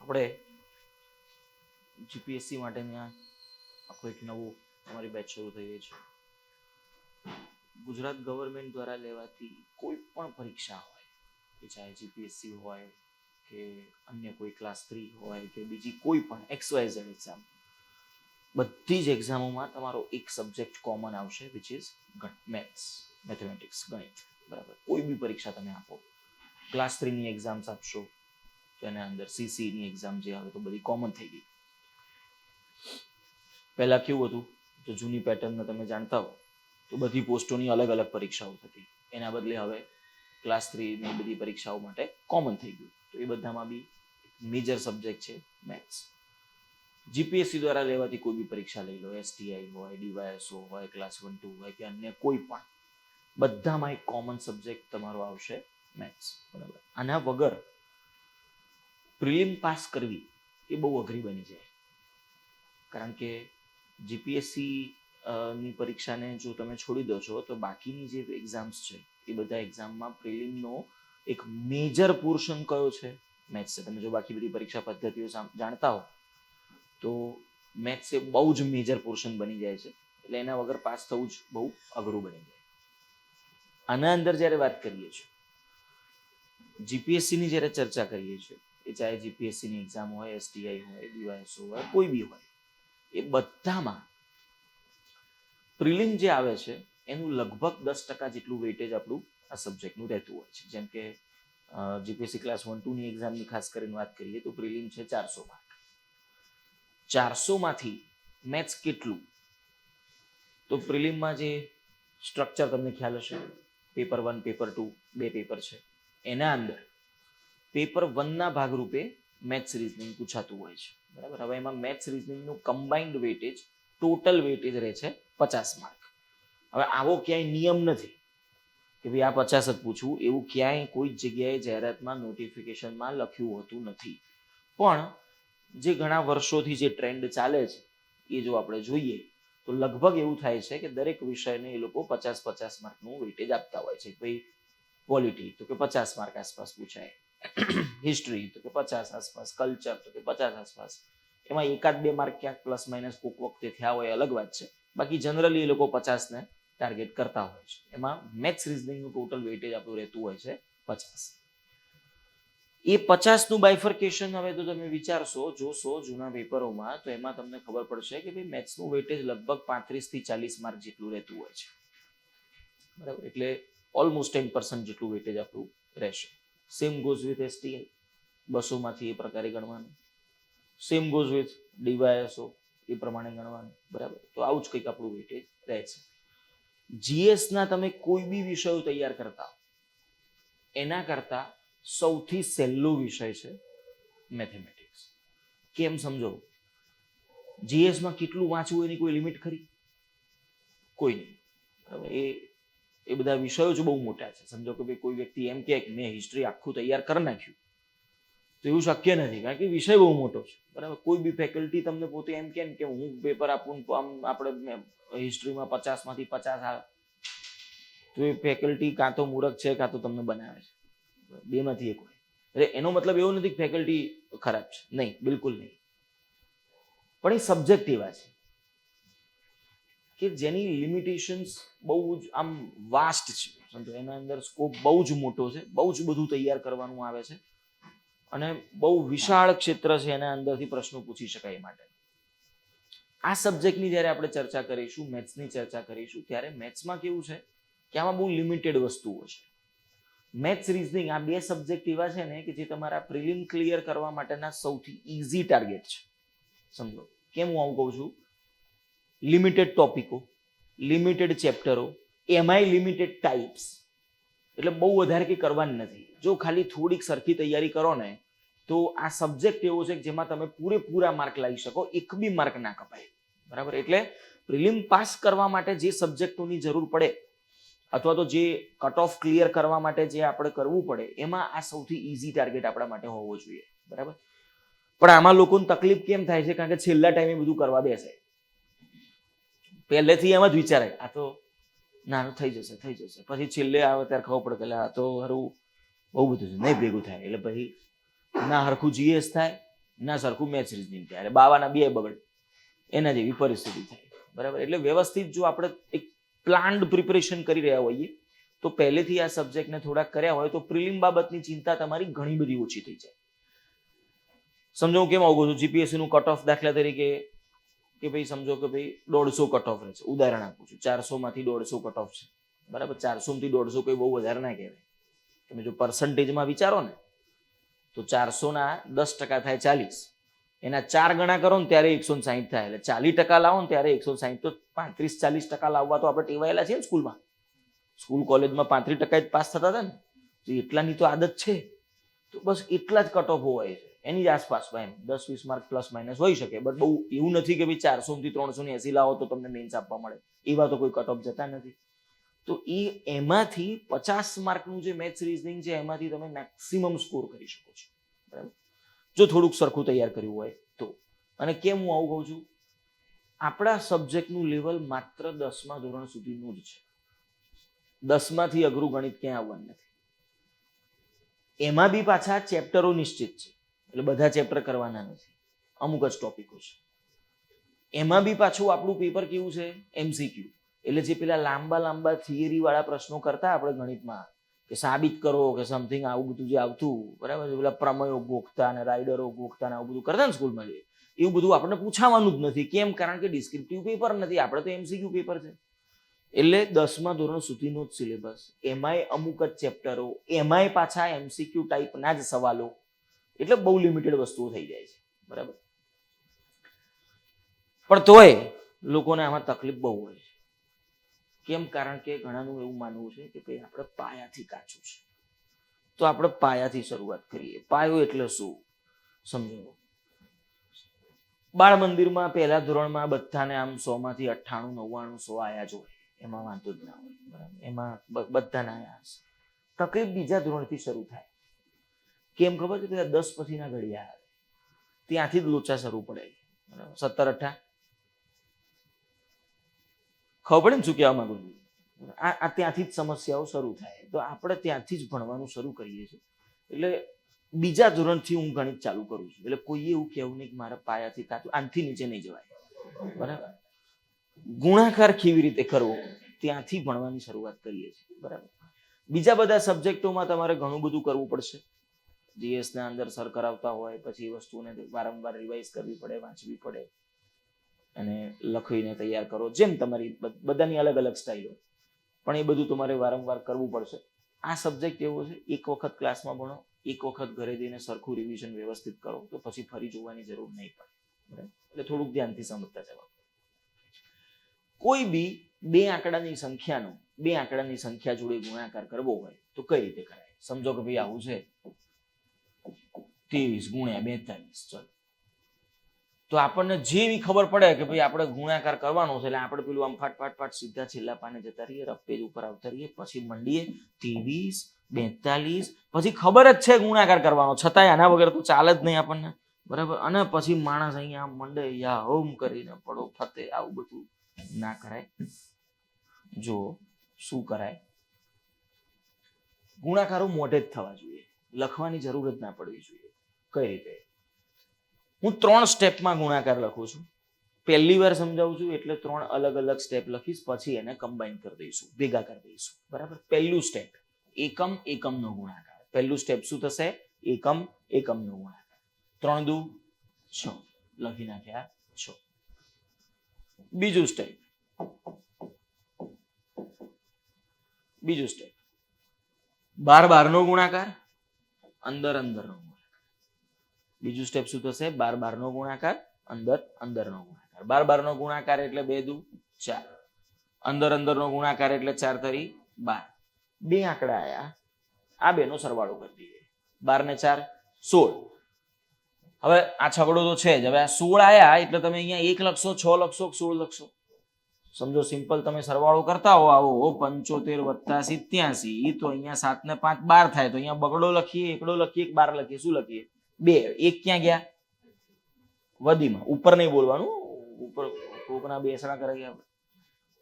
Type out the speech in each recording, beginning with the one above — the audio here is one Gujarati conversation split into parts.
આપણે જીપીએસસી માટેની આખો એક નવું અમારી બેચ શરૂ થઈ ગઈ છે. ગુજરાત ગવર્મેન્ટ દ્વારા લેવાતી કોઈ પણ પરીક્ષા હોય, કે ચાહે જીપીએસસી હોય કે અન્ય કોઈ ક્લાસ 3 હોય કે બીજી કોઈ પણ XYZ એક્ઝામ, બધી જ એક્ઝામોમાં તમારો એક સબ્જેક્ટ કોમન આવશે, વિચ ઇઝ મેથેમેટિક્સ, ગણિત. બરાબર, કોઈ બી પરીક્ષા તમે આપો, ક્લાસ 3ની એક્ઝામ્સ આપશો તો એના અંદર CCની એક્ઝામ જે આવે તો બધી કોમન થઈ ગઈ. પહેલાં કેવું હતું, જો જૂની પેટર્ન તમે જાણતા હો તો બધી પોસ્ટોની અલગ અલગ પરીક્ષાઓ થતી. એના બદલે હવે ક્લાસ 3ની બધી પરીક્ષાઓ માટે કોમન થઈ ગયું. તો એ બધામાં બી મેજર સબ્જેક્ટ છે મેથ્સ. જીપીએસસી દ્વારા લેવાતી કોઈ બી પરીક્ષા લઈ લો, STI હોય, DYSO હોય, ક્લાસ 1 2 હોય કે અન્ય કોઈ પણ, બધામાં એક કોમન સબ્જેક્ટ તમારો આવશે મેથ્સ. બરાબર, આના વગર પ્રિલિમ પાસ કરવી એ બહુ અઘરી બની જાય. કારણ કે જીપીએસસી ની પરીક્ષાને જો તમે છોડી દો છો તો બાકીની જે એક્ઝામ્સ છે એ બધા એક્ઝામમાં પ્રિલિમનો એક મેજર પોર્શન કયો છે? મેથ્સ છે. તમે જો બાકી બધી પરીક્ષા પદ્ધતિઓ જાણતા હો તો મેથ્સ એ બહુ જ મેજર પોર્શન બની જાય છે. એટલે એના વગર પાસ થવું જ બહુ અઘરું બની જાય. આના અંદર જ્યારે વાત કરીએ છીએ, જીપીએસસીની જ્યારે ચર્ચા કરીએ છીએ, એ ચાહે જીપીએસસીની એક્ઝામ હોય, STI હોય, DYSO હોય, કોઈ બી હોય, એ બધામાં પ્રિલિમ જે આવે છે એનું લગભગ 10% જેટલું વેઇટેજ આપણું આ સબ્જેક્ટનું રહેતું હોય છે. જેમ કે જીપીએસસી ક્લાસ 1 2ની એક્ઝામની ખાસ કરીને વાત કરીએ તો પ્રિલિમ છે 400 માર્ક. 400માંથી મેથ્સ કેટલું? તો પ્રિલિમમાં જે સ્ટ્રક્ચર તમને ખ્યાલ હશે, પેપર 1, પેપર 2, 2 પેપર છે. એના અંદર પેપર 1ના ભાગરૂપે મેથ્સ રીઝનિંગ પૂછાતું હોય છે. બરાબર, હવે એમાં મેથ્સ રીઝનિંગનું કમ્બાઇન્ડ વેઇટેજ, ટોટલ વેઇટેજ રહે છે 50 માર્ક. હવે આવો ક્યાંય નિયમ નથી કે ભાઈ આ 50 જ પૂછવું, એવું ક્યાંય કોઈ જગ્યાએ જાહેરાતમાં, નોટિફિકેશનમાં લખ્યું હોતું નથી. પણ જે ઘણા વર્ષોથી જે ટ્રેન્ડ ચાલે છે એ જો આપણે જોઈએ તો લગભગ એવું થાય છે કે દરેક વિષયને એ લોકો 50-50 માર્કનું વેઇટેજ આપતા હોય છે. ભાઈ પોલિટી તો કે 50 માર્ક આસપાસ પૂછાય, હિસ્ટ્રી તો કે 50 આસપાસ, કલ્ચર તો કે 50 આસપાસ. એમાં 1-2 માર્ક ક્યાંક પ્લસ માઇનસ કોક વખતે થયા હોય, અલગ વાત છે. બાકી જનરલી એ લોકો 50ને ટાર્ગેટ કરતા હોય છે. એમાં મેથ્સ રીઝનિંગનું ટોટલ વેઇટેજ આપણું રહેતું હોય છે 50. એ 50નું બાયફર્કેશન હવે તો તમે વિચારશો, જોશો જૂના પેપરોમાં તો એમાં તમને ખબર પડશે કે ભાઈ મેથ્સનું વેઇટેજ લગભગ 35થી 40 માર્ક જેટલું રહેતું હોય છે. બરાબર, એટલે ઓલમોસ્ટ 10% જેટલું વેઇટેજ આપણું રહેશે. સેમ ગોઝ વિથ STI, 200માંથી એ પ્રકારે ગણવાનું. સેમ ગોઝ વિથ DYSO, એ પ્રમાણે ગણવાનું. બરાબર, તો આવું જ કંઈક આપણું વેઇટેજ રહે છે. GSના તમે કોઈ બી વિષયો તૈયાર કરતા હો, એના કરતાં સૌથી સહેલો વિષય છે મેથેમેટિક્સ. કેમ સમજો? GSમાં કેટલું વાંચવું એની કોઈ લિમિટ ખરી? કોઈ નહીં. બરાબર, એ બધા વિષયો જ બહુ મોટા છે. સમજો કે ભાઈ કોઈ વ્યક્તિ એમ કહે કે મેં હિસ્ટ્રી આખું તૈયાર કરી નાખ્યું, તો એવું શક્ય નથી, કારણ કે વિષય બહુ મોટો છે. બરાબર, કોઈ બી ફેકલ્ટી તમને પોતે એમ કહે કે હું પેપર આપું તો આમ આપણે હિસ્ટ્રીમાં 50માંથી 50 આવે, તો એ ફેકલ્ટી કાં તો મૂર્ખ છે કાં તો તમને બનાવે છે. બેમાંથી એક હોય. એટલે એનો મતલબ એવો નથી કે ફેકલ્ટી ખરાબ છે, નહીં, બિલકુલ નહીં. પણ એ સબ્જેક્ટ એવા છે કે જેની લિમિટેશન્સ બહુ જ આમ વાસ્ટ છે. સમજો, એના અંદર સ્કોપ બહુ જ મોટો છે, બહુ જ બધું તૈયાર કરવાનું આવે છે અને બહુ વિશાળ ક્ષેત્ર છે એના અંદરથી પ્રશ્નો પૂછી શકાય. એ માટે આ સબ્જેક્ટની જ્યારે આપણે ચર્ચા કરીશું, મેથ્સની ચર્ચા કરીશું, ત્યારે મેથ્સમાં કેવું છે કે આમાં બહુ લિમિટેડ વસ્તુઓ છે. મેથ્સ રીઝનિંગ, આ 2 સબ્જેક્ટ એવા છે ને કે જે તમારા પ્રિલિમ ક્લિયર કરવા માટેના સૌથી ઇઝી ટાર્ગેટ છે. સમજો કેમ હું આવું કહું છું? લિમિટેડ ટોપિકો, લિમિટેડ ચેપ્ટરો, એમાંય લિમિટેડ ટાઈપ્સ, એટલે બહુ વધારે કંઈ કરવાની નથી. જો ખાલી થોડીક સરખી તૈયારી કરો ને તો આ સબ્જેક્ટ એવો છે કે જેમાં તમે પૂરેપૂરા માર્ક લાવી શકો, એક બી માર્ક ના કપાય. બરાબર, એટલે પ્રિલિમ પાસ કરવા માટે જે સબ્જેક્ટોની જરૂર પડે અથવા તો જે કટ ઓફ ક્લિયર કરવા માટે જે આપણે કરવું પડે, એમાં આ સૌથી ઇઝી ટાર્ગેટ આપણા માટે હોવો જોઈએ. બરાબર, પણ આમાં લોકોને તકલીફ કેમ થાય છે? કારણ કે છેલ્લા ટાઈમે બધું કરવા બેસે. પહેલેથી એમ જ વિચારે આ તો ના થઈ જશે, પછી છેલ્લે આવે ત્યારે ખબર પડે કે આ તો હરું બહુ બધું છે, નહીં ભેગું થાય. એટલે પછી ના હરખું GS થાય, ના સરખું મેથ્સ રિઝનિંગ થાય, એટલે બાવાના 2 બગડે, એના જેવી પરિસ્થિતિ થાય. બરાબર, એટલે વ્યવસ્થિત જો આપણે એક પ્લાન્ડ પ્રિપરેશન કરી રહ્યા હોઈએ તો પહેલેથી આ સબ્જેક્ટને થોડાક કર્યા હોય તો પ્રિલિમ બાબતની ચિંતા તમારી ઘણી બધી ઓછી થઈ જાય. સમજો હું કેમ આવું છું, જીપીએસસી નું કટ ઓફ દાખલા તરીકે કે ભાઈ સમજો કે ભાઈ 150 કટ ઓફ રહે છે, ઉદાહરણ આપું છું, 400 માંથી 150 કટ ઓફ છે. બરાબર, 400 થી 150 કોઈ બહુ વધારે ના કહેવાય. તમે જો પર્સન્ટેજમાં વિચારો ને તો 400 ના 10% થાય 40, એના 4 ગણા કરો ને ત્યારે 160 થાય, એટલે 40% લાવો ને ત્યારે 160, તો 35-40% લાવવા તો આપણે ટેવાયેલા છીએ ને સ્કૂલમાં. સ્કૂલ કોલેજમાં 35% જ પાસ થતા હતા ને, તો એટલાની તો આદત છે. તો બસ એટલા જ કટ ઓફ હોય છે, એની જ આસપાસમાં, એમ 10-20 માર્ક પ્લસ માઇનસ હોઈ શકે, બટ બહુ એવું નથી કે ભાઈ 400 થી 380 લાવો તો તમને મેન્સ આપવા મળે, એવા તો કોઈ કટ ઓફ જતા નથી. તો એમાંથી 50 માર્કનું જે મેથ્સ રીઝનિંગ છે એમાંથી તમે મેક્સિમમ સ્કોર કરી શકો છો. બરાબર, જો થોડુંક સરખું તૈયાર કર્યું હોય તો. અને કેમ હું આવું કહું છું, આપણા સબ્જેક્ટનું લેવલ માત્ર 10મા ધોરણ સુધીનું જ છે. 10માંથી અઘરું ગણિત ક્યાં આવવાનું નથી. એમાં બી પાછા ચેપ્ટરો નિશ્ચિત છે, એટલે બધા ચેપ્ટર કરવાના નથી, અમુક જ ટોપિકો છે. એમાં બી પાછું આપણું પેપર કેવું છે, MCQ, એટલે જે પેલા લાંબા થિયરી વાળા પ્રશ્નો કરતા આપણે ગણિતમાં કે સાબિત કરો કે સમથિંગ, આવું બધું જે આવતું, બરાબર, પેલા પ્રમેયો ગોખતા અને રાઇડરો ગોખતા ને આવું બધું કરતા ને સ્કૂલમાં, એવું બધું આપણને પૂછાવાનું જ નથી. કેમ? કારણ કે ડિસ્ક્રિપ્ટિવ પેપર નથી, આપણે તો MCQ પેપર છે. એટલે 10મા ધોરણ સુધીનો જ સિલેબસ, એમાંય અમુક જ ચેપ્ટરો, એમાંય પાછા MCQ ટાઈપના જ સવાલો, એટલે બહુ લિમિટેડ વસ્તુઓ થઈ જાય છે. બરાબર, પણ તોય લોકોને આમાં તકલીફ બહુ હોય છે. કેમ? કારણ કે ઘણાનું એવું માનવું છે કે ભાઈ આપણે પાયાથી કાચું છે, તો આપણે પાયાથી શરૂઆત કરીએ. પાયો એટલે શું સમજો. બાળ મંદિરમાં પહેલા ધોરણમાં બધાને આમ 100માંથી 98, 99, 100 આયા જ હોય, એમાં વાંધો જ ના હોય. બરાબર, એમાં બધાના આયા હશે. તકલીફ બીજા ધોરણથી શરૂ થાય. કેમ ખબર છે? પેલા 10 પછીના ઘડિયા આવે, ત્યાંથી જ લોચા શરૂ પડે. બરાબર, 17, 18 ખબર પડે ને શું કહેવા માંગુ છું? આ ત્યાંથી જ સમસ્યાઓ શરૂ થાય. તો આપણે ત્યાંથી જ ભણવાનું શરૂ કરીએ છીએ. એટલે બીજા ધોરણથી હું ગણિત ચાલુ કરું છું, એટલે કોઈએ એવું કહેવું નહીં કે મારા પાયાથી કાચું, આનથી નીચે નહીં જવાય. બરાબર, ગુણાકાર કેવી રીતે કરવો ત્યાંથી ભણવાની શરૂઆત કરીએ છીએ. બરાબર, બીજા બધા સબ્જેક્ટોમાં તમારે ઘણું બધું કરવું પડશે. જીએસના અંદર સર કરાવતા હોય, પછી એ વસ્તુને વારંવાર રિવાઇઝ કરવી પડે, વાંચવી પડે અને લખીને તૈયાર કરો. જેમ તમારી બધાની અલગ અલગ સ્ટાઇલ હોય, પણ એ બધું તમારે વારંવાર કરવું પડશે. આ સબ્જેક્ટ એવો છે, એક વખત ક્લાસમાં ભણો, એક વખત ઘરે જઈને સરખું રિવિઝન વ્યવસ્થિત કરો, તો પછી ફરી જોવાની જરૂર નહીં પડે. બરાબર, એટલે થોડુંક ધ્યાનથી સમજતા જવા. કોઈ બી 2 આંકડાની સંખ્યા જોડે ગુણાકાર કરવો હોય તો કઈ રીતે કરાય? સમજો કે ભાઈ આવું છે 23 ગુણ્યા 42, ચલો, તો આપણને જેવી ખબર પડે કે ભાઈ આપણે ગુણાકાર કરવાનો છે, એટલે આપણે પેલું આમ ફાટ સીધા છેલ્લા પાને જતા રહીએ, રફ પેજ ઉપર આવતા રહીએ, પછી મંડીએ 23, 42, પછી ખબર જ છે ગુણાકાર કરવાનો, છતાંય આના વગર તો ચાલે જ નહીં આપણને. બરાબર, અને પછી માણસ અહીંયા મંડે યા હોમ કરીને પડો ફતે. આવું બધું ના કરાય. જો શું કરાય, ગુણાકારો મોઢે જ થવા જોઈએ, લખવાની જરૂર જ ના પડવી જોઈએ. કઈ રીતે? હું 3 સ્ટેપમાં ગુણાકાર લખું છું. પહેલી વાર સમજાવું છું એટલે 3 અલગ અલગ સ્ટેપ લખીશ, પછી એને કમ્બાઈન કરી દઈશું, ભેગા કરી દઈશું. બરાબર, પહેલું સ્ટેપ એકમનો ગુણાકાર. પહેલું સ્ટેપ શું થશે? એકમનો ગુણાકાર. 3 દુ 6, લખી નાખ્યા 6. બીજું સ્ટેપ 12 નો ગુણાકાર, અંદરનો ગુણાકાર. બીજું સ્ટેપ શું થશે? 12 નો ગુણાકાર, અંદરનો ગુણાકાર. 12 નો ગુણાકાર એટલે 2 દુ 4, અંદરનો ગુણાકાર એટલે 4 તરી 12. 2 આંકડા આયા, આ બેનો સરવાળો કરી દઈએ. 12 ને 4 16. હવે આ છગડો તો છે જ, હવે આ 16 આયા એટલે તમે અહીંયા 1 લખશો, 6 લખશો, 16 લખશો. સમજો સિમ્પલ તમે સરવાળો કરતા હો, આવો 75 + 87, તો અહીંયા 7 ને 5 12 થાય, તો અહીંયા બગડો લખીએ, એકડો લખીએ, 12 લખીએ. શું લખીએ? 2. 1 ક્યાં ગયા? વધીમાં. ઉપર નહીં બોલવાનું, ઉપર કોકના બેસણા કરે ગયા.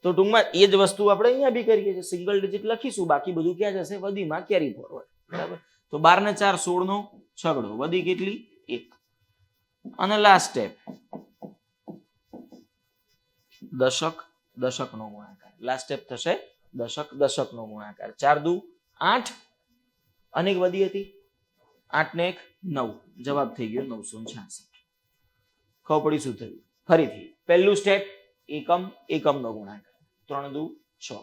તો ટૂંકમાં એ જ વસ્તુ આપણે અહીંયા બી કરીએ છીએ, સિંગલ ડિજિટ લખીશું, બાકી બધું ક્યાં જશે? વધીમાં, કેરી ફોરવર્ડ. બરાબર, તો 12 ને 4 16 નો છગડો, વધી કેટલી? 1. અને લાસ્ટ સ્ટેપ દશક દશકનો ગુણાકાર. લાસ્ટ સ્ટેપ થશે દશક દશકનો ગુણાકાર. 4 દુ 8 અને એક વધી હતી 8 ને 1 9. જવાબ થઈ ગયો 966. ખબર પડી શું થયું? ફરીથી પહેલું સ્ટેપ એકમ એકમનો ગુણાકાર 3 દુ 6.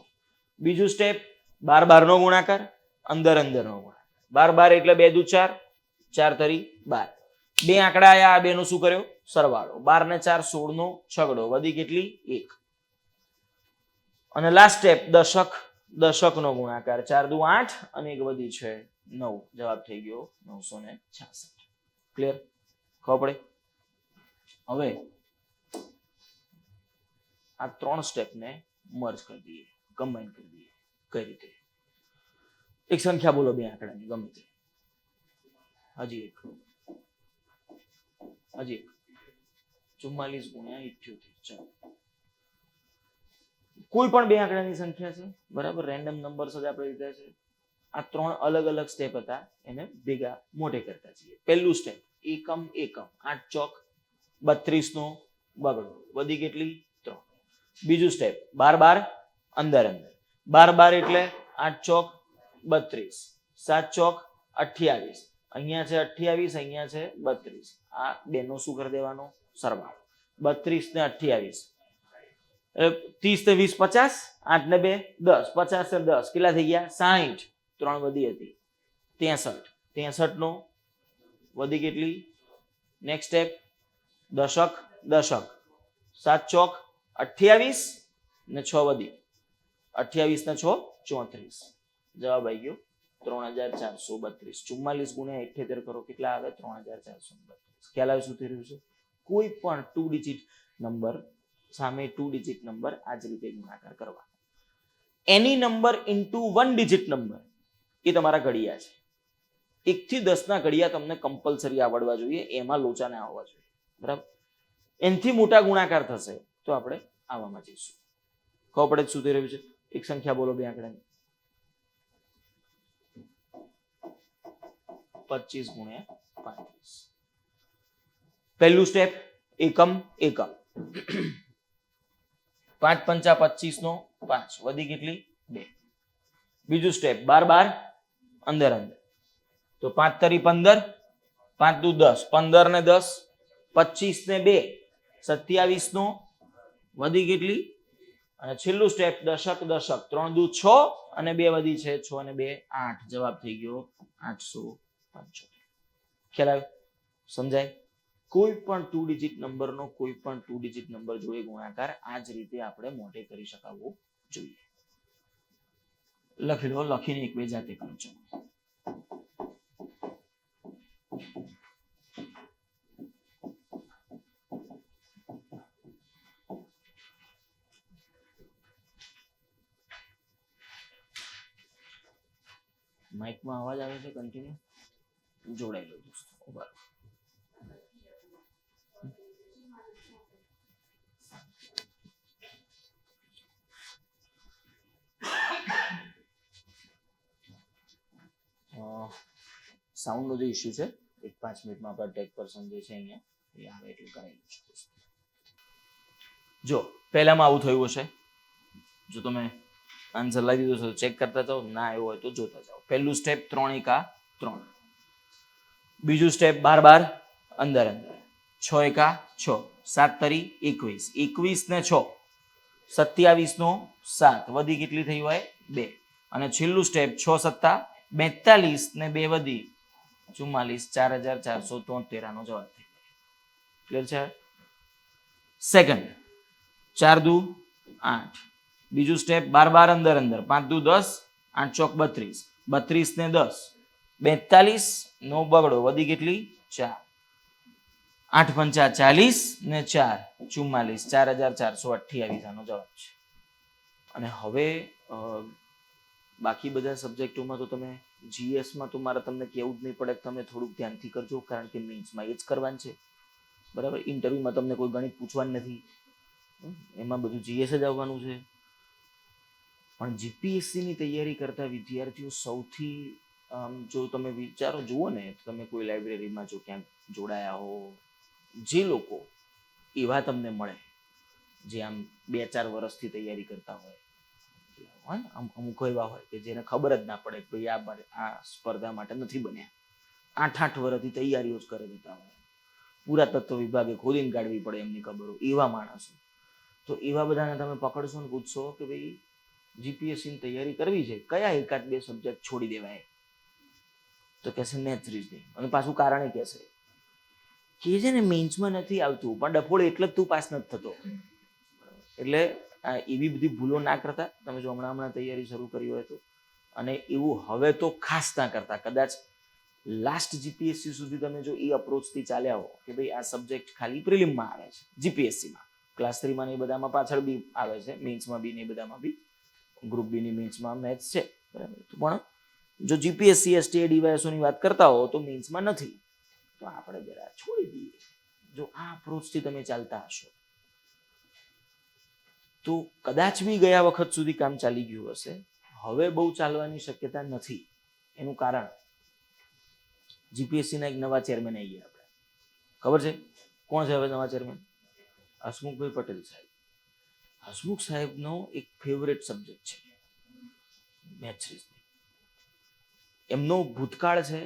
બીજું સ્ટેપ 12 12 નો ગુણાકાર અંદર અંદરનો ગુણાકાર 12 12 એટલે 2 દુ 4 4 તરી 12. બે આંકડા આયા આ બેનો શું કર્યો? સરવાળો. 12 ને 4 16 નો છગડો વધી કેટલી? 1. અને લાસ્ટ સ્ટેપ દશક દશકનો ગુણાકાર 4 દુ 8 અને એક વધી છે 9. જવાબ થઈ ગયો 966. ક્લિયર? ખબર પડે? હવે આ 3 સ્ટેપને મર્જ કરી દઈએ, કમ્બાઈન કરી દઈએ. કઈ રીતે? એક સંખ્યા બોલો બે આંકડાની ગમે તે. હજી એક 44 ગુણ્યા 78. ચાલો કોઈ પણ બે આંકડાની સંખ્યા છે, બરાબર? રેન્ડમ નંબર્સ જ આપણે લીધા છે. આ 3 અલગ અલગ સ્ટેપ હતા, એને ભેગા મોટે કરતા છીએ. પહેલું સ્ટેપ એકમ એકમ 8 ચોક 32 નો બગડો વધી કેટલી? 3. બીજું સ્ટેપ 12 12 અંદર અંદર 12 12 એટલે 8 ચોક 32, 7 ચોક 28. અહીંયા છે 28, અહીંયા છે 32. આ બેનો શું કરી દેવાનો? સરવાળો. 32 ને 28 30 ને 20 50, 8 ને 2 10, 50 ને 10 કેટલા થઈ ગયા? 60. 3 વધી હતી 63. 63 નો વધી કેટલી? નેક્સ્ટ સ્ટેપ દશક દશક 7 ચોક 28 ને 6 વધી 28 ને 6 34. જવાબ આવી ગયો 3432. 44 ગુણ્યા 78 કરો કેટલા આવે? 3432. ખ્યાલ આવે શું થઈ રહ્યું છે? કોઈ પણ 2 ડિજિટ નંબર સામે 2 ડિજિટ નંબર આ જ રીતે ગુણાકાર કરવા. એની નંબર ઇન્ટુ 1 ડિજિટ નંબર એ તમારા ઘડિયા છે. 1 થી 10 ના ઘડિયા તમને કમ્પલસરી આવડવા જોઈએ, એમાં લોચા ના આવવા જોઈએ, બરાબર? એનથી મોટા ગુણાકાર થશે તો આપણે આવામાં જઈશું. ખબર પડે શું થઈ રહ્યું છે? એક સંખ્યા બોલો બે આંકડાની. 25 ગુણ્યા 35. પહેલું સ્ટેપ એકમ એકમ 5 પંચા 25 નો 5 વધી કેટલી? 2. બીજું સ્ટેપ 12 12 અંદર અંદર તો 5 તરી 15, 5 દુ 10, 15 ને 10, 25 ને 2 27 નો વધી કેટલી? અને છેલ્લું સ્ટેપ દશક દશક 3 દુ 6 અને 2 વધી છે 6 અને 2 8. જવાબ થઈ ગયો 875. ખ્યાલ આવ્યો? સમજાય? કોઈ પણ 2 ડિજિટ નંબરનો કોઈ પણ 2 ડિજિટ નંબર જોડે ગુણાકાર આ જ રીતે આપણે મોટે કરી શકાવવો જોઈએ. લખી લો, લખીને એક બે જાતે કરજો. માઇકમાં અવાજ આવે છે કન્ટિન્યુ? જોડાઈ લો દોસ્તો. બરાબર. સાઉન્ડનો જે ઇશ્યુ છે એક 5 મિનિટમાં આપણા ટેક પર્સન જે છે અહીંયા એ આવે એટલે કરાવી લઈશું. જો પહેલામાં આવું થયું હશે, જો તમે આન્સર લાવી દીધો છે તો ચેક કરતા જાઓ, ના આવ્યો હોય તો જોતા જાઓ. પહેલું સ્ટેપ 3 એકા 3. બીજું સ્ટેપ 12 12 અંદર અંદર 6 એકા 6, 7 તરી 21, 21 ને 6 27 નો 7 વધી કેટલી થઈ હોય? 2. અને છેલ્લું સ્ટેપ 6 સત્તા 42 ને 2 વધી 44, 4473 આનો જવાબ થઈ જાય. ક્લિયર છે? સેકન્ડ 4 દુ 8. બીજું સ્ટેપ 12 12 અંદર અંદર 5 દુ 10, 8 ચોક 32, 32 ને 10 42 નો બગડો વધી કેટલી? 4. 8 પંચા 40 ને 4 44, 4428 આનો જવાબ છે. અને હવે બાકી બધા સબ્જેક્ટોમાં તો તમે જીએસમાં તો મારે તમને કહેવું જ નહીં પડે, તમે થોડુંક ધ્યાનથી કરજો, કારણ કે મેન્સમાં એ જ કરવાનું છે, બરાબર? ઇન્ટરવ્યુમાં તમને કોઈ ગણિત પૂછવાનું નથી, એમાં બધું જીએસ જ આવવાનું છે. પણ જીપીએસસીની તૈયારી કરતા વિદ્યાર્થીઓ સૌથી જો તમે વિચારો જુઓ ને, તમે કોઈ લાઇબ્રેરીમાં જો ક્યાંક જોડાયા હો, જે લોકો એવા તમને મળે જે આમ 2-4 વર્ષથી તૈયારી કરતા હોય ને, અમુક એવા હોય કે જેને ખબર જ ના પડે કે ભાઈ આ સ્પર્ધા માટે નથી બન્યા, 8 વર્ષથી તૈયારીઓ જ કરે જતા હોય, પુરાતત્વ વિભાગે ખોદીને કાઢવી પડે એમની ખબરો, એવા માણસો. તો એવા બધાને તમે પકડશો ને પૂછશો કે ભાઈ જીપીએસસીની તૈયારી કરવી છે, કયા 1-2 સબ્જેક્ટ છોડી દેવાય? તો કહેશે મેથ્સ રીઝનિંગ. અને પાછું કારણ કહેશે કે છે ને મેન્સમાં નથી આવતું, પણ ડફોડ એટલે જ તું પાસ નથી થતો. એટલે એવી બધી ભૂલો ના કરતા તમે જો હમણાં તૈયારી શરૂ કરી હોય તો. અને એવું હવે તો ખાસ ના કરતા. કદાચ લાસ્ટ જીપીએસસી સુધી તમે જો એ અપ્રોચથી ચાલ્યા હો કે ભાઈ આ સબ્જેક્ટ ખાલી પ્રિલિમમાં આવે છે જીપીએસસીમાં, ક્લાસ 3માં ને એ બધામાં પાછળ બી આવે છે, મેન્સમાં બી ને એ બધામાં બી, ગ્રુપ બીની મેન્સમાં મેથ્સ છે, બરાબર. પણ જો જીપીએસસી એસટી ડીવાયએસઓની વાત કરતા હો તો મેન્સમાં નથી, તો આપણે જરા છોડી દઈએ. જો આ અપ્રોચથી તમે ચાલતા હશો તો કદાચ બી ગયા વખત સુધી કામ ચાલી ગયું હશે, હવે બહુ ચાલવાની શક્યતા નથી. એનું કારણ જીપીએસસીના એક નવા ચેરમેન આવી ગયા. આપણે ખબર છે કોણ છે હવે નવા ચેરમેન? હસમુખભાઈ પટેલ સાહેબ. હસમુખ સાહેબનો એક ફેવરેટ સબ્જેક્ટ છે મેથ્સ રીઝનિંગ. એમનો ભૂતકાળ છે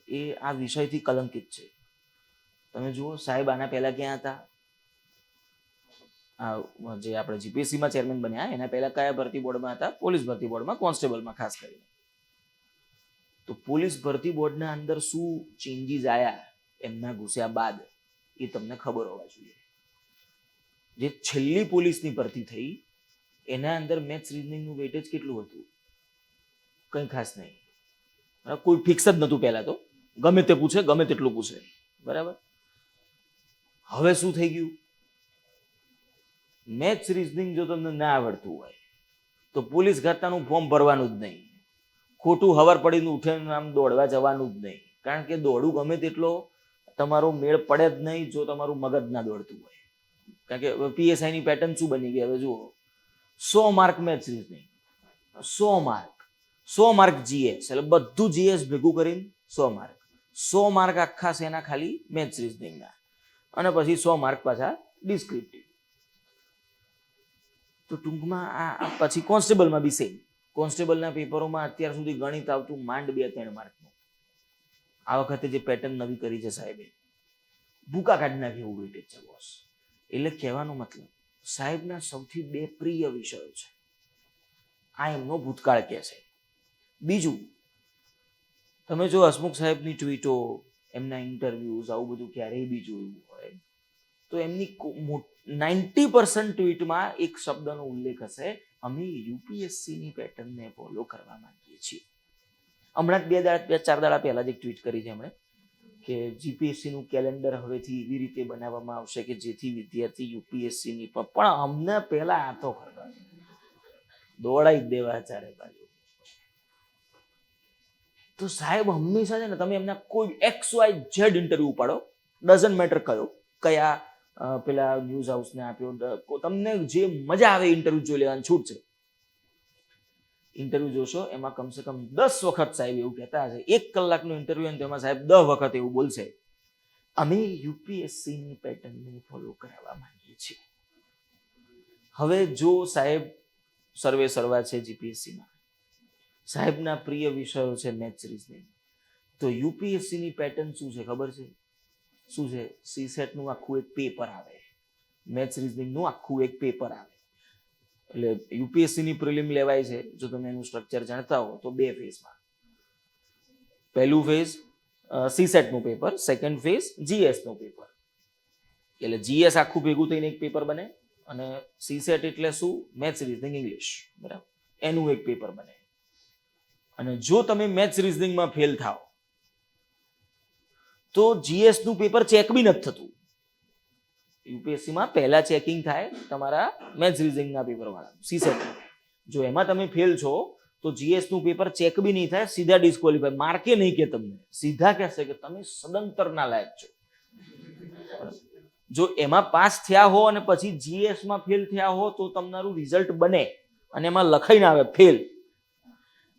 એ આ વિષયથી કલંકિત છે. તમે જુઓ સાહેબ આના પહેલા ક્યાં હતા? જે આપણે જીપીએસસીમાં ચેરમેન બન્યા એના પહેલા કયા ભરતી બોર્ડમાં હતા? પોલીસ ભરતી બોર્ડમાં, કોન્સ્ટેબલમાં ખાસ કરીને. તો પોલીસ ભરતી બોર્ડના અંદર શું ચેન્જીસ આવ્યા એમના ઘૂસ્યા બાદ એ તમને ખબર હોવા જોઈએ. જે છેલ્લી પોલીસની ભરતી થઈ એના અંદર મેથ્સ રીઝનિંગનું વેટેજ કેટલું હતું? કંઈ ખાસ નહીં, કોઈ ફિક્સ જ નહોતું પહેલા તો, ગમે તે પૂછે ગમે તેટલું પૂછે, બરાબર. હવે શું થઈ ગયું? મેથ્સ રીઝનિંગ જો તમને ના આવડતું હોય તો પોલીસ ખાતાનું ફોર્મ ભરવાનું જ નહીં, ખોટું હવાર પડીને ઉઠીને આમ દોડવા જવાનું જ નહીં, કારણ કે દોડવું ગમે તેટલો તમારો મેળ પડે જ નહીં જો તમારું મગજ ના દોડતું હોય. કારણ કે પીએસઆઈની પેટર્ન શું બની ગઈ હવે જુઓ, 100 mark maths reasoning, 100 mark GS, એટલે બધું જીએસ ભેગું કરીને 100 માર્ક. 100 માર્ક આખા શેના? ખાલી મેથ્સ રીઝનિંગના. અને પછી 100 માર્ક પાછા ડિસ્ક્રિપ્ટિવ. તો ટૂંકમાં આ પછી કોન્સ્ટેબલમાં બી સેમ. કોન્સ્ટેબલના પેપરોમાં અત્યાર સુધી ગણિત આવતું માંડ 2-3 માર્કનું. આ વખતે જે પેટર્ન નવી કરી છે સાહેબે, ભૂકા કાઢી નાખી એવું વેટેજ છે બોસ. એટલે કહેવાનો મતલબ સાહેબના સૌથી 2 પ્રિય વિષયો છે, આ એમનો ભૂતકાળ કહે છે. બીજું, તમે જો હસમુખ સાહેબની ટ્વીટો, એમના ઇન્ટરવ્યુઝ, આવું બધું ક્યારેય બી જોયું હોય તો એમની 90% ટ્વીટમાં એક શબ્દનો ઉલ્લેખ હશે, અમે યુપીએસસીની પેટર્નને ફોલો કરવા માંગીએ છીએ. હમણાં જ 2-4 દાડા પહેલા જ એક ટ્વીટ કરી છે એમણે કે જીપીએસસીનું કેલેન્ડર હવેથી એવી રીતે બનાવવામાં આવશે કે જેથી વિદ્યાર્થી યુપીએસસીની પણ અમને પહેલા આ તો ખબર દોડાઈ જ દેવા ચારે બાજુ. તો સાહેબ હંમેશા છે ને, તમે એમના કોઈ XYZ ઇન્ટરવ્યુ ઉપાડો, ડઝન્ટ મેટર કયા પેલા ન્યૂઝ હાઉસને આપ્યો, તમને જે મજા આવે ઇન્ટરવ્યુ જોઈ લેવાની છૂટ છે. ઇન્ટરવ્યુ જોશો એમાં કમસે કમ 10 વખત સાહેબ એવું કહેતા હશે, 1 કલાકનો ઇન્ટરવ્યુ અને તેમાં સાહેબ 10 વખત એવું બોલશે, અમે યુપીએસસીની પેટર્નને ફોલો કરાવવા માંગીએ છીએ. હવે જો સાહેબ સર્વે સર્વા છે જીપીએસસીમાં, સાહેબના પ્રિય વિષયો છે મેથ્સ રીઝનિંગ, તો યુપીએસસીની પેટર્ન શું છે ખબર છે? શું છે? સીસેટનું આખું એક પેપર આવે, મેથ્સ રીઝનિંગનું આખું એક પેપર આવે. એટલે યુપીએસસીની પ્રિલિમ લેવાય છે, જો તમે એનું સ્ટ્રક્ચર જાણતા હો તો 2 ફેઝમાં. પહેલું ફેઝ સીસેટનું પેપર, સેકન્ડ ફેઝ જીએસનું પેપર. એટલે જીએસ આખું ભેગું થઈને એક પેપર બને, અને સીસેટ એટલે શું? મેથ્સ રીઝનિંગ ઇંગ્લિશ, બરાબર, એનું એક પેપર બને. અને જો તમે મેથ્સ રીઝનિંગમાં ફેલ થાઓ તો જીએસનું પેપર ચેક બી નથી થતું. યુપીએસસીમાં પહેલા ચેકિંગ થાય તમારા મેથ્સ રીઝનિંગના પેપર વાળા સીસેટ. જો એમાં તમે ફેલ છો તો જીએસનું પેપર ચેક બી નહીં થાય, સીધા ડિસ્ક્વોલિફાય, માર્કે નહીં કે તમને, સીધા કહેશે કે તમે સદંતર ના લાયક છો. જો એમાં પાસ થયા હો અને પછી જીએસમાં ફેલ થયા હો તો તમારું રિઝલ્ટ બને અને એમાં લખાઈને આવે ફેલ.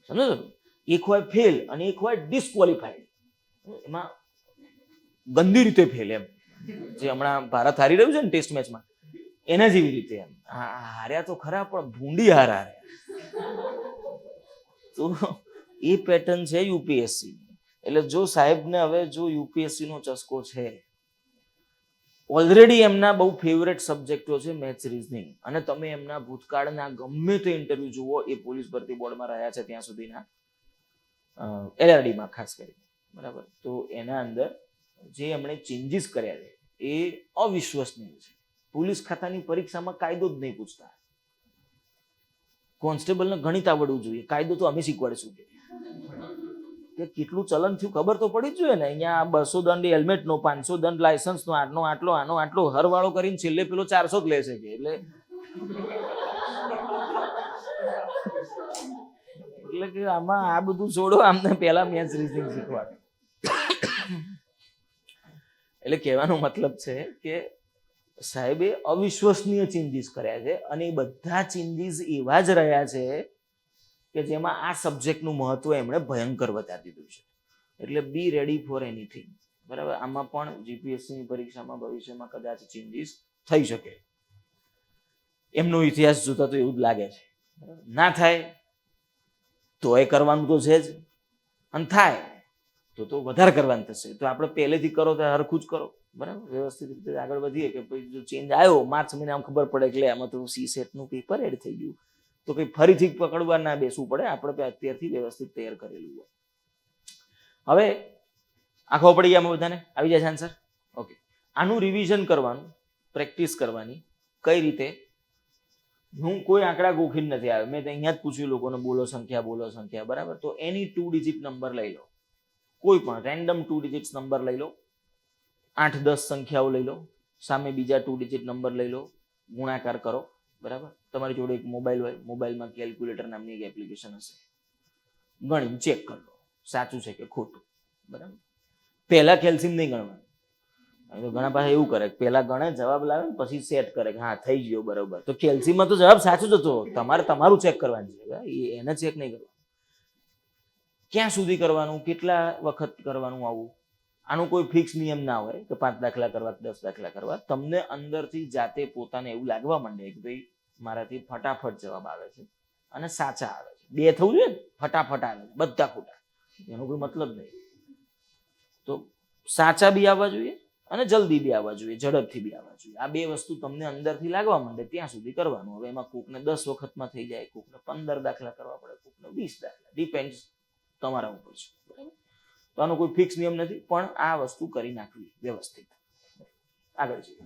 સમજો? એક હોય ફેલ અને એક હોય ડિસ્ક્વોલિફાઈડ. એમાં ગંદી રીતે ફેલ એમ જે હમણાં ભારત હારી રહ્યું છે ને ટેસ્ટ મેચમાં, એના જેવી રીતે એમ હાર્યા તો ખરા પણ ભૂંડી હાર્યા. તો એ પેટર્ન છે યુપીએસસી. એટલે જો સાહેબને હવે જો યુપીએસસી નો ચસ્કો છે, ઓલરેડી એમના બહુ ફેવરેટ સબ્જેક્ટો છે મેથ્સ, રીઝનિંગ, અને તમે એમના ભૂતકાળના ગમે તે ઇન્ટરવ્યુ જુઓ, એ પોલીસ ભરતી બોર્ડમાં રહ્યા છે ત્યાં સુધીના, એલઆરડીમાં ખાસ કરીને, બરાબર, તો એના અંદર જે એમણે ચેન્જીસ કર્યા છે એ અવિશ્વસનીય છે. પોલીસ ખાતાની પરીક્ષામાં કાયદો જ નહીં પૂછતા. કોન્સ્ટેબલને ગણિત આવડવું જોઈએ, કાયદો તો અમે શીખવાડીશું. કે કેટલું ચલન થયું ખબર તો પડી જ જોઈએ ને. અહીંયા 200 દંડ હેલ્મેટનો, 500 દંડ લાયસન્સનો, આનો આટલો હરવાળો કરીને છેલ્લે પેલો 400 જ લે છે કે એટલે કે આમાં આ બધું છોડો, આમને પહેલા મેથ્સ, રીઝનિંગ શીખવાડે. એટલે કહેવાનો મતલબ છે કે સાહેબે અવિશ્વસનીય ચેન્જીસ કર્યા છે, અને એ બધા ચેન્જીસ એવા જ રહ્યા છે કે જેમાં આ સબ્જેક્ટનું મહત્વ એમણે ભયંકર વધારી દીધું છે. એટલે બી રેડી ફોર એનીથિંગ, બરાબર. આમાં પણ જીપીએસસીની પરીક્ષામાં ભવિષ્યમાં કદાચ ચેન્જીસ થઈ શકે. એમનો ઇતિહાસ જોતા તો એવું જ લાગે છે. ના થાય તો એ કરવાનું તો છે જ, અને થાય તો વધારે કરવાનું થશે. તો આપણે પહેલેથી કરો તો હરખું જ કરો, બરાબર, વ્યવસ્થિત રીતે આગળ વધીએ. કે ભાઈ જો ચેન્જ આવ્યો માર્ચ મહિનામાં ખબર પડે એટલે આમાં તો CSETનું પેપર એડ થઈ ગયું, તો કંઈ ફરીથી પકડવા ના બેસવું પડે, આપણે અત્યારથી વ્યવસ્થિત તૈયાર કરેલું હોય. હવે આખો પડી ગયા અમે બધાને, આવી જાય છે આન્સર? ઓકે. આનું રિવિઝન કરવાનું, પ્રેક્ટિસ કરવાની. કઈ રીતે? હું કોઈ આંકડા ગોખીને નથી આવ્યો, મેં અહીંયા જ પૂછ્યું લોકોને, બોલો સંખ્યા, બરાબર. તો એની 2 ડિજિટ નંબર લઈ લો, કોઈ પણ રેન્ડમ 2 ડિજિટ્સ નંબર લઈ લો, 8-10 સંખ્યાઓ લઈ લો, સામે બીજા 2 ડિજિટ નંબર લઈ લો, ગુણાકાર કરો, બરાબર. તમારી જોડે એક મોબાઈલ હોય, મોબાઈલમાં કેલ્ક્યુલેટર નામની એક એપ્લિકેશન હશે, ગણી ચેક કરી લો સાચું છે કે ખોટું, બરાબર. પહેલા કેલ્સિયમ નહીં ગણવાનું. તો ઘણા પાસે એવું કરે, પહેલા ગણે, જવાબ લાવે ને પછી સેટ કરે કે હા થઈ ગયો બરોબર. તો કેલ્સિયમમાં તો જવાબ સાચું જ હતો, તમારે તમારું ચેક કરવાનું છે, એને ચેક નહીં કરવાનું. ક્યાં સુધી કરવાનું, કેટલા વખત કરવાનું આવું? આનું કોઈ ફિક્સ નિયમ ના હોય કે 5 દાખલા કરવા, 10 દાખલા કરવા. તમને અંદરથી જાતે પોતાને એવું લાગવા માંડે કે ભાઈ મારાથી ફટાફટ જવાબ આવે છે અને સાચા આવે છે. 2 થવું જોઈએ ને, ફટાફટ આવે છે, બધા ખોટા, એનો કોઈ મતલબ નહીં. તો સાચા બી આવવા જોઈએ અને જલ્દી બી આવવા જોઈએ, ઝડપથી બી આવવા જોઈએ. આ 2 વસ્તુ તમને અંદરથી લાગવા માંડે ત્યાં સુધી કરવાનું. હવે એમાં કોકને 10 વખતમાં થઈ જાય, કોકને 15 દાખલા કરવા પડે, કોકને 20 દાખલા, ડિપેન્ડ્સ તમારા ઉપર છે, બરાબર. તો આનો કોઈ ફિક્સ નિયમ નથી, પણ આ વસ્તુ કરી નાખવી વ્યવસ્થિત. આગળ જઈએ.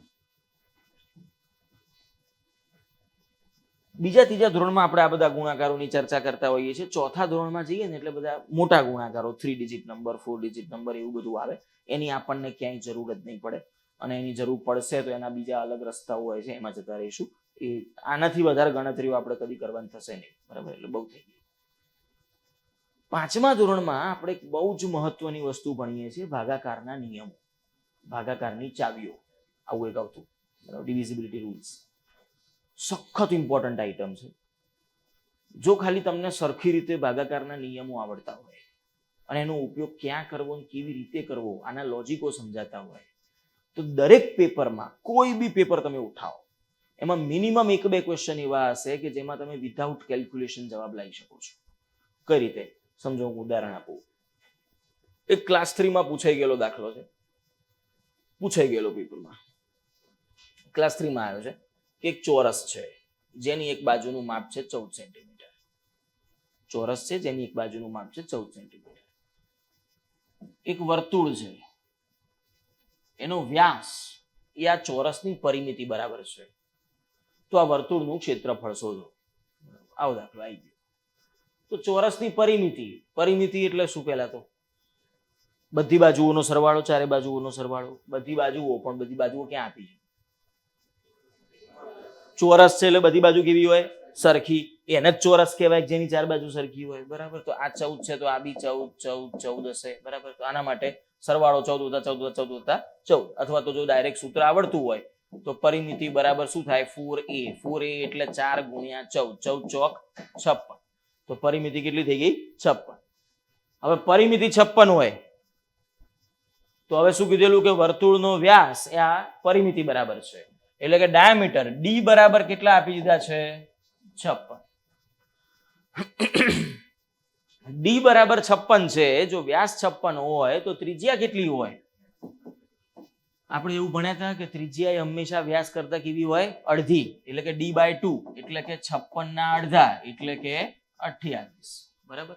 બીજા ત્રીજા ધોરણમાં આપણે આ બધા ગુણાકારોની ચર્ચા કરતા હોઈએ છીએ. ચોથા ધોરણમાં જઈએ ને એટલે બધા મોટા ગુણાકારો, 3 ડિજિટ નંબર, 4 ડિજિટ નંબર, એવું બધું આવે. એની આપણને ક્યાંય જરૂર જ નહીં પડે, અને એની જરૂર પડશે તો એના બીજા અલગ રસ્તાઓ હોય છે, એમાં જતા રહીશું. એ આનાથી વધારે ગણતરીઓ આપણે કદી કરવાની થશે નહીં, બરાબર. એટલે બહુ થઈ ગયું. 5મા ધોરણમાં આપણે એક બહુ જ મહત્વની વસ્તુ ભણીએ છીએ, ભાગાકારના નિયમો, ભાગાકારની ચાવીઓ, આવું એક આવતું, બરાબર, ડિવિઝિબિલિટી રૂલ્સ. સખત ઇમ્પોર્ટન્ટ આઈટમ છે. જો ખાલી તમને સરખી રીતે ભાગાકારના નિયમો આવડતા હોય અને એનો ઉપયોગ ક્યાં કરવો અને કેવી રીતે કરવો, આના લોજિકો સમજાતા હોય, તો દરેક પેપરમાં, કોઈ બી પેપર તમે ઉઠાવો, એમાં મિનિમમ 1-2 ક્વેશ્ચન એવા હશે કે જેમાં તમે વિધાઉટ કેલ્ક્યુલેશન જવાબ લાવી શકો છો. કઈ રીતે? સમજો, હું ઉદાહરણ આપું. એક ક્લાસ 3માં પૂછાઈ ગયેલો દાખલો છે, પૂછાઈ ગયેલો પેપરમાં. ક્લાસ 3માં આવ્યો છે કે એક ચોરસ છે જેની એક બાજુનું માપ છે 14 સેન્ટીમીટર. ચોરસ છે જેની એક બાજુનું માપ છે 14 સેન્ટીમીટર. એક વર્તુળ છે, એનો વ્યાસ એ આ ચોરસની પરિમિતિ બરાબર છે. તો આ વર્તુળનું ક્ષેત્રફળ શોધો. આવો દાખલો આવી ગયો. તો ચોરસની પરિમિતિ એટલે શું? પહેલા તો બધી બાજુઓનો સરવાળો, ચારે બાજુઓનો સરવાળો. બધી બાજુઓ, પણ બધી બાજુઓ ક્યાં આપી છે? ચોરસ છે એટલે બધી બાજુ કેવી હોય? સરખી. એને જ ચોરસ કહેવાય જેની 4 બાજુ સરખી હોય, બરાબર. તો આ 14 છે તો આ બી 14 હશે, બરાબર. તો આના માટે સરવાળો 14 અથવા તો જો ડાયરેક્ટ સૂત્ર આવડતું હોય તો પરિમિતિ બરાબર શું થાય? 4a એટલે 4 ગુણ્યા 14, 14 ચોક 56. તો પરિમિતિ કેટલી થઈ ગઈ? 56. હવે પરિમિતિ 56 હોય તો હવે શું કીધેલું કે વર્તુળનો વ્યાસ એ આ પરિમિતિ બરાબર છે, એટલે કે ડાયામીટર ડી બરાબર કેટલા આપી દીધા છે? 56. ડી બરાબર 56 છે. જો વ્યાસ 56 હોય તો ત્રિજ્યા કેટલી હોય? આપણે એવું ભણ્યા હતા કે ત્રિજ્યા એ હંમેશા વ્યાસ કરતા કેવી હોય? અડધી, એટલે કે d/2, એટલે કે 56 ના અડધા, એટલે કે 28. બરાબર.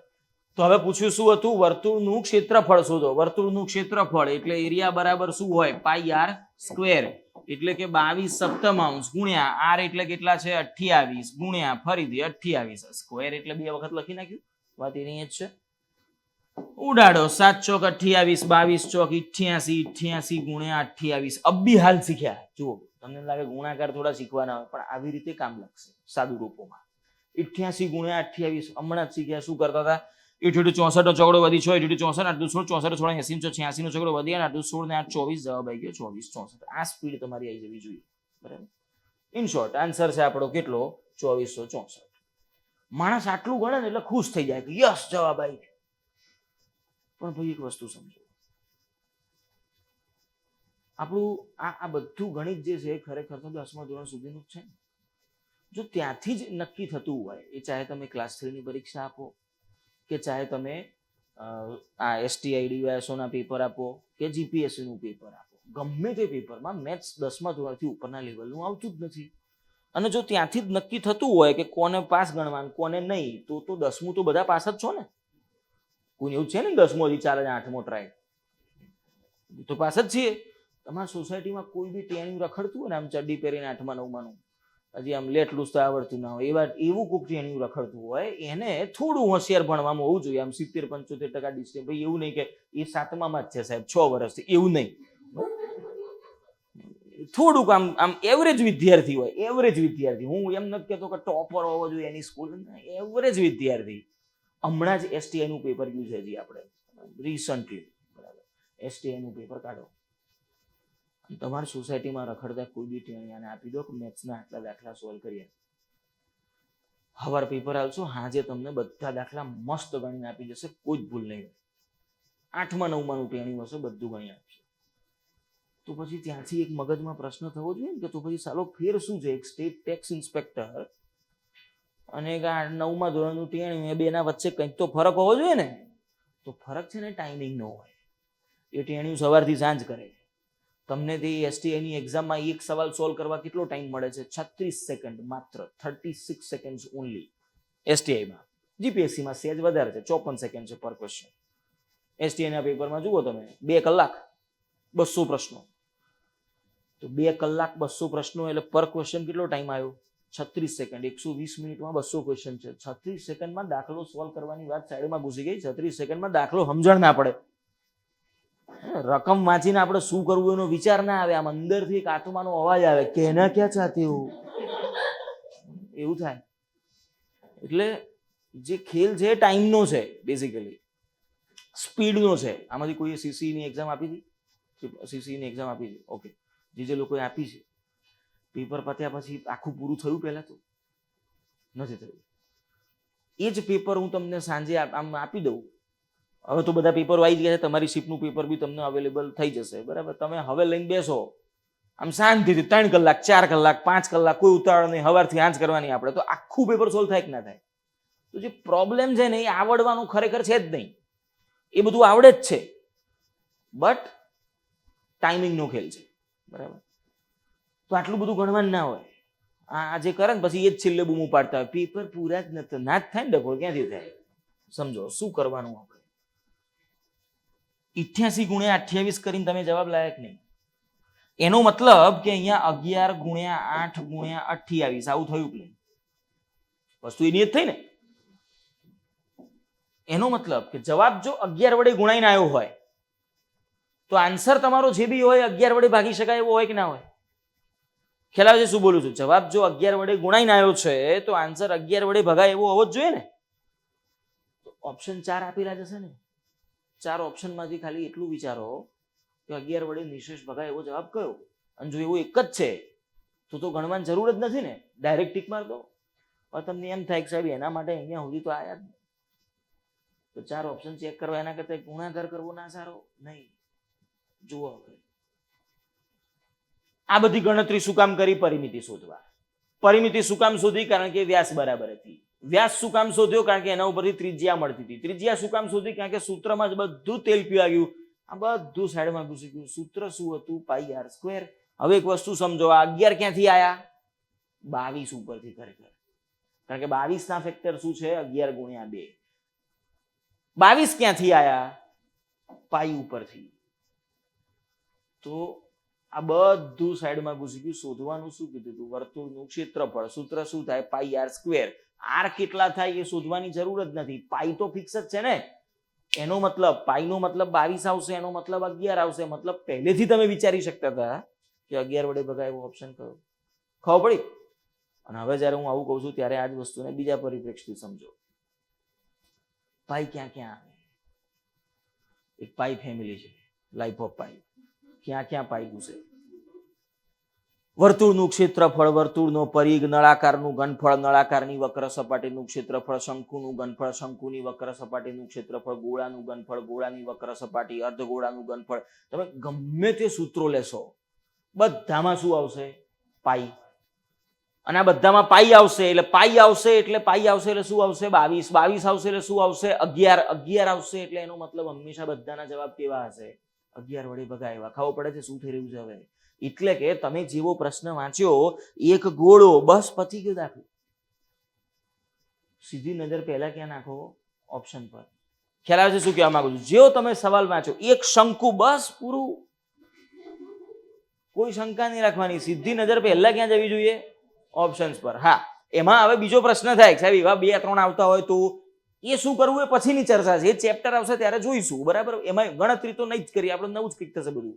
તો હવે પૂછ્યું શું હતું? વર્તુળનું ક્ષેત્રફળ શોધો. વર્તુળનું ક્ષેત્રફળ એટલે એરિયા બરાબર શું હોય? πr², એટલે કે 22 સપ્તમાંશ ગુણ્યા r એટલે કેટલા છે? 28 ગુણ્યા ફરીથી 28. સ્ક્વેર એટલે બે વખત લખી નાખ્યું, વાત એની જ છે. ઉડાડો 7 ચોક 28, 22 ચોક 88, 88 ગુણ્યા 28. અબ્બી હાલ શીખ્યા. જુઓ, તમને લાગે ગુણાકાર થોડા શીખવાના હોય, પણ આવી રીતે કામ લાગશે સાદુ રૂપોમાં. 88 ગુણ્યા 28 હમણાં જ શીખ્યા. શું કરતા હતા? 8 નો ચોકડો વધી 6, 8 64, 8 16, 64 16 80, 86 નો ચોકડો વધી 8 16 ને 8 24, જવાબ આવી ગયો 24 64. આ સ્પીડ તમારી આવી જવી જોઈએ. બરાબર. ઇન શોર્ટ આન્સર છે આપણો કેટલો? 2464. માણસ આટલું ગણે ને એટલે ખુશ થઈ જાય કે યસ જવાબ આવી ગયો. પણ ભાઈ એક વસ્તુ સમજો, આપણું આ બધું ગણિત જે છે ખરેખર તો 10મા ધોરણ સુધીનું જ છે. જો ત્યાંથી જ નક્કી થતું હોય, એ ચાહે તમે ક્લાસ 3 ની પરીક્ષા આપો, કે ચાહે તમે આ STIDના પેપર આપો, કે GPSC નું પેપર આપો, ગમે તે પેપરમાં મેથ્સ 10મા ધોરણથી ઉપરના લેવલનું આવતું જ નથી. અને જો ત્યાંથી જ નક્કી થતું હોય કે કોને પાસ ગણવાનું કોને નહીં, તો 10મું તો બધા પાસ જ છો ને. કોઈ એવું છે ને 10મો હજી ચાલે 8મો ટ્રાય, તો પાસ જ છીએ. તમારા સોસાયટીમાં કોઈ બી ટેણિયું રખડતું હોય ને, આમ ચડ્ડી પહેરીને 8મા 9માનું, હજી આમ લેટ લૂસ તો આવડતું ના હોય, એવું કોઈક ટેણિયું રખડતું હોય, એને થોડું હોશિયાર ભણવામાં હોવું જોઈએ. આમ 70-75% ડિસ્ટન્સ. ભાઈ એવું નહીં કે એ 7મામાં જ છે સાહેબ 6 વર્ષથી, એવું નહીં. થોડુંક આમ એવરેજ વિદ્યાર્થી હોય, એવરેજ વિદ્યાર્થી. હું એમ નથી કહેતો કે ટોપર હોવો જોઈએ એની સ્કૂલ, એવરેજ વિદ્યાર્થી. હમણાં જ STI નું પેપર ગયું છે હજી આપણે રિસન્ટલી. બરાબર. STI નું પેપર કાઢો, તમારી સોસાયટીમાં રખડતા કોઈ બી ટેણિયાને આપી દો કે મેથ્સના આટલા દાખલા સોલ્વ કરીએ. હવાર પેપર આવશો, હાજે તમને બધા દાખલા મસ્ત ગણીને આપી જશે, કોઈ જ ભૂલ નહીં હોય. 8મા 9માનું ટેણિયું હશે, બધું ગણી આપશે. તો પછી ત્યાંથી એક મગજમાં પ્રશ્ન થવો જોઈએ ને કે તો પછી સાલો ફેર શું છે? એક સ્ટેટ ટેક્સ ઇન્સ્પેક્ટર અને એક 9મા ધોરણનું ટેણિયું, એ બેના વચ્ચે કંઈક તો ફરક હોવો જોઈએ ને. તો ફરક છે ને ટાઈમિંગનો હોય. એ ટેણિયું સવારથી સાંજ કરે. તમને તે STIની એક્ઝામમાં એક સવાલ સોલ્વ કરવા કેટલો ટાઈમ મળે છે? 36 સેકન્ડ માત્ર, 36 સેકન્ડ ઓનલી STIમાં. GPSCમાં સેજ વધારે છે, 54 સેકન્ડ છે પર ક્વેશ્ચન. STIના પેપરમાં જુઓ તમે 2 કલાક 200 પ્રશ્નો. તો 2 કલાક 200 પ્રશ્નો એટલે પર ક્વેશ્ચન કેટલો ટાઈમ આવ્યો? 36 સેકન્ડ. 120 મિનિટમાં 200 ક્વેશ્ચન છે. 36 સેકન્ડમાં દાખલો સોલ્વ કરવાની વાત સાઈડમાં ઘૂસી ગઈ. 36 સેકન્ડમાં દાખલો સમજણ ના પડે, રકમ વાંચીને આપણે શું કરવું એનો વિચાર ના આવે, આમ અંદરથી એક આત્માનો અવાજ આવે કે એના ક્યાં ચાહતી હું, એવું થાય. એટલે જે ખેલ છે ટાઈમનો છે, બેઝિકલી સ્પીડનો છે. આમાંથી કોઈ CCની એક્ઝામ આપી હતી? CCની એક્ઝામ આપી હતી? ઓકે. જે લોકોએ આપી છે, પેપર પત્યા પછી આખું પૂરું થયું? પહેલા તો નથી થયું. એ જ પેપર હું તમને સાંજે આમ આપી દઉં. હવે તો બધા પેપરો આવી ગયા છે, તમારી શિપનું પેપર બી તમને અવેલેબલ થઈ જશે. બરાબર. તમે હવે લઈને બેસો આમ શાંતિથી 3 કલાક 4 કલાક 5 કલાક, કોઈ ઉતાવળ નહીં, સવારથી આંચ કરવાની આપણે, તો આખું પેપર સોલ્વ થાય કે ના થાય? તો જે પ્રોબ્લેમ છે ને એ આવડવાનું ખરેખર છે જ નહીં. એ બધું આવડે જ છે, બટ ટાઈમિંગનો ખેલ છે. બરાબર. તો આટલું બધું ગણવાનું ના હોય. આ જે કરે ને પછી એ જ છેલ્લે બૂમું પાડતા હોય, પેપર પૂરા જ નથી. ના જ થાય ને ડખો, ક્યાંથી થાય? સમજો શું કરવાનું આપણે. 88 ગુણ્યા 28 કરીને તમે જવાબ લાયક નહીં. એનો મતલબ કે અહીંયા 11 ગુણ્યા 8 ગુણ્યા 28 આવું થયું કે વસ્તુ એની જ થઈ ને. એનો મતલબ કે જવાબ જો 11 વડે ગુણાઈને આવ્યો હોય તો આન્સર તમારો જે બી હોય 11 વડે ભાગી શકાય એવો હોય કે ના હોય? ખ્યાલ આવે છે શું બોલું છું? જવાબ જો 11 વડે ગુણાઈને આવ્યો છે તો આન્સર 11 વડે ભગાય એવો હોવો જ જોઈએ ને. તો ઓપ્શન 4 આપેલા જશે ને. 4 ઓપ્શનમાંથી ખાલી એટલું વિચારો કે 11 વડે નિશેષ ભગાય એવો જવાબ કયો? અને જો એવો એક જ છે તો ગણવાની જરૂર જ નથી ને, ડાયરેક્ટ ટીક માર દો. હવે તમને એમ થાય કે સાહેબ એના માટે અહીંયા સુધી તો આયા જ નહીં, તો 4 ઓપ્શન ચેક કરવા એના કરતા ગુણાકાર કરવો ના સારો? નહીં. જુઓ આ બધી ગણતરી શું કામ કરી? પરિમિતિ શોધવા. પરિમિતિ શું કામ શોધી? કારણ કે વ્યાસ બરાબર હતી. વ્યાસ શું કામ શોધ્યો? કારણ કે એના ઉપરથી ત્રિજ્યા મળતી હતી. ત્રિજ્યા શું કામ શોધી? કારણ કે સૂત્રમાં જ બધું તેલ પીવા ગયું, આ બધું સાઈડમાં ઘૂસી ગયું. સૂત્ર શું હતું? પાઈ આર સ્ક્વેર. હવે એક વસ્તુ સમજો, આ 11 ક્યાંથી આયા? 22 ઉપરથી. ખરેખર કારણ કે 22 ના ફેક્ટર શું છે? 11 ગુણ્યા 2. 22 ક્યાંથી આયા? પાઈ ઉપરથી. તો આ બધું સાઈડમાં ઘૂસી ગયું. શોધવાનું શું કીધું હતું? વર્તુળનું ક્ષેત્રફળ. સૂત્ર શું થાય? પાઈ આર સ્ક્વેર. આર કેટલા થાય એ શોધવાની જરૂર જ નથી, પાઈ તો ફિક્સ જ છે ને. એનો મતલબ પાઈનો મતલબ 22 આવશે, એનો મતલબ 11 આવશે. મતલબ પહેલેથી તમે વિચારી શકતા હતા કે 11 વડે ભગાય એવો ઓપ્શન કયો? ખબર પડી? અને હવે જ્યારે હું આવું કહું છું ત્યારે આ જ વસ્તુને બીજા પરિપ્રેક્ષથી સમજો. પાઈ ક્યાં ક્યાં આવે? એક પાઈ ફેમિલી છે, લાઈફ ઓફ પાઈ. ક્યાં ક્યાં પાઈ ઘૂસે? વર્તુળનું ક્ષેત્રફળ, વર્તુળનો પરિઘ, નળાકારનું ઘનફળ, નળાકારની વક્ર સપાટીનું ક્ષેત્રફળ, શંકુનું ઘનફળ, શંકુની વક્ર સપાટીનું ક્ષેત્રફળ, ગોળાનું ઘનફળ, ગોળાની વક્ર સપાટી, અર્ધગોળાનું ઘનફળ. તમે ગમે તે સૂત્રો લેશો બધામાં શું આવશે? પાઈ. અને આ બધામાં પાઈ આવશે એટલે પાઈ આવશે એટલે પાઈ આવશે એટલે શું આવશે? 22. 22 આવશે એટલે શું આવશે? 11. 11 આવશે એટલે એનો મતલબ હંમેશા બધાના જવાબ કેવા હશે? 11 વડે ભગાય એવા. ખબર પડે છે શું થઈ રહ્યું છે હવે? એટલે કે તમે જેવો પ્રશ્ન વાંચ્યો, એક ગોળો, બસ પતી ગયો દાખલો. સીધી નજર પહેલા ક્યાં નાખો? ઓપ્શન પર. ખ્યાલ આવે છે શું કહેવા માંગુ છું? જેવો તમે સવાલ વાંચો, એક શંકુ, બસ પૂરું. કોઈ શંકા નહીં રાખવાની. સીધી નજર પહેલા ક્યાં જવી જોઈએ? ઓપ્શન્સ પર. હા, એમાં હવે બીજો પ્રશ્ન થાય સાહેબ એવા 2-3 આવતા હોય તો એ શું કરવું એ પછીની ચર્ચા છે. એ ચેપ્ટર આવશે ત્યારે જોઈશું, બરાબર? એમાં ગણતરી તો નહીં જ કરી, આપણે નવું જ કંઈક થશે બધું.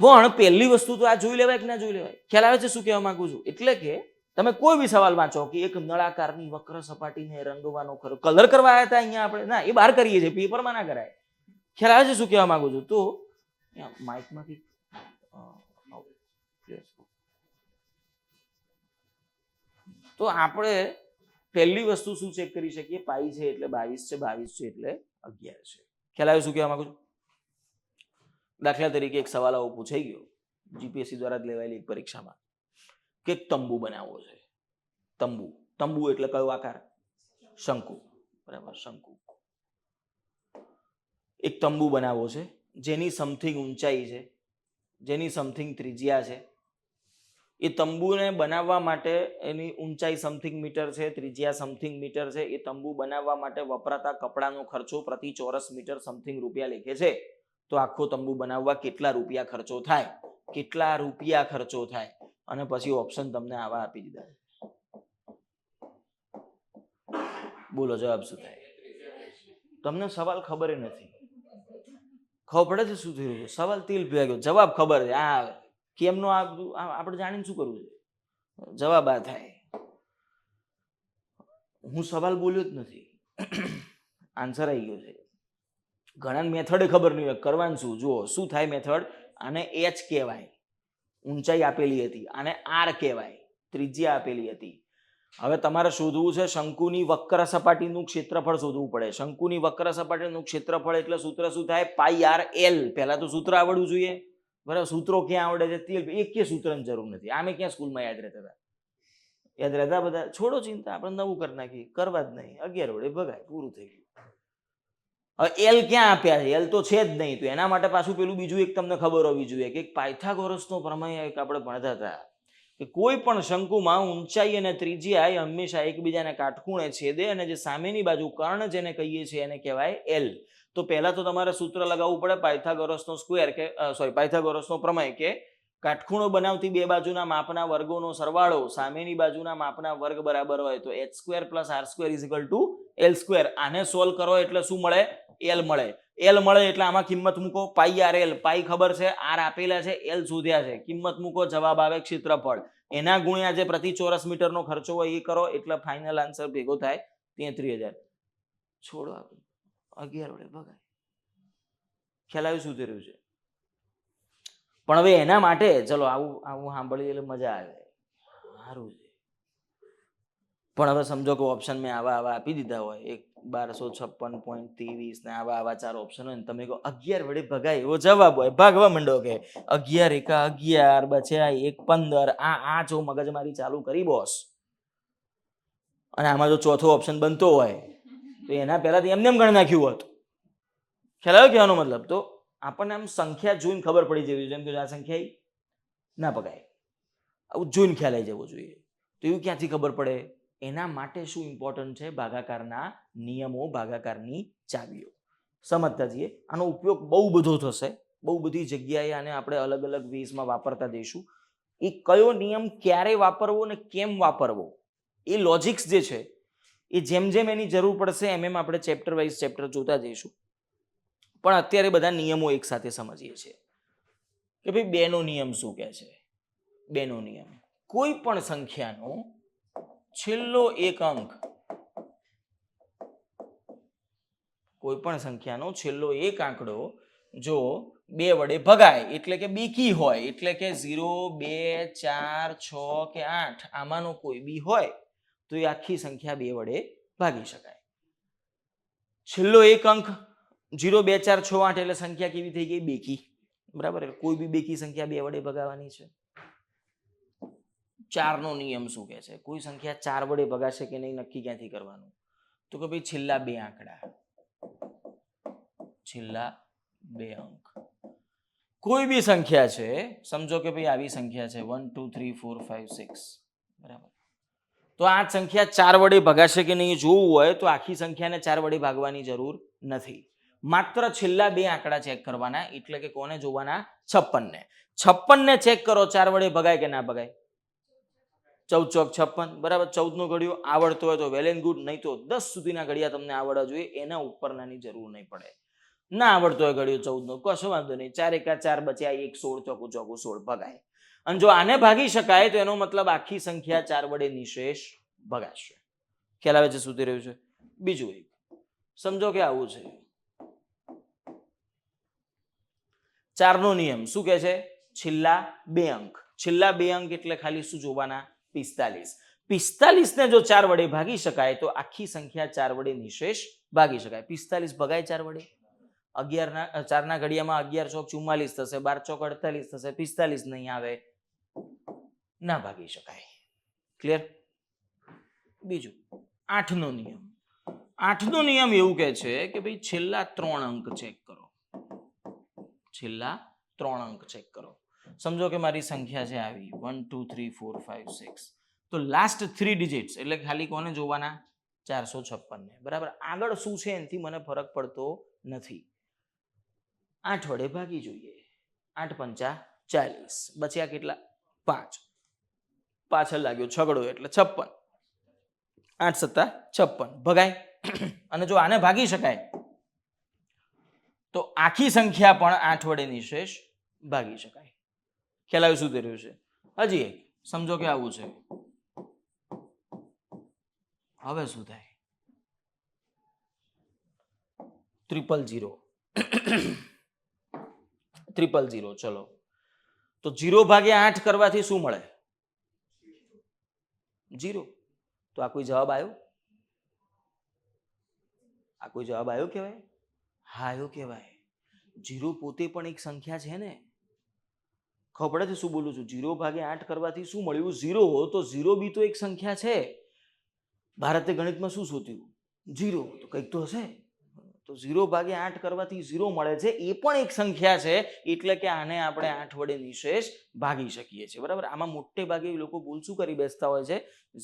પણ પહેલી વસ્તુ તો આ જોઈ લેવાય કે ના જોઈ લેવાય? ખ્યાલ આવે છે શું કહેવા માંગુ છું? એટલે કે તમે કોઈ બી સવાલ વાંચો કે એક નળાકારની વક્ર સપાટીને રંગવાનો ખરો, કલર કરવા આવ્યા હતા અહીંયા આપણે? ના, એ બહાર કરીએ છીએ, પેપરમાં ના કરાય. ખ્યાલ આવે છે શું કહેવા માંગુ છું? તો માઇકમાંથી તો આપણે પહેલી વસ્તુ શું ચેક કરી શકીએ? પાઈ છે એટલે 22 છે, 22 છે એટલે 11 છે. ખ્યાલ આવે શું કહેવા માંગુ છું? દાખલા તરીકે એક સવાલ આવો પૂછાઈ ગયો જીપીએસસી દ્વારા જ લેવાયેલી એક પરીક્ષામાં કે તંબુ બનાવવો છે. તંબુ. તંબુ એટલે કયો આકાર? શંકુ. બરાબર, શંકુ. એક તંબુ બનાવવો છે જેની સમથિંગ ઊંચાઈ છે, જેની સમથિંગ ત્રિજ્યા છે. એ તંબુને બનાવવા માટે એની ઊંચાઈ સમથિંગ મીટર છે, ત્રિજ્યા સમથિંગ મીટર છે. એ તંબુ બનાવવા માટે વપરાતા કપડાનો ખર્ચો પ્રતિ ચોરસ મીટર સમથિંગ રૂપિયા લેખે છે. તો આખો તંબુ બનાવવા કેટલા રૂપિયા ખર્ચો થાય? કેટલા રૂપિયા ખર્ચો થાય? અને પછી ઓપ્શન તમને આવા આપી દીધા. બોલો જવાબ શું થાય? તમને સવાલ ખબર નથી. ખબર પડે છે શું થયું? સવાલ તેલ પીવા ગયો. જવાબ ખબર છે. આ કેમનો આપણે જાણીને શું કરવું છે? જવાબ આ થાય. હું સવાલ બોલ્યો જ નથી, આન્સર આવી ગયો છે. ઘણા મેથડ ખબર નહીં હોય કરવાનું શું. જુઓ શું થાય મેથડ. આને એચ કહેવાય, ઊંચાઈ આપેલી હતી. આને આર કહેવાય, ત્રિજ્યા આપેલી હતી. હવે તમારે શોધવું છે શંકુની વક્ર સપાટીનું ક્ષેત્રફળ શોધવું પડે. શંકુની વક્ર સપાટીનું ક્ષેત્રફળ એટલે સૂત્ર શું થાય? પાઈ આર એલ. પહેલા તો સૂત્ર આવડવું જોઈએ, બરાબર? સૂત્રો ક્યાં આવડે છે? એક કે સૂત્રની જરૂર નથી. આમે ક્યાં સ્કૂલમાં યાદ રહેતા હતા? યાદ રહેતા બધા? છોડો ચિંતા, આપણે નવું કરી નાખીએ. કરવા જ નહીં. 11 વડે ભગાય, પૂરું થઈ ગયું. હવે એલ ક્યાં આપ્યા છે? એલ તો છે જ નહીં. તો એના માટે પાછું પેલું બીજું એક તમને ખબર હોવી જોઈએ કે પાયથાગોરસનો પ્રમેય એક આપણે ભણતા હતા કે કોઈ પણ શંકુમાં ઊંચાઈ અને ત્રિજ્યા એ હંમેશા એકબીજાને કાટખૂણે છેદે અને જે સામેની બાજુ કર્ણ જેને કહીએ છીએ એને કહેવાય એલ. તો પહેલા તો તમારે સૂત્ર લગાવવું પડે પાયથાગોરસનો સ્ક્વેર કે પાયથાગોરસનો પ્રમેય કે કાટખૂણો બનાવતી બે બાજુના માપના વર્ગોનો સરવાળો સામેની બાજુના માપના વર્ગ બરાબર હોય તો h² + r² = l². આને સોલ્વ કરો એટલે શું મળે? એલ મળે. એલ મળે એટલે આમાં કિંમત મૂકો. પાઈ આર એલ. પાઈ ખબર છે, આર આપેલા છે, એલ શોધ્યા છે. કિંમત મૂકો, જવાબ આવે ક્ષેત્રફળ. એના ગુણ્યા જે પ્રતિ ચોરસ મીટરનો ખર્ચો હોય એ કરો એટલે ફાઇનલ આન્સર ભેગો થાય 33,000. છોડો, 11 વડે ભગાય. ખ્યાલ આવ્યું શું થઈ રહ્યું છે? પણ હવે એના માટે ચલો આવું સાંભળીએ એટલે મજા આવે, સારું છે. પણ હવે સમજો કે ઓપ્શન મેં આવા આપી દીધા હોય, એક 1256.23 ને આવા 4 ઓપ્શન હોય ને તમે કહો 11 વડે ભગાય એવો જવાબ હોય, ભાગવા માંડો કે 11 એકા 11 બચ્યા 1 15. આ જો મગજમારી ચાલુ કરી બોસ, અને આમાં જો ચોથો ઓપ્શન બનતો હોય તો એના પહેલાથી એમને એમ ગણી નાખ્યું હોત. ખ્યાલ આવ્યો કહેવાનો મતલબ? તો આપણને આમ સંખ્યા જોઈને ખબર પડી જવી, જેમ કે આ સંખ્યા ના ભગાય, આવું જોઈને ખ્યાલ આવી જવો જોઈએ. તો એવું ક્યાંથી ખબર પડે? એના માટે શું ઇમ્પોર્ટન્ટ છે? ભાગાકારના નિયમો, ભાગાકારની ચાવીઓ સમજતા જઈએ. આનો ઉપયોગ બહુ બધો થશે, બહુ બધી જગ્યાએ આને આપણે અલગ અલગ વેઝમાં વાપરતા જઈશું. એ કયો નિયમ ક્યારે વાપરવો ને કેમ વાપરવો, એ લોજિક્સ જે છે એ જેમ જેમ એની જરૂર પડશે એમ એમ આપણે ચેપ્ટર વાઇઝ ચેપ્ટર જોતા જઈશું. પણ અત્યારે બધા નિયમો એક સાથે સમજીએ છીએ કે ભાઈ બેનો નિયમ શું કહે છે. બેનો નિયમ, કોઈ પણ સંખ્યાનો છેલ્લો એક અંક, કોઈ પણ સંખ્યાનો છેલ્લો એક આંકડો જો 2 વડે ભગાય એટલે કે બેકી હોય, એટલે કે 0, 2, 4, 6 કે 8 આમાંનો કોઈ બી હોય તો એ આખી સંખ્યા 2 વડે ભાગી શકાય. છેલ્લો એક અંક 0, 2, 4, 6, 8 એટલે સંખ્યા કેવી થઈ ગઈ? બેકી. બરાબર? કોઈ બી બેકી સંખ્યા 2 વડે ભગાવાની છે. 4 નો નિયમ શું કહે છે? કોઈ સંખ્યા 4 વડે ભગાશે કે નહીં નક્કી ક્યાંથી કરવાનું? તો કે ભાઈ છેલ્લા 2 આંકડા, છેલ્લા 2 અંક. કોઈ બી સંખ્યા છે, સમજો કે ભાઈ આવી સંખ્યા છે 1 2 3 4 5 6, બરાબર? તો આ સંખ્યા 4 વડે ભગાશે કે નહીં જોવું હોય તો આખી સંખ્યાને 4 વડે ભાગવાની જરૂર નથી. માત્ર છેલ્લા 2 આંકડા ચેક કરવાના, એટલે કે કોને જોવાના? 56 ને. 56 ને ચેક કરો 4 વડે ભગાય કે ના ભગાય? 14 ચોક 56, બરાબર? 14 નો ઘડિયો આવડતો હોય તો વેલ એન્ડ ગુડ, નહીં તો 10 સુધીના ઘડિયા તમને આવડવા જોઈએ, એના ઉપરનાની જરૂર નહીં પડે. ના આવડતો હોય ઘડિયો 14 નો, કશો વાંધો નહીં, 4 એકા 4 બચ્યા 1, 16 ચોકું ચોકું 16 ભગાય. અને જો આને ભાગી શકાય તો એનો મતલબ આખી સંખ્યા 4 વડે નિશેષ ભગાશે. ખ્યાલ આવે છે શું થઈ રહ્યું છે? બીજું એક સમજો કે આવું છે, 4 નો નિયમ શું કહે છે? છેલ્લા 2 અંક. છેલ્લા 2 અંક એટલે ખાલી શું જોવાના? 45. 45 ને જો 4 વડે ભાગી શકાય તો આખી સંખ્યા 4 વડે નિશેષ ભાગી શકાય. 45 ભગાય 4 વડે? 4 ના ઘડિયામાં 11 ચોક 44 થશે, 12 ચોક 48 થશે, 45 નહીં આવે, ના ભાગી શકાય. ક્લિયર? બીજું 8 નો નિયમ. 8 નો નિયમ એવું કહે છે કે ભાઈ છેલ્લા 3 અંક ચેક કરો. છેલ્લા 3 અંક ચેક કરો. સમજો કે મારી સંખ્યા છે આવી 1 2 3 4 5 6, તો લાસ્ટ 3 ડિજિટ્સ એટલે ખાલી કોને જોવાના? 456 ને. બરાબર? આગળ શું છે એનાથી મને ફરક પડતો નથી. 8 વડે ભાગી જોઈએ. 8 પંચા 40, બચ્યા કેટલા? 5. પાછળ લાગ્યો છગડો એટલે 56. 8 સત્તા 56 ભગાય. અને જો આને ભાગી શકાય તો આખી સંખ્યા પણ 8 વડે નિશેષ ભાગી શકાય. ખ્યાલ આવ્યું શું થઈ રહ્યું છે? હજી એક સમજો કે આવું છે, હવે શું થાય? 000 000. ચલો, તો 0 ભાગ્યા 8 કરવાથી શું મળે? 0. તો આ કોઈ જવાબ આવ્યો? આ કોઈ જવાબ આવ્યો કહેવાય? હા આવ્યો કહેવાય. 0 પોતે પણ એક સંખ્યા છે ને. ખબર પડે છે શું બોલું છું? 0 ભાગ્યા 8 કરવાથી શું મળ્યું? 0. તો 0 બી તો એક સંખ્યા છે. ભારતે ગણિતમાં શું શોધ્યું? 0. તો કંઈક તો હશે. તો 0 ભાગ્યા 8 કરવાથી 0 મળે છે, એ પણ એક સંખ્યા છે, એટલે કે આને આપણે 8 વડે નિશેષ ભાગી શકીએ છીએ. બરાબર? આમાં મોટે ભાગે લોકો ભૂલ શું કરી બેસતા હોય છે?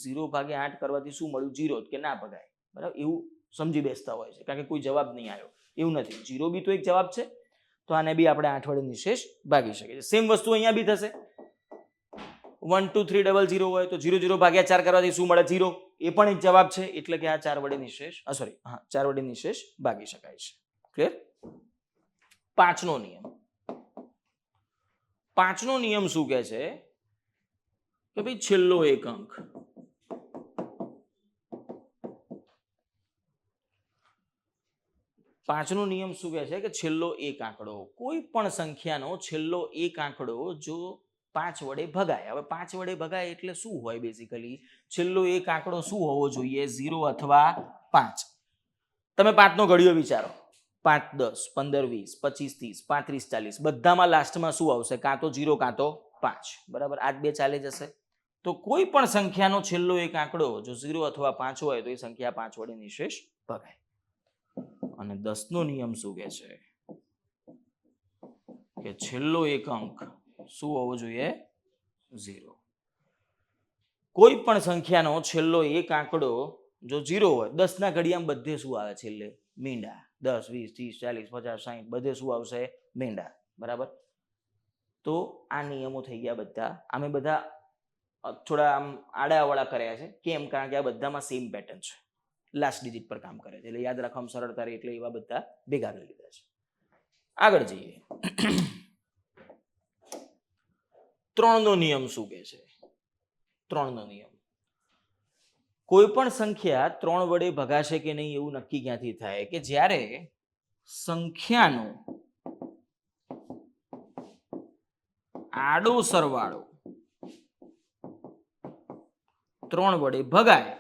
0 ભાગ્યા 8 કરવાથી શું મળ્યું? 0 કે ના ભગાય. બરાબર? એવું સમજી બેસતા હોય છે, કારણ કે કોઈ જવાબ નહીં આવ્યો. એવું નથી. 0 બી તો એક જવાબ છે, તો આને બી આપણે 8 વડે નિશેષ ભાગી શકીએ છીએ. સેમ વસ્તુ અહીંયા બી થશે. 1 2 3 0 હોય તો 0 0 ભાગ્યા 4 કરવાથી શું મળે? 0. એ પણ એક જવાબ છે, એટલે કે આ 4 વડે નિશેષ 4 વડે નિશેષ ભાગી શકાય છે. ક્લિયર? 5 નો નિયમ. 5 નો નિયમ શું કહે છે કે ભાઈ છેલ્લો એક અંક. પાંચનો નિયમ શું કહે છે કે છેલ્લો એક આંકડો, કોઈ પણ સંખ્યાનો છેલ્લો એક આંકડો જો 5 વડે ભગાય. હવે 5 વડે ભગાય એટલે શું હોય? બેઝિકલી છેલ્લો એક આંકડો શું હોવો જોઈએ? 0 અથવા 5. તમે 5નો ઘડિયો વિચારો, 5, 10, 15, 20, 25, 30, 35, 40, બધામાં લાસ્ટમાં શું આવશે? કાં તો 0 કાં તો 5, બરાબર? આ જ બે ચાલે જશે. તો કોઈ પણ સંખ્યાનો છેલ્લો એક આંકડો જો 0 અથવા 5 હોય તો એ સંખ્યા 5 વડે નિશેષ ભગાય. અને 10નો નિયમ શું કહે છે કે છેલ્લો એક અંક શું હોવો જોઈએ? 0. કોઈ પણ સંખ્યાનો છેલ્લો એક આંકડો જો 0 હોય, 10ના ઘડિયામાં બધે શું આવે છેલ્લે? મીંડા. 10, 20, 30, 40, 50, 60 બધે શું આવશે? મીંડા, બરાબર? તો આ નિયમો થઈ ગયા બધા. અમે બધા થોડા આમ આડાવાળા કર્યા છે. કેમ? કારણ કે આ બધામાં સેમ પેટર્ન છે, લાસ્ટ ડિજિટ પર કામ કરે છે, એટલે યાદ રાખવામાં સરળતા રહે, એટલે એવા બધા ભેગા કરી લીધા છે. આગળ જઈએ. 3નો નિયમ શું કહે છે? 3નો નિયમ, કોઈ પણ સંખ્યા 3 વડે ભગાશે કે નહીં એવું નક્કી ક્યાંથી થાય? કે જ્યારે સંખ્યાનો આડો સરવાળો 3 વડે ભગાય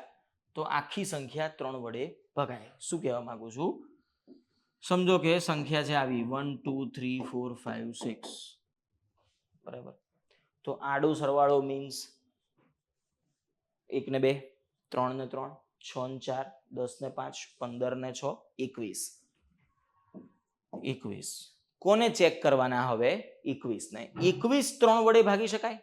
તો આખી સંખ્યા 3 વડે ભગાય. શું કહેવા માંગુ છું? સમજો કે સંખ્યા છે આવી 1, 2, 3, 4, 5, 6, બરાબર? તો આડો સરવાળો મીન્સ 1 ને 2, 3 ને 3, 6 ને 4, 10 ને 5, 15 ને 6, 21. 21 કોને ચેક કરવાના હવે? 21 ને. 21 3 વડે ભાગી શકાય?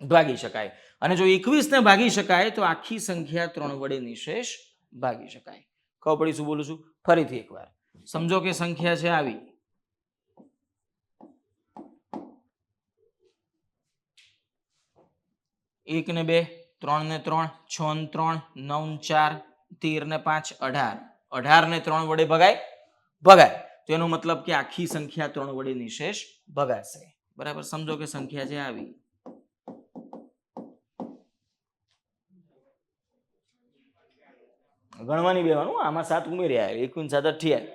ભાગી શકાય. અને જો 21 ને ભાગી શકાય તો આખી સંખ્યા 3 વડે નિશેષ ભાગી શકાય. ખબર પડી શું બોલું છું? ફરીથી એકવાર સમજો કે સંખ્યા છે આવી 1 ને 2, 3 ને 3, 6 ને 3, 9 ને 4, 13 ને 5, 18. 18 ને 3 વડે ભગાય? ભગાય. તો એનો મતલબ કે આખી સંખ્યા 3 વડે નિશેષ ભગાશે. બરાબર? સમજો કે સંખ્યા છે આવી ગણવાની બેવાનું, આમાં 7 ઉમેર્યા, 1 7 28.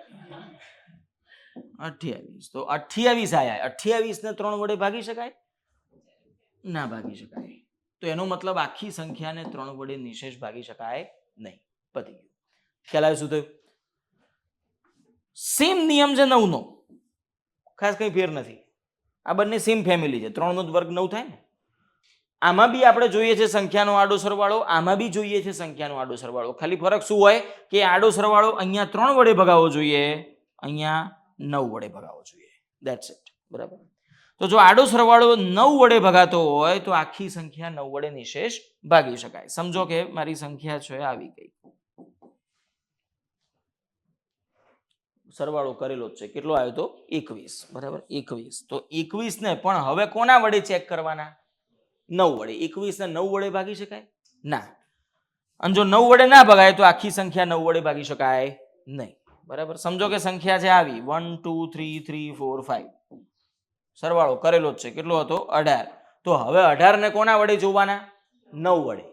તો 28 આયા. 28 ને 3 વડે ભાગી શકાય? ના ભાગી શકાય. તો એનો મતલબ આખી સંખ્યાને 3 વડે નિશેષ ભાગી શકાય નહીં. પતી ગયું. ખ્યાલ આવે શું થયું? સેમ નિયમ છે 9નો, ખાસ કઈ ફેર નથી. આ બંને સેમ ફેમિલી છે. 3નો વર્ગ 9 થાય ને. આમાં બી આપણે જોઈએ છે સંખ્યાનો આડો સરવાળો, આમાં બી જોઈએ છે સંખ્યાનો આડો સરવાળો. ખાલી ફરક શું હોય કે આડો સરવાળો અહીંયા 3 વડે ભગાવવો જોઈએ, અહીંયા 9 વડે ભગાવવો જોઈએ. That's it. બરાબર? તો જો આડો સરવાળો 9 વડે ભગાતો હોય તો આખી સંખ્યા 9 વડે નિશેષ ભાગી શકાય. સમજો કે મારી સંખ્યા છે આવી ગઈ, સરવાળો કરેલો જ છે, કેટલો આવ્યો તો 21, બરાબર? 21. તો 21 ને પણ હવે કોના વડે ચેક કરવાના? 9 વડે. 21 ને 9 વડે ભાગી શકાય? ના. અને જો 9 વડે ના ભગાય તો આખી સંખ્યા 9 વડે ભાગી શકાય નહીં. બરાબર? સમજો કે સંખ્યા છે આવી 1, 2, 3, 3, 4, 5, સરવાળો કરેલો જ છે, કેટલો હતો? 18. તો હવે 18 ને કોના વડે જોવાના? 9 વડે.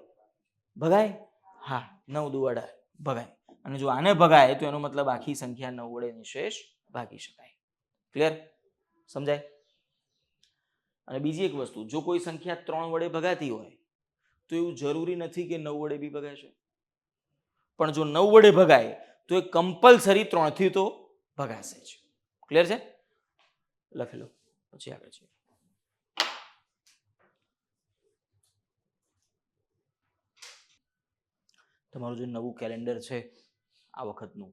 ભગાય? હા, 9 દુ 18 ભગાય. અને જો આને ભગાય તો એનો મતલબ આખી સંખ્યા 9 વડે નિશેષ ભાગી શકાય. ક્લિયર? સમજાય? અને બીજી એક વસ્તુ, જો કોઈ સંખ્યા 3 વડે ભગાતી હોય તો એવું જરૂરી નથી કે 9 વડે બી ભગાશે. પણ જો 9 વડે ભગાય તો એ કમ્પલસરી 3 થી તો ભગાશે જ. ક્લિયર છે? લખી લો પછી આગળ છે. તમારું જે નવું કેલેન્ડર છે આ વખતનું,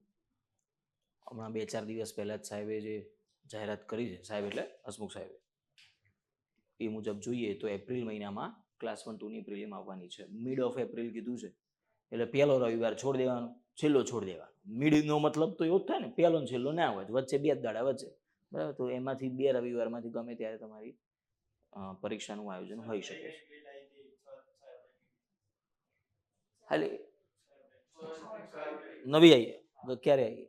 હમણાં 2-4 દિવસ પહેલા જ સાહેબે જે જાહેરાત કરી છે, સાહેબ એટલે હસમુખ સાહેબે, એ મુજબ જોઈએ તો એપ્રિલ મહિનામાં ક્લાસ 1, 2ની પ્રિલિમ આવવાની છે. મિડ ઓફ એપ્રિલ કીધું છે, એટલે પહેલો રવિવાર છોડ દેવાનો, છેલ્લો છોડ દેવાનો. મિડનો મતલબ તો એવો જ થાય ને, પહેલો ને છેલ્લો ના હોય, વચ્ચે 2 દાડા વચ્ચે, બરાબર? તો એમાંથી 2 રવિવારમાંથી ગમે ત્યારે તમારી પરીક્ષાનું આયોજન હોઈ શકે છે. ખાલી નવી આવીએ ક્યારે આવીએ?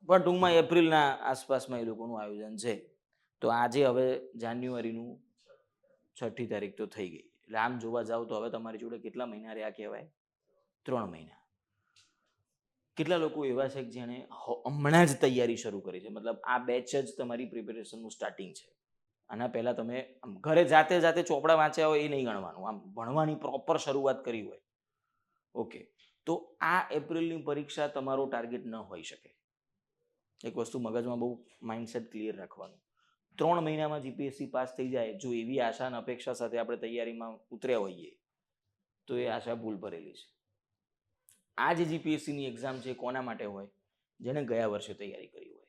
પણ ટૂંકમાં એપ્રિલના આસપાસમાં એ લોકોનું આયોજન છે. તો આજે હવે જાન્યુઆરીનું 6ઠી તારીખ તો થઈ ગઈ, એટલે આમ જોવા જાવ તો હવે તમારી જોડે કેટલા મહિના રહ્યા કહેવાય? 3 મહિના. કેટલા લોકો એવા છે કે જેણે હમણાં જ તૈયારી શરૂ કરી છે, મતલબ આ બેચ જ તમારી પ્રિપેરેશનનું સ્ટાર્ટિંગ છે. આના પહેલા તમે ઘરે જાતે જાતે ચોપડા વાંચ્યા હોય એ નહીં ગણવાનું, આમ ભણવાની પ્રોપર શરૂઆત કરી હોય. ઓકે, તો આ એપ્રિલની પરીક્ષા તમારો ટાર્ગેટ ન હોઈ શકે. એક વસ્તુ મગજમાં બહુ માઇન્ડસેટ ક્લિયર રાખવાનું. 3 મહિનામાં જીપીએસસી પાસ થઈ જાય, જો એવી આશા અને અપેક્ષા સાથે આપણે તૈયારીમાં ઉતર્યા હોઈએ તો એ આશા ભૂલ ભરેલી છે. આ જે જીપીએસસીની એક્ઝામ છે કોના માટે હોય? જેને ગયા વર્ષે તૈયારી કરી હોય.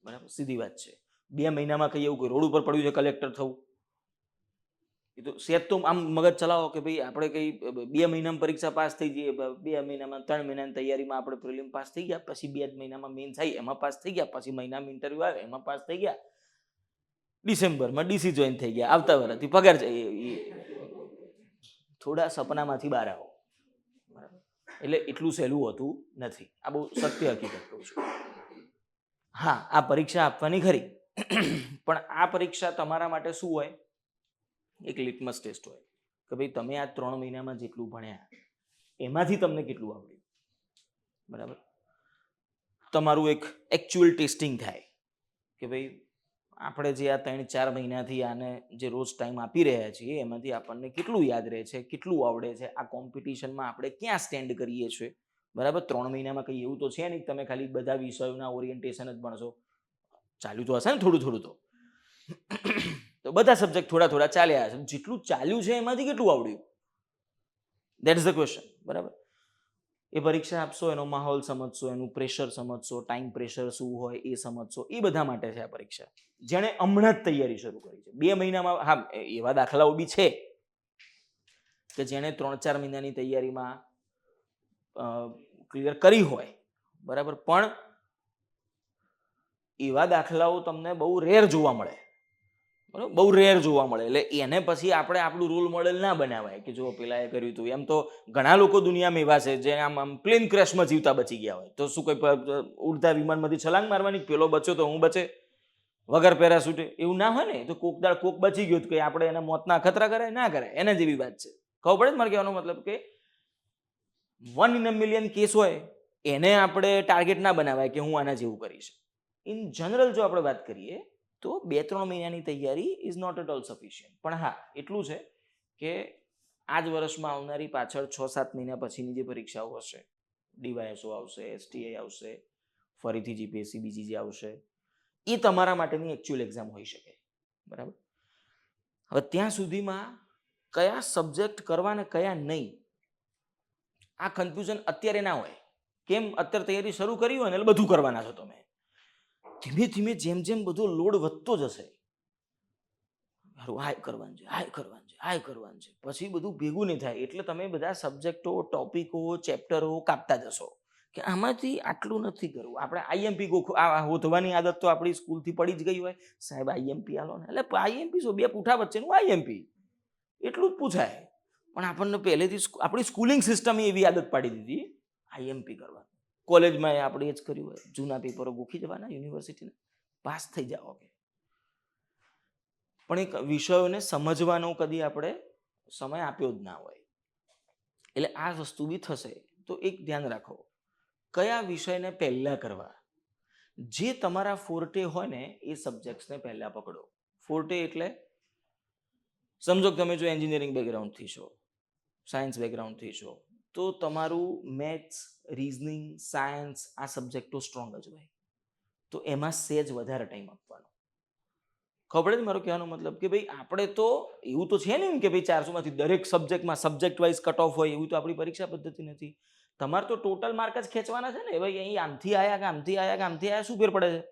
બરાબર, સીધી વાત છે. 2 મહિનામાં કઈ એવું કોઈ રોડ ઉપર પડ્યું છે કલેક્ટર થવું? એ તો સેજ તો આમ મગજ ચલાવો કે ભાઈ આપણે કઈ 2 મહિનામાં પરીક્ષા પાસ થઈ જઈએ, 2 મહિનામાં 3 મહિનાની તૈયારીમાં આપણે પ્રિલિમ પાસ થઈ ગયા, પછી 2 મહિનામાં મેઇન્સ આવી એમાં પાસ થઈ ગયા, પછી મહિનામાં ઇન્ટરવ્યુ આવે એમાં પાસ થઈ ગયા, ડિસેમ્બરમાં ડીસી જોઈન થઈ ગયા, આવતા વર્ષથી પગાર થોડા સપનામાંથી બહાર આવો. એટલે એટલું સહેલું હોતું નથી. આ બહુ સત્ય હકીકત કહું છું. હા, આ પરીક્ષા આપવાની ખરી, પણ આ પરીક્ષા તમારા માટે શું હોય? એક લિટમસ ટેસ્ટ હોય કે ભાઈ તમે આ 3 મહિનામાં જેટલું ભણ્યા એમાંથી તમને કેટલું આવડ્યું. બરાબર, તમારું એક એકચ્યુઅલ ટેસ્ટિંગ થાય કે ભાઈ આપણે જે આ 3-4 મહિનાથી આને જે રોજ ટાઈમ આપી રહ્યા છીએ એમાંથી આપણને કેટલું યાદ રહે છે, કેટલું આવડે છે, આ કોમ્પિટિશનમાં આપણે ક્યાં સ્ટેન્ડ કરીએ છીએ. બરાબર, 3 મહિનામાં કંઈ એવું તો છે નહીં તમે ખાલી બધા વિષયોના ઓરિએન્ટેશન જ ભણશો. ચાલ્યું તો હશે ને થોડું થોડું તો બધા સબ્જેક્ટ થોડા થોડા ચાલ્યા હશે. જેટલું ચાલ્યું છે એમાંથી કેટલું આવડ્યું? That is the question. બરાબર, એ પરીક્ષા આપશો, એનો માહોલ સમજશો, એનું પ્રેશર સમજશો, ટાઈમ પ્રેશર શું હોય એ સમજશો. એ બધા માટે છે આ પરીક્ષા. જેણે હમણાં જ તૈયારી શરૂ કરી છે 2 મહિનામાં, હા એવા દાખલાઓ બી છે કે જેણે 3-4 મહિનાની તૈયારીમાં ક્લિયર કરી હોય. બરાબર, પણ એવા દાખલાઓ તમને બહુ રેર જોવા મળે. બરાબર, બહુ રેર જોવા મળે. એટલે એને પછી આપણે આપણું રોલ મોડેલ ના બનાવાય કે જો પેલા એ કર્યું હતું. એમ તો ઘણા લોકો દુનિયામાં એવા છે જે આમ પ્લેન ક્રેશમાં જીવતા બચી ગયા હોય. તો શું કોઈ ઉડતા વિમાનમાંથી છલાંગ મારવાની, પેલો બચ્યો તો હું બચે વગર પેરાશૂટે? એવું ના હોય ને. તો કોક દાળ કોક બચી ગયો કે આપણે એના મોતના ખતરા કરાય? ના કરાય. એના જેવી વાત છે. ખબર પડે મારે કહેવાનો મતલબ કે 1 in a million કેસ હોય એને આપણે ટાર્ગેટ ના બનાવાય કે હું આના જેવું કરીશ. ઇન જનરલ જો આપણે વાત કરીએ તો 2-3 મહિનાની તૈયારી is not at all sufficient. પણ હા, એટલું છે કે આ જ વર્ષમાં આવનારી પાછળ 6-7 મહિના પછીની જે પરીક્ષાઓ હશે, ડીવાયએસઓ આવશે, એસટીઆઈ આવશે, ફરીથી જીપીએસસી બીજી જે આવશે, એ તમારા માટેની એકચ્યુઅલ એક્ઝામ હોઈ શકે. બરાબર, હવે ત્યાં સુધીમાં કયા સબ્જેક્ટ કરવા ને કયા નહીં, આ કન્ફ્યુઝન અત્યારે ના હોય. કેમ? અત્યારે તૈયારી શરૂ કરી હોય ને એટલે બધું કરવાના છો તમે. ધીમે ધીમે જેમ જેમ બધો લોડ વધતો જશે, હાય કરવાનું છે, હાય કરવાનું છે, હાય કરવાનું છે, પછી બધું ભેગું નહીં થાય. એટલે તમે બધા સબ્જેક્ટો, ટોપિકો, ચેપ્ટરો કાપતા જશો કે આમાંથી આટલું નથી કરવું. આપણે આઈએમપી હોધવાની આદત તો આપણી સ્કૂલથી પડી જ ગઈ હોય. સાહેબ આઈએમપી આલો ને, એટલે આઈએમપી શું, 2 પૂઠા વચ્ચેનું આઈએમપી, એટલું જ પૂછાય. પણ આપણને પહેલેથી આપણી સ્કૂલિંગ સિસ્ટમ એવી આદત પાડી દીધી આઈએમપી કરવા. કોલેજમાં આપણે એ જ કર્યું હોય. જૂના પેપરો ગોખી જવાના, યુનિવર્સિટીના, પાસ થઈ જાઓ. પણ એક વિષયોને સમજવાનો કદી આપણે સમય આપ્યો જ ના હોય. એટલે આ વસ્તુ બી થશે. તો એક ધ્યાન રાખો, કયા વિષયને પહેલા કરવા. જે તમારા ફોર્ટે હોય ને એ સબ્જેક્ટ્સને પહેલા પકડો. ફોર્ટે એટલે સમજો કે તમે જો એન્જિનિયરિંગ બેકગ્રાઉન્ડથી છો, સાયન્સ બેકગ્રાઉન્ડથી છો, તો તમારું મેથ્સ, રીઝનિંગ, સાયન્સ આ સબ્જેક્ટો સ્ટ્રોંગ જ હોય. તો એમાં સેજ વધારે ટાઈમ આપવાનો. ખબર પડે મારો કહેવાનો મતલબ કે ભાઈ આપણે તો એવું તો છે ને કે ભાઈ 400માંથી દરેક સબ્જેક્ટમાં સબ્જેક્ટ વાઇઝ કટ ઓફ હોય, એવું તો આપણી પરીક્ષા પદ્ધતિ નથી. તમારે તો ટોટલ માર્ક જ ખેંચવાના છે ને. ભાઈ અહીં આમથી આયા કે આમથી આયા કે આમથી આયા, શું ફેર પડે છે?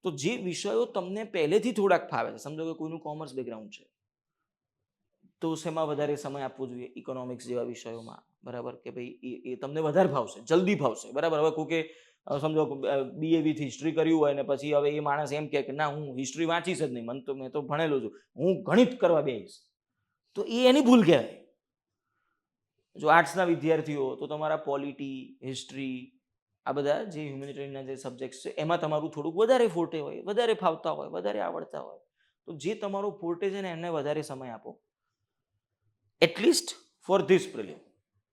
તો જે વિષયો તમને પહેલેથી થોડાક ફાવે છે, સમજો કે કોઈનું કોમર્સ બેકગ્રાઉન્ડ છે તો શેમાં વધારે સમય આપવો જોઈએ? ઇકોનોમિક્સ જેવા વિષયોમાં. બરાબર, કે ભાઈ એ તમને વધારે ભાવશે, જલ્દી ભાવશે. બરાબર, હવે કોઈ કે સમજો BA હિસ્ટ્રી કર્યું હોય ને પછી હવે એ માણસ એમ કે ના હું હિસ્ટ્રી વાંચીશ જ નહીં, મેં તો ભણેલું છું, હું ગણિત કરવા બેસીશ, તો એ એની ભૂલ કહેવાય. જો આર્ટ્સના વિદ્યાર્થીઓ તો તમારા પોલિટી, હિસ્ટ્રી આ બધા જે હ્યુમેનિટેરિયનના જે સબ્જેક્ટ છે એમાં તમારું થોડુંક વધારે ફોર્ટે હોય, વધારે ફાવતા હોય, વધારે આવડતા હોય. તો જે તમારો ફોર્ટે છે ને એને વધારે સમય આપો, એટલીસ્ટ ફોર ધીસ પ્રિલિમ.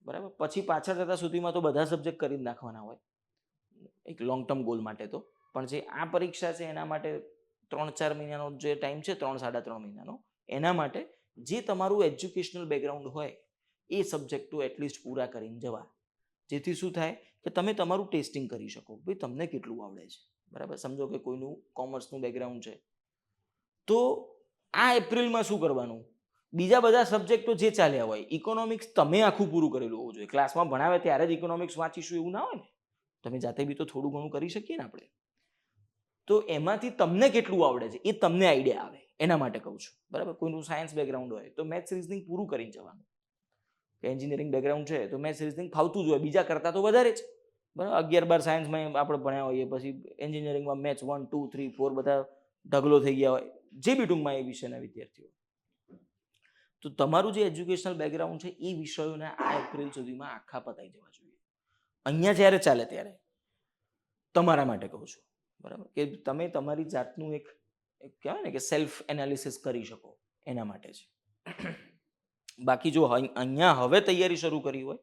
બરાબર, પછી પાછળ જતા સુધીમાં તો બધા સબ્જેક્ટ કરી જ નાખવાના હોય એક લોંગ ટર્મ ગોલ માટે. તો પણ જે આ પરીક્ષા છે એના માટે 3-4 મહિનાનો જે ટાઈમ છે, 3-3.5 મહિનાનો, એના માટે જે તમારું એજ્યુકેશનલ બેકગ્રાઉન્ડ હોય એ સબ્જેક્ટો એટલીસ્ટ પૂરા કરીને જવા. જેથી શું થાય કે તમે તમારું ટેસ્ટિંગ કરી શકો ભાઈ તમને કેટલું આવડે છે. બરાબર, સમજો કે કોઈનું કોમર્સનું બેકગ્રાઉન્ડ છે, તો આ એપ્રિલમાં શું કરવાનું, બીજા બધા સબ્જેક્ટો જે ચાલ્યા હોય, ઇકોનોમિક્સ તમે આખું પૂરું કરેલું હોવું જોઈએ. ક્લાસમાં ભણાવે ત્યારે જ ઇકોનોમિક્સ વાંચીશું એવું ના હોય ને, તમે જાતે બી તો થોડું ઘણું કરી શકીએ ને આપણે. તો એમાંથી તમને કેટલું આવડે છે એ તમને આઈડિયા આવે, એના માટે કહું છું. બરાબર, કોઈનું સાયન્સ બેકગ્રાઉન્ડ હોય તો મેથ્સ રિઝનિંગ પૂરું કરીને જવાનું. એન્જિનિયરિંગ બેકગ્રાઉન્ડ છે તો મેથ્સ રિઝનિંગ ફાવતું જ હોય, બીજા કરતાં તો વધારે જ. બરાબર, 11-12 સાયન્સમાં આપણે ભણ્યા હોઈએ, પછી એન્જિનિયરિંગમાં મેથ્સ 1, 2, 3, 4 બધા ઢગલો થઈ ગયા હોય, જે બી ટૂંકમાં એ વિષયના વિદ્યાર્થીઓ. તો તમારું જે એજ્યુકેશનલ બેકગ્રાઉન્ડ છે એ વિષયોને આ એપ્રિલ સુધીમાં આખા પતાઈ જવા જોઈએ. અહીંયા જ્યારે ચાલે ત્યારે તમારા માટે કહું છું. બરાબર, કે તમે તમારી જાતનું એક કહેવાય ને કે સેલ્ફ એનાલિસિસ કરી શકો, એના માટે છે. બાકી જો અહીંયા હવે તૈયારી શરૂ કરી હોય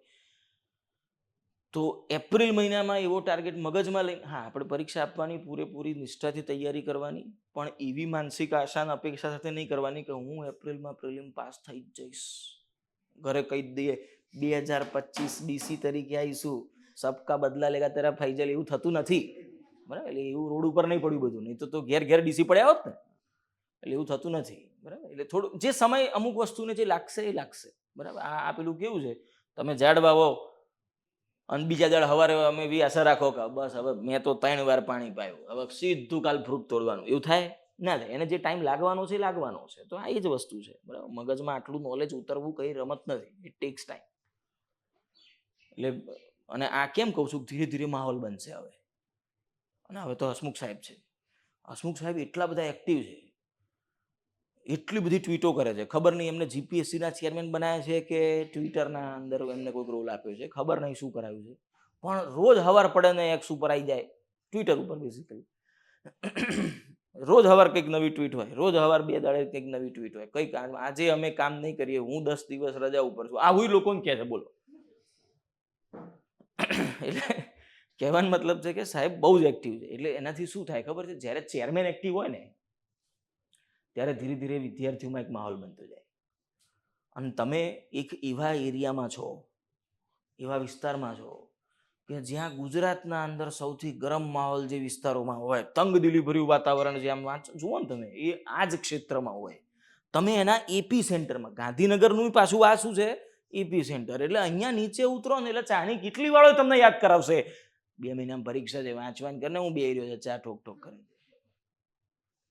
તો એપ્રિલ મહિનામાં એવો ટાર્ગેટ મગજમાં લઈને, હા, આપણે પરીક્ષા આપવાની પૂરેપૂરી નિષ્ઠાથી તૈયારી કરવાની, પણ એવી માનસિક આશા અને અપેક્ષા સાથે નહીં કરવાની કે હું એપ્રિલમાં પ્રિલિમ પાસ થઈ જ જઈશ. ઘરે કહી દઈએ 2025 ડીસી તરીકે આવીશું, સબકા બદલા લેગા તેરા ફૈજલ, એવું થતું નથી. બરાબર, એટલે એવું રોડ ઉપર નહીં પડ્યું બધું, નહીં તો ઘેર ઘેર ડીસી પડ્યા હોત ને. એટલે એવું થતું નથી. બરાબર, એટલે થોડું જે સમય અમુક વસ્તુને જે લાગશે એ લાગશે. બરાબર, આ પેલું કેવું છે, તમે ઝાડ વાવો અને બીજા દાડ સવારે અમે બી આશા રાખો કે બસ હવે મેં તો 3 વાર પાણી પાયું, હવે સીધું કાલ ફ્રૂટ તોડવાનું, એવું થાય ના થાય. એને જે ટાઈમ લાગવાનો છે એ લાગવાનો છે. તો આ એ જ વસ્તુ છે. બરાબર, મગજમાં આટલું નોલેજ ઉતરવું કઈ રમત નથી, ઇટ ટેક્સ ટાઈમ. એટલે અને આ કેમ કહું છું, ધીરે ધીરે માહોલ બનશે હવે. અને હવે તો હસમુખ સાહેબ છે, હસમુખ સાહેબ એટલા બધા એક્ટિવ છે, એટલી બધી ટ્વીટો કરે છે. ખબર નહીં એમને જીપીએસસીના ચેરમેન બનાવ્યા છે કે ટ્વિટરના અંદર એમને કોઈક રોલ આપ્યો છે, ખબર નહીં શું કરાવ્યું છે. પણ રોજ હવાર પડે ને એક્સ ઉપર આવી જાય, ટ્વિટર ઉપર બેઝિકલી રોજ હવાર કંઈક નવી ટ્વીટ હોય, રોજ હવાર 2 દાડે કંઈક નવી ટ્વીટ હોય. કંઈક આજે અમે કામ નહીં કરીએ, હું 10 દિવસ રજા ઉપર છું, આ હું લોકોને કહે છે. બોલો. એટલે કહેવાનો મતલબ છે કે સાહેબ બહુ જ એક્ટિવ છે. એટલે એનાથી શું થાય ખબર છે, જ્યારે ચેરમેન એક્ટિવ હોય ને ત્યારે ધીરે ધીરે વિદ્યાર્થીઓમાં એક માહોલ બનતો જાય. અને તમે એક એવા એરિયામાં છો, એવા વિસ્તારમાં છો કે જ્યાં ગુજરાતના અંદર સૌથી ગરમ માહોલ જે વિસ્તારોમાં હોય, તંગદિલી ભર્યું વાતાવરણ જે આમ જુઓ ને તમે, એ આ જ ક્ષેત્રમાં હોય. તમે એના એપી સેન્ટરમાં, ગાંધીનગરનું પાછું આ શું છે, એપી સેન્ટર. એટલે અહીંયા નીચે ઉતરો ને એટલે ચાણી કેટલી વાળો તમને યાદ કરાવશે, 2 મહિનામાં પરીક્ષા છે, વાંચવાન કરીને હું બેહી રહ્યો છે ચા ઠોક ઠોક કરીને.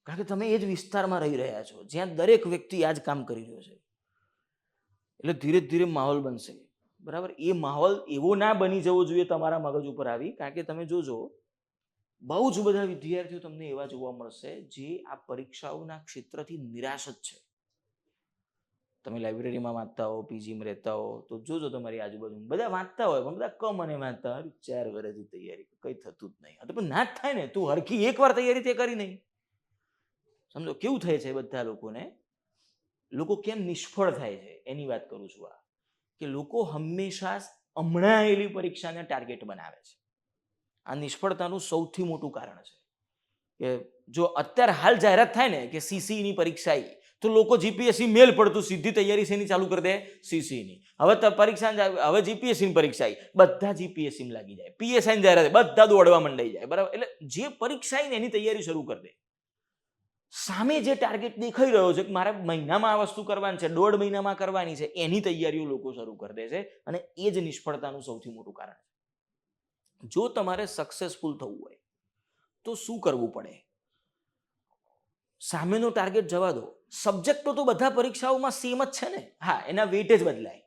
કારણ કે તમે એ જ વિસ્તારમાં રહી રહ્યા છો જ્યાં દરેક વ્યક્તિ આ જ કામ કરી રહ્યો છે. એટલે ધીરે ધીરે માહોલ બનશે. બરાબર, એ માહોલ એવો ના બની જવો જોઈએ તમારા મગજ ઉપર આવી. કારણ કે તમે જોજો બહુ જ બધા વિદ્યાર્થીઓ તમને એવા જોવા મળશે જે આ પરીક્ષાઓના ક્ષેત્રથી નિરાશ જ છે. તમે લાઇબ્રેરીમાં વાંચતા હો, પીજીમાં રહેતા હો, તો જોજો તમારી આજુબાજુ બધા વાંચતા હોય, પણ બધા કમ અને વાંચતા હોય, 4 વર્ષથી તૈયારી કંઈ થતું જ નહીં. તો પણ ના જ થાય ને, તું હરખી એકવાર તૈયારી તે કરી નહીં. સમજો કેવું થાય છે બધા લોકોને, લોકો કેમ નિષ્ફળ થાય છે એની વાત કરું છું. આ કે લોકો હંમેશા હમણાં આવેલી પરીક્ષાને ટાર્ગેટ બનાવે છે. આ નિષ્ફળતાનું સૌથી મોટું કારણ છે કે જો અત્યારે હાલ જાહેરાત થાય ને કે સીસીની પરીક્ષા આવી, તો લોકો જીપીએસસી મેલ પડતું સીધી તૈયારી શેની ચાલુ કરી દે, સીસીની. હવે પરીક્ષા, હવે જીપીએસસીની પરીક્ષા આવી, બધા જીપીએસસીમાં લાગી જાય. પીએસઆઈની જાહેરાત, બધા દોડવા મંડાઈ જાય. બરાબર, એટલે જે પરીક્ષા આવી ને એની તૈયારી શરૂ કરી દે. સામે જે ટાર્ગેટ દેખાઈ રહ્યો છે કે મારે મહિનામાં આ વસ્તુ કરવાની છે, 1.5 મહિનામાં કરવાની છે, એની તૈયારીઓ લોકો શરૂ કરી દે છે. અને એ જ નિષ્ફળતાનું સૌથી મોટું કારણ છે. જો તમારે સક્સેસફુલ થવું હોય તો શું કરવું પડે? સામેનો ટાર્ગેટ જવા દો. સબ્જેક્ટો તો બધા પરીક્ષાઓમાં સેમ જ છે ને. હા, એના વેઇટેજ બદલાય.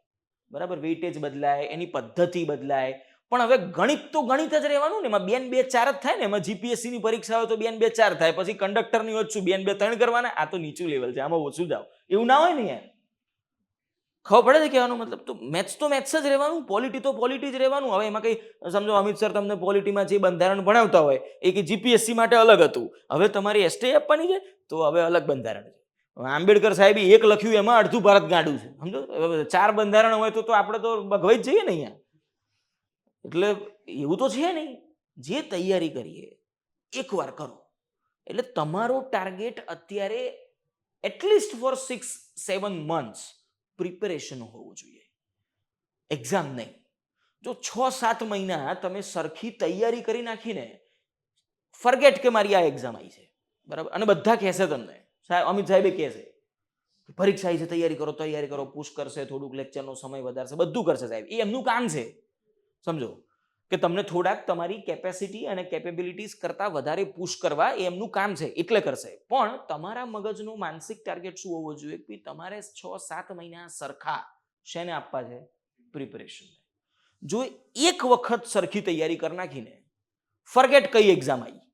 બરાબર, વેઇટેજ બદલાય, એની પદ્ધતિ બદલાય, પણ હવે ગણિત તો ગણિત જ રહેવાનું ને. એમાં 2 ને 2 4 જ થાય ને. એમાં જીપીએસસીની પરીક્ષા હોય તો 2 ને 2 4 થાય. પછી કંડક્ટરની હોય શું 2 ને 2 3 કરવાના? આ તો નીચું લેવલ છે, આમાં ઓછું જાવ, એવું ના હોય ને યાર. ખબર પડે છે કહેવાનો મતલબ? તો મેથ્સ જ રહેવાનું, પોલિટી તો પોલિટી જ રહેવાનું. હવે એમાં કંઈ સમજો અમિત સર તમને પોલિટીમાં જે બંધારણ ભણાવતા હોય એ કે જીપીએસસી માટે અલગ હતું, હવે તમારી એસટી આપવાની છે તો હવે અલગ બંધારણ છે. આંબેડકર સાહેબે એક લખ્યું એમાં અડધું ભારત ગાંડું છે. સમજો, 4 બંધારણ હોય તો આપણે તો ભગવાઈ જ જઈએ ને અહીંયા. એટલે એવું તો છે નહીં. જે તૈયારી કરીએ એકવાર કરો. એટલે તમારો ટાર્ગેટ અત્યારે એટલીસ્ટ ફોર 6-7 મંથ્સ પ્રિપેરેશન હોવું જોઈએ, એક્ઝામ નહીં. જો 6-7 મહિના તમે સરખી તૈયારી કરી નાખીને, ફરગેટ કે મારી આ એક્ઝામ આવી છે, બરાબર, અને બધા કહેશે તમને, સાહેબ અમિત સાહેબે કહેશે પરીક્ષા આવી છે, તૈયારી કરો, પુશ કરશે, થોડુંક લેક્ચરનો સમય વધારશે, બધું કરશે સાહેબ, એ એમનું કામ છે. સમજો કે તમને થોડાક તમારી કેપેસિટી અને કેપેબિલિટીઝ કરતાં વધારે પુશ કરવા, એ એમનું કામ છે, એટલે કરશે. પણ તમારા મગજનું માનસિક ટાર્ગેટ શું હોવો જોઈએ કે તમારે 6-7 મહિના સરખા શેને આપવા છે? પ્રિપરેશન. જો એક વખત સરખી તૈયારી કરી નાખીને ફરગેટ કઈ એક્ઝામ આવી,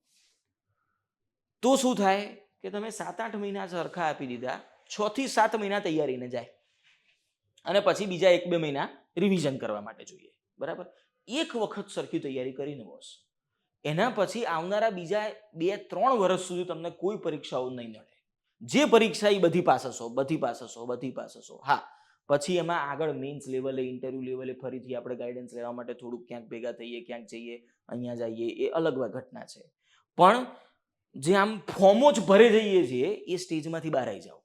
તો શું થાય કે તમે 7-8 મહિના સરખા આપી દીધા, 6-7 મહિના તૈયારીને જાય, અને પછી બીજા 1-2 મહિના રિવિઝન કરવા માટે જોઈએ, બરાબર. એક વખત સરખી તૈયારી કરીને બોસ, એના પછી આવનારા બીજા 2-3 વર્ષ સુધી તમને કોઈ પરીક્ષાઓ નહીં નડે. જે પરીક્ષા એ બધી પાસ હશો. હા, પછી એમાં આગળ મેઇન્સ લેવલે, ઇન્ટરવ્યુ લેવલે ફરીથી આપણે ગાઈડન્સ લેવા માટે થોડુંક ક્યાંક ભેગા થઈએ, ક્યાંક જઈએ, અહીંયા જઈએ, એ અલગ ઘટના છે. પણ જે આમ ફોર્મો જ ભરે જઈએ છીએ, એ સ્ટેજમાંથી બહાર આવી જાઓ,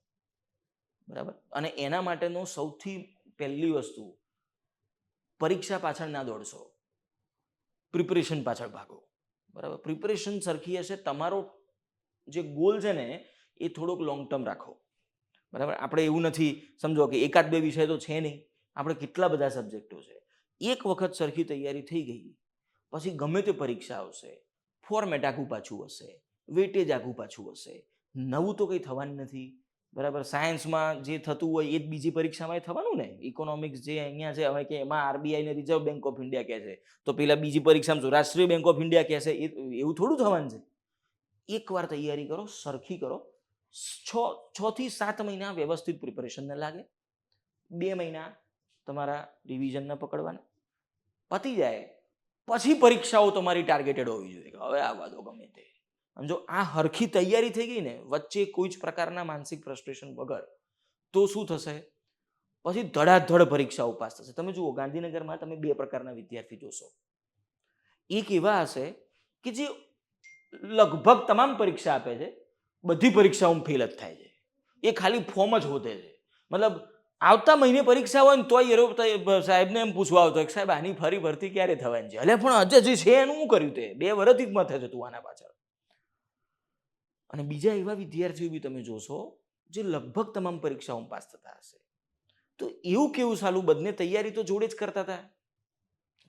બરાબર. અને એના માટેનો સૌથી પહેલી વસ્તુ, પરીક્ષા પાછળ ના દોડશો, પ્રિપરેશન પાછળ ભાગો, બરાબર. પ્રિપરેશન સરખી હશે, તમારો જે ગોલ છે ને એ થોડોક લોંગ ટર્મ રાખો, બરાબર. આપણે એવું નથી, સમજો કે 1-2 વિષય તો છે નહીં, આપણે કેટલા બધા સબ્જેક્ટો છે. એક વખત સરખી તૈયારી થઈ ગઈ પછી ગમે તે પરીક્ષા આવશે, ફોર્મેટ આખું પાછું હશે, વેટેજ આખું પાછું હશે, નવું તો કંઈ થવાનું નથી, બરાબર. સાયન્સમાં જે થતું હોય એ જ બીજી પરીક્ષામાં થવાનું ને. ઇકોનોમિક્સ જે અહીંયા છે, હવે કે એમાં આરબીઆઈ ને રિઝર્વ બેંક ઓફ ઇન્ડિયા કહે છે, તો પેલા બીજી પરીક્ષામાં રાષ્ટ્રીય બેંક ઓફ ઇન્ડિયા કહે છે, એવું થોડું થવાનું છે. એકવાર તૈયારી કરો, સરખી કરો, 6-7 મહિના વ્યવસ્થિત પ્રિપરેશનને લાગે, 2 મહિના તમારા રિવિઝનને પકડવાના, પતી જાય પછી પરીક્ષાઓ તમારી ટાર્ગેટેડ હોવી જોઈએ. હવે આવવા દો ગમે તે. જો આ હરખી તૈયારી થઈ ગઈ ને, વચ્ચે કોઈ જ પ્રકારના માનસિક ફ્રસ્ટ્રેશન વગર, તો શું થશે? પછી ધડાધડ પરીક્ષાઓ પાસ થશે. તમે જુઓ, ગાંધીનગરમાં તમે 2 પ્રકારના વિદ્યાર્થી જોશો. એક એવા હશે કે જે લગભગ તમામ પરીક્ષા આપે છે, બધી પરીક્ષાઓમાં ફેલ જ થાય છે, એ ખાલી ફોર્મ જ હોતે છે. મતલબ આવતા મહિને પરીક્ષા હોય ને તોય સાહેબને એમ પૂછવા આવતો કે સાહેબ આની ફરી ભરતી ક્યારે થવાની છે? એટલે પણ હજુ જે છે એનું શું કર્યું? તે 2 વર્ષથી જ મથે છે તું આના પાછળ. અને બીજા એવા વિદ્યાર્થીઓ બી તમે જોશો જે લગભગ તમામ પરીક્ષાઓમાં પાસ થતા હશે. તો એવું કેવું સાલું, બંને તૈયારી તો જોડે જ કરતા હતા,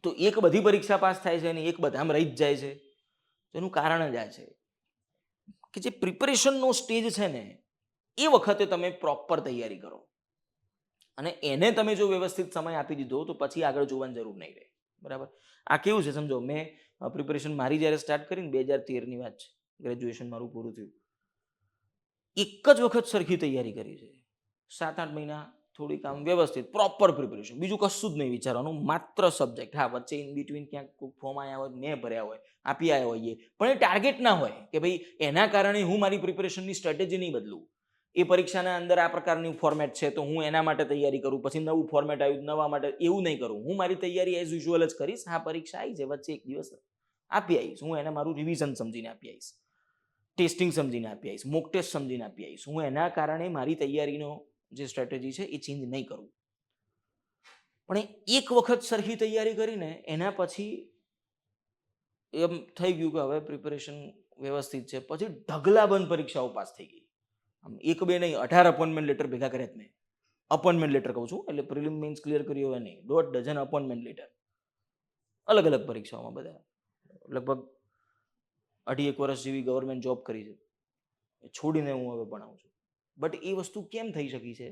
તો એક બધી પરીક્ષા પાસ થાય છે અને એક બધામાં રહી જ જાય છે. એનું કારણ જ આ છે કે જે પ્રિપરેશનનો સ્ટેજ છે ને, એ વખતે તમે પ્રોપર તૈયારી કરો, અને એને તમે જો વ્યવસ્થિત સમય આપી દીધો તો પછી આગળ જોવાની જરૂર નહીં રહે, બરાબર. આ કેવું છે સમજો, મેં પ્રિપરેશન મારી જ્યારે સ્ટાર્ટ કરીને 2013ની વાત છે, ગ્રેજ્યુએશન મારું પૂરું થયું, એક જ વખત સરખી તૈયારી કરી છે. 7-8 મહિના થોડીક આમ વ્યવસ્થિત પ્રોપર પ્રિપરેશન, બીજું કશું જ નહીં વિચારવાનું, માત્ર સબ્જેક્ટ. હા, વચ્ચે ઇન બિટવીન ક્યાંક ફોર્મ આવ્યા હોય, મેં ભર્યા હોય, આપી આવ્યા હોઈએ, પણ એ ટાર્ગેટ ના હોય કે ભાઈ એના કારણે હું મારી પ્રિપરેશનની સ્ટ્રેટેજી નહીં બદલું. એ પરીક્ષાના અંદર આ પ્રકારની ફોર્મેટ છે તો હું એના માટે તૈયારી કરું, પછી નવું ફોર્મેટ આવ્યું નવા માટે, એવું નહીં કરું. હું મારી તૈયારી એઝ યુઝ્યુઅલ જ કરીશ. હા, પરીક્ષા આવી છે, વચ્ચે એક દિવસ આપી આવીશ, હું એને મારું રિવિઝન સમજીને આપી આવીશ, ટેસ્ટિંગ સમજીને આપી આવીશ, મોક ટેસ્ટ સમજીને આપી આવીશ. હું એના કારણે મારી તૈયારીનો જે સ્ટ્રેટેજી છે એ ચેન્જ નહીં કરું. પણ એક વખત સરખી તૈયારી કરીને એના પછી એમ થઈ ગયું કે હવે પ્રિપરેશન વ્યવસ્થિત છે, પછી ઢગલાબંધ પરીક્ષાઓ પાસ થઈ ગઈ. આમ 1-2 નહીં, 18 અપોઇન્ટમેન્ટ લેટર ભેગા કર્યા જ મેં. અપોઇન્ટમેન્ટ લેટર કહું છું, એટલે પ્રિલિમ મેન્સ ક્લિયર કર્યો હોય નહીં, 1.5 ડઝન અપોઇન્ટમેન્ટ લેટર, અલગ અલગ પરીક્ષાઓમાં બધા. લગભગ 2.5 વર્ષ જેવી ગવર્મેન્ટ જોબ કરી છે, છોડીને હું હવે ભણાવું છું. બટ એ વસ્તુ કેમ થઈ શકી છે?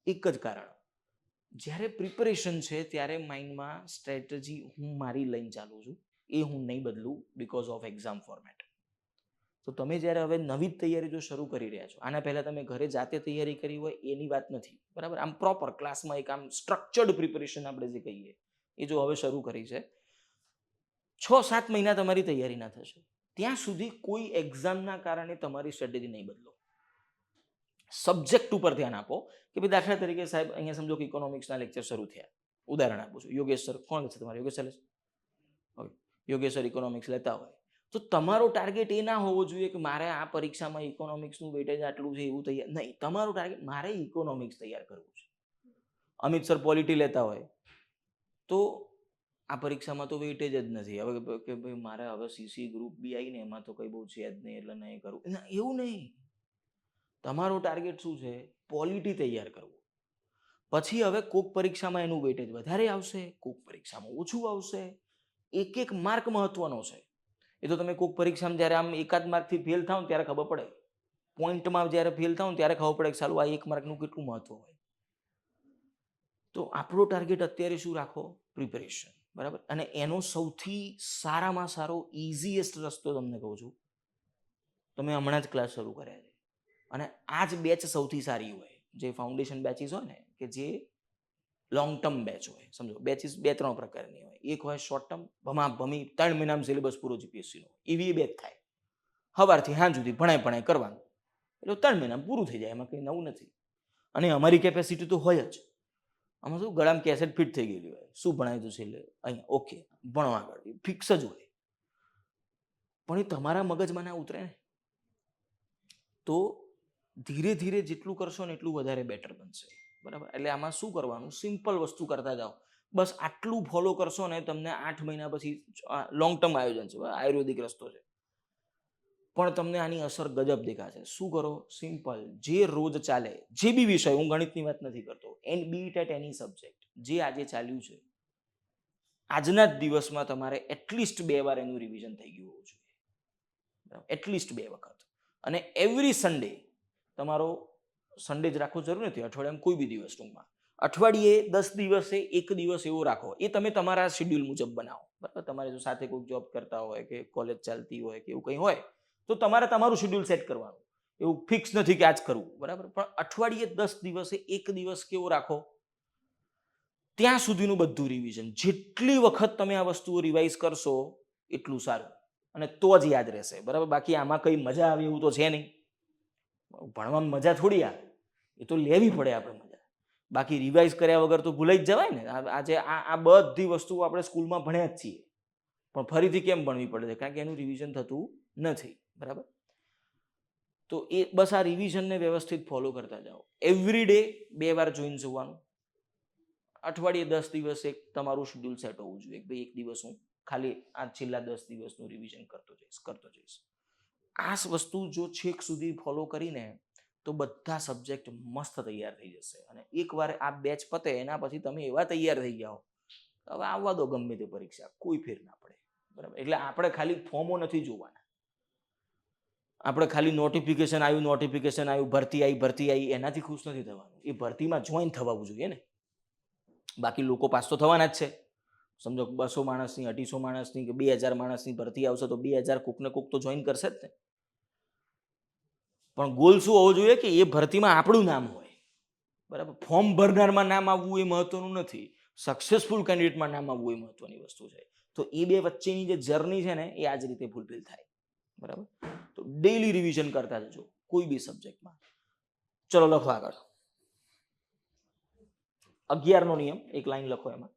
એક જ કારણ, જ્યારે પ્રિપરેશન છે ત્યારે માઇન્ડમાં સ્ટ્રેટેજી હું મારી લઈને ચાલું છું, એ હું નહીં બદલું બીકોઝ ઓફ એક્ઝામ ફોર્મેટ. તો તમે જ્યારે હવે નવી જ તૈયારી જો શરૂ કરી રહ્યા છો, આના પહેલાં તમે ઘરે જાતે તૈયારી કરી હોય એની વાત નથી, બરાબર. આમ પ્રોપર ક્લાસમાં એક આમ સ્ટ્રક્ચર્ડ પ્રિપરેશન આપણે જે કહીએ એ જો હવે શરૂ કરી છે, 6-7 મહિના તમારી તૈયારી ના થશે ત્યાં સુધી કોઈ એક્ઝામના કારણે તમારી સ્ટ્રેટેજી નહીં બદલો. સબ્જેક્ટ ઉપર ધ્યાન આપો કે ભાઈ દાખલા તરીકે સાહેબ અહીંયા સમજો કે ઇકોનોમિક્સના લેક્ચર શરૂ થયા, ઉદાહરણ આપું છું. યોગેશ સર, કોણ છે તમારે? Yogesh sir, okay, Yogesh sir economics લેતા હોય તો તમારો ટાર્ગેટ એ ના હોવો જોઈએ કે મારે આ પરીક્ષામાં ઇકોનોમિક્સનું વેટેજ આટલું છે એવું તૈયાર નહીં. તમારું ટાર્ગેટ મારે ઇકોનોમિક્સ તૈયાર કરવું છે. અમિત સર પોલિટી લેતા હોય તો આ પરીક્ષામાં તો વેઇટેજ જ નથી. હવે કે ભાઈ મારે હવે સીસી ગ્રુપ બી આવીને એમાં તો કંઈ બહુ છે જ નહીં એટલે નહીં કરું, એવું નહીં. તમારો ટાર્ગેટ શું છે? પોલિટી તૈયાર કરવું. પછી હવે કોક પરીક્ષામાં એનું વેઇટેજ વધારે આવશે, કોક પરીક્ષામાં ઓછું આવશે. એક એક માર્ક મહત્વનો છે. એ તો તમે કોક પરીક્ષામાં જ્યારે આમ એકાદ માર્કથી ફેલ થાવ ને ત્યારે ખબર પડે. પોઈન્ટમાં જ્યારે ફેલ થાવ ને ત્યારે ખબર પડે કે સાલું આ એક માર્કનું કેટલું મહત્વ હોય. તો આપણો ટાર્ગેટ અત્યારે શું રાખો? પ્રિપેરેશન. બરાબર. અને એનો સૌથી સારામાં સારો ઇઝીએસ્ટ રસ્તો તમને કહું છું, તમે હમણાં જ ક્લાસ શરૂ કર્યા છે અને આ જ બેચ સૌથી સારી હોય, જે ફાઉન્ડેશન બેચીસ હોય ને, કે જે લોંગ ટર્મ બેચ હોય. સમજો બેચીસ 2-3 પ્રકારની હોય. એક હોય શોર્ટ ટર્મ, ભમી 3 મહિનામાં સિલેબસ પૂરો જીપીએસસીનો, એવી બેચ થાય. સવારથી સાંજ સુધી ભણાય કરવાનું, એટલે 3 મહિનામાં પૂરું થઈ જાય, એમાં કંઈ નવું નથી. અને અમારી કેપેસિટી તો હોય જ. આમાં શું, ગળામાં કેસેટ ફિટ થઈ ગયેલી હોય, શું ભણાય તો છેલ્લે અહીંયા ઓકે ભણો આગળ, ફિક્સ જ હોય. પણ એ તમારા મગજમાં ના ઉતરે ને, તો ધીરે ધીરે જેટલું કરશો ને એટલું વધારે બેટર બનશે. બરાબર. એટલે આમાં શું કરવાનું? સિમ્પલ વસ્તુ કરતા જાઓ. બસ આટલું ફોલો કરશો ને તમને 8 મહિના પછી લોંગ ટર્મ આયોજન છે, આયુર્વેદિક રસ્તો છે, પણ તમને આની અસર ગજબ દેખાશે. શું કરો? સિમ્પલ, જે રોજ ચાલે, જે બી વિષય, હું ગણિતની વાત નથી કરતો, B it at any subject, જે આજે ચાલ્યું છે, આજના જ દિવસમાં તમારે એટલીસ્ટ 2 વાર એનું રિવિઝન થઈ ગયું હોવું જોઈએ. એટલીસ્ટ 2 વખત. અને એવરી સન્ડે, તમારો સન્ડે જ રાખવો જરૂર નથી, અઠવાડિયામાં કોઈ બી દિવસ ટૂંકમાં, અઠવાડિયે 10 દિવસે એક દિવસ એવો રાખો, એ તમે તમારા શેડ્યુલ મુજબ બનાવો. બરાબર. તમારે જો સાથે કોઈ જોબ કરતા હોય કે કોલેજ ચાલતી હોય કે એવું કંઈ હોય તો તમારે તમારું શેડ્યુલ સેટ કરવાનું. એવું ફિક્સ નથી કે આ જ કરવું. બરાબર. પણ અઠવાડિયે 10 દિવસે એક દિવસ કેવો રાખો? ત્યાં સુધીનું બધું રિવિઝન. જેટલી વખત તમે આ વસ્તુઓ રિવાઇઝ કરશો એટલું સારું, અને તો જ યાદ રહેશે. બરાબર. બાકી આમાં કંઈ મજા આવે એવું તો છે નહીં. ભણવામાં મજા થોડી આવે, એ તો લેવી પડે આપણે મજા. બાકી રિવાઇઝ કર્યા વગર તો ભૂલાઈ જ જવાય ને. આજે આ બધી વસ્તુઓ આપણે સ્કૂલમાં ભણ્યા જ છીએ, પણ ફરીથી કેમ ભણવી પડે છે? કારણ કે એનું રિવિઝન થતું નથી. બરાબર. તો એ બસ આ રિવિઝનને વ્યવસ્થિત ફોલો કરતા જાઓ. એવરી ડે 2 વાર જોઈને જોવાનું. અઠવાડિયે 10 દિવસ એક તમારું શેડ્યુલ સેટ હોવું જોઈએ. ભાઈ એક દિવસ હું ખાલી આ છેલ્લા 10 દિવસનું રિવિઝન કરતો જઈશ. આ વસ્તુ જો છેક સુધી ફોલો કરીને તો બધા સબ્જેક્ટ મસ્ત તૈયાર થઈ જશે. અને એકવાર આ બેચ પતે એના પછી તમે એવા તૈયાર થઈ જાઓ, હવે આવવા દો ગમે તે પરીક્ષા, કોઈ ફેર ના પડે. બરાબર. એટલે આપણે ખાલી ફોર્મો નથી જોવાના, આપણે ખાલી નોટિફિકેશન આવ્યું, ભરતી આવી, એનાથી ખુશ નથી થવાનું. એ ભરતીમાં જોઈન થવાનું જોઈએ ને. બાકી લોકો પાસ તો થવાના જ છે. સમજો 200 માણસની, 250 માણસની કે 2000 માણસની ભરતી આવશે તો 2000 કોક ને કોક તો જોઈન કરશે જ ને. પણ ગોલ શું હોવો જોઈએ? કે એ ભરતીમાં આપણું નામ હોય. બરાબર. ફોર્મ ભરનારમાં નામ આવવું એ મહત્વનું નથી, સક્સેસફુલ કેન્ડિડેટમાં નામ આવવું એ મહત્વની વસ્તુ છે. તો એ બે વચ્ચેની જે જર્ની છે ને, એ આ જ રીતે ફૂલફિલ થાય. બરાબર. તો ડેઈલી રિવિઝન કરતા જજો કોઈ બી સબ્જેક્ટમાં. ચલો લખો આગળ. 11નો નિયમ, એક લાઈન લખો એમાં.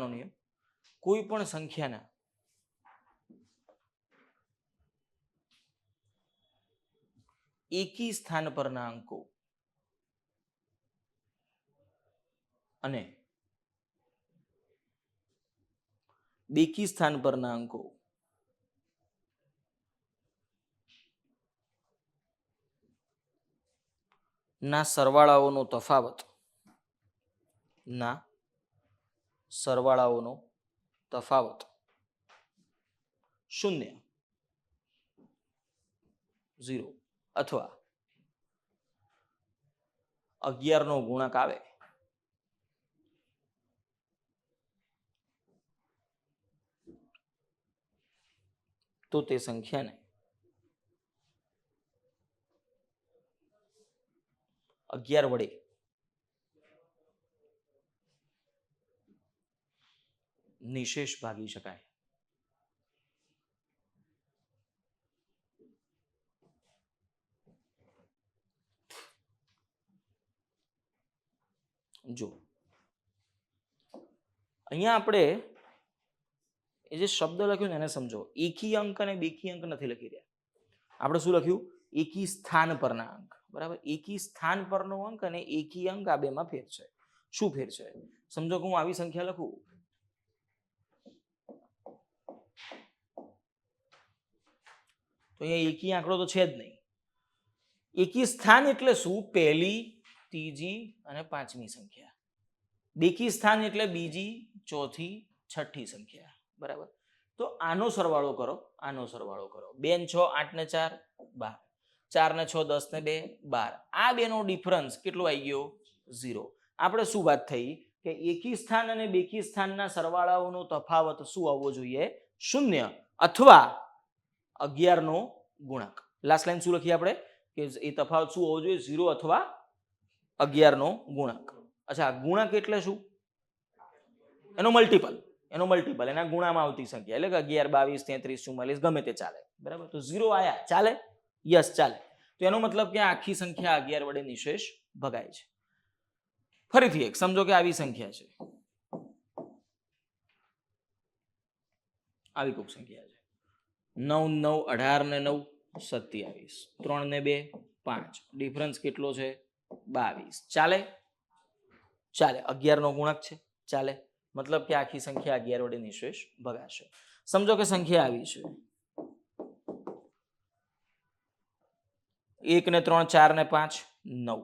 નો નિયમ, કોઈ પણ સંખ્યાના એકી સ્થાન પરના અંકો અને બેકી સ્થાન પરના અંકો ના સરવાળાઓનો તફાવત 0, 0 અથવા 11નો ગુણક આવે તો તે સંખ્યાને 11 વડે નિશેષ ભાગી શકાય. જો અહીંયા આપણે એ જે શબ્દ લખ્યું ને એને સમજો. એકી અંક અને બેકી અંક નથી લખી રહ્યા. આપણે શું લખ્યું? એકી સ્થાન પરના અંક. બરાબર, એકી સ્થાન પરનો અંક અને એકી અંક આ બેમાં ફેર છે. શું ફેર છે? સમજો કે હું આવી સંખ્યા લખું, તો અહીંયા એકી આંકડો તો છે જ નહીં. એકી સ્થાન એટલે શું? પહેલી, ત્રીજી અને પાંચમી સંખ્યા. બેકી સ્થાન એટલે બીજી, ચોથી, છઠ્ઠી સંખ્યા. બરાબર, તો આનો સરવાળો કરો, આનો સરવાળો કરો. 2 ને 6 8 ને 4 12, 4 ને 6 10 ને 2 12. આ બેનો ડિફરન્સ કેટલો આવી ગયો? 0. આપણે શું વાત થઈ કે એકી સ્થાન અને બેકી સ્થાનના સરવાળાઓનો તફાવત શું આવવો જોઈએ? 0 અથવા 11 નો ગુણક. લાસ્ટ લાઈન શું લખી આપણે કે એ તફાવત શું હોવો જોઈએ? 0 અથવા 11 નો ગુણક. અચ્છા, ગુણક એટલે શું? એનો મલ્ટીપલ. એના ગુણામાં આવતી સંખ્યા, એટલે કે 11 22 33 44 ગમે તે ચાલે. બરાબર, તો 0 આયા ચાલે? યસ, ચાલે. તો એનો મતલબ કે આખી સંખ્યા 11 વડે નિશેષ ભગાય છે. ફરીથી એક સમજો કે આવી સંખ્યા છે, આવી કોઈક સંખ્યા છે. 9 9 18 ને 9 27, 3 ને 2 5. ડિફરન્સ કેટલો છે? 22. ચાલે? ચાલે. 11 નો ગુણક છે, ચાલે. મતલબ કે આખી સંખ્યા 11 વડે નિશેષ ભગાશે. સમજો કે સંખ્યા આવી છે 1 ને 3 4 ને 5 9,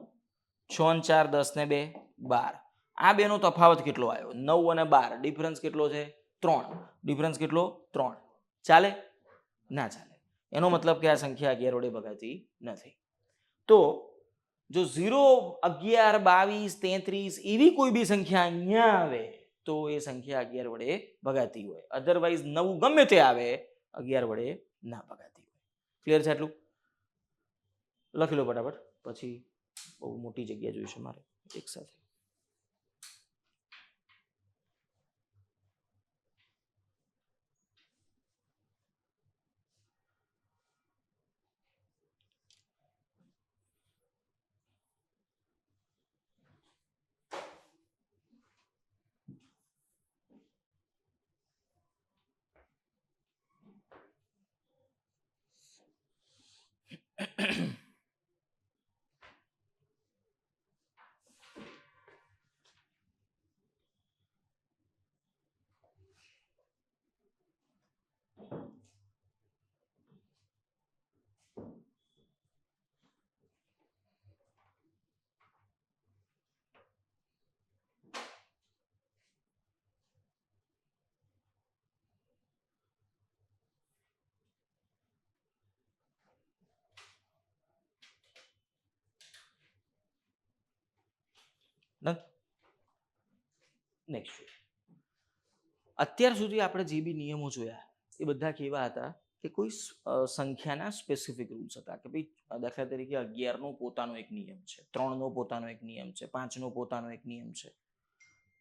6 ને 4 10 ને 2 12. આ બેનો તફાવત કેટલો આવ્યો? 9 અને 12. ડિફરન્સ કેટલો છે? 3. ડિફરન્સ કેટલો? 3. ચાલે? ના ચાલે. એનો મતલબ કે આ સંખ્યા 11 વડે ભગાતી નથી. તો જો 0 11 22 33 એવી કોઈ બી સંખ્યા અહીંયા આવે તો એ સંખ્યા 11 વડે ભગાતી હોય. અધરવાઇઝ 9 ગમે તે આવે, 11 વડે ના ભગાતી હોય. ક્લિયર છે આટલું? લખી લો ફટાફટ, પછી બહુ મોટી જગ્યા જોઈશે મારે એક સાથે. નેક્સ્ટ, અત્યાર સુધી આપણે જે બી નિયમો જોયા એ બધા કેવા હતા કે કોઈ સંખ્યાના સ્પેસિફિક રૂલ્સ હતા. કે ભાઈ દાખલા તરીકે 11 નો પોતાનો એક નિયમ છે, 3 નો પોતાનો એક નિયમ છે, 5 નો પોતાનો એક નિયમ છે.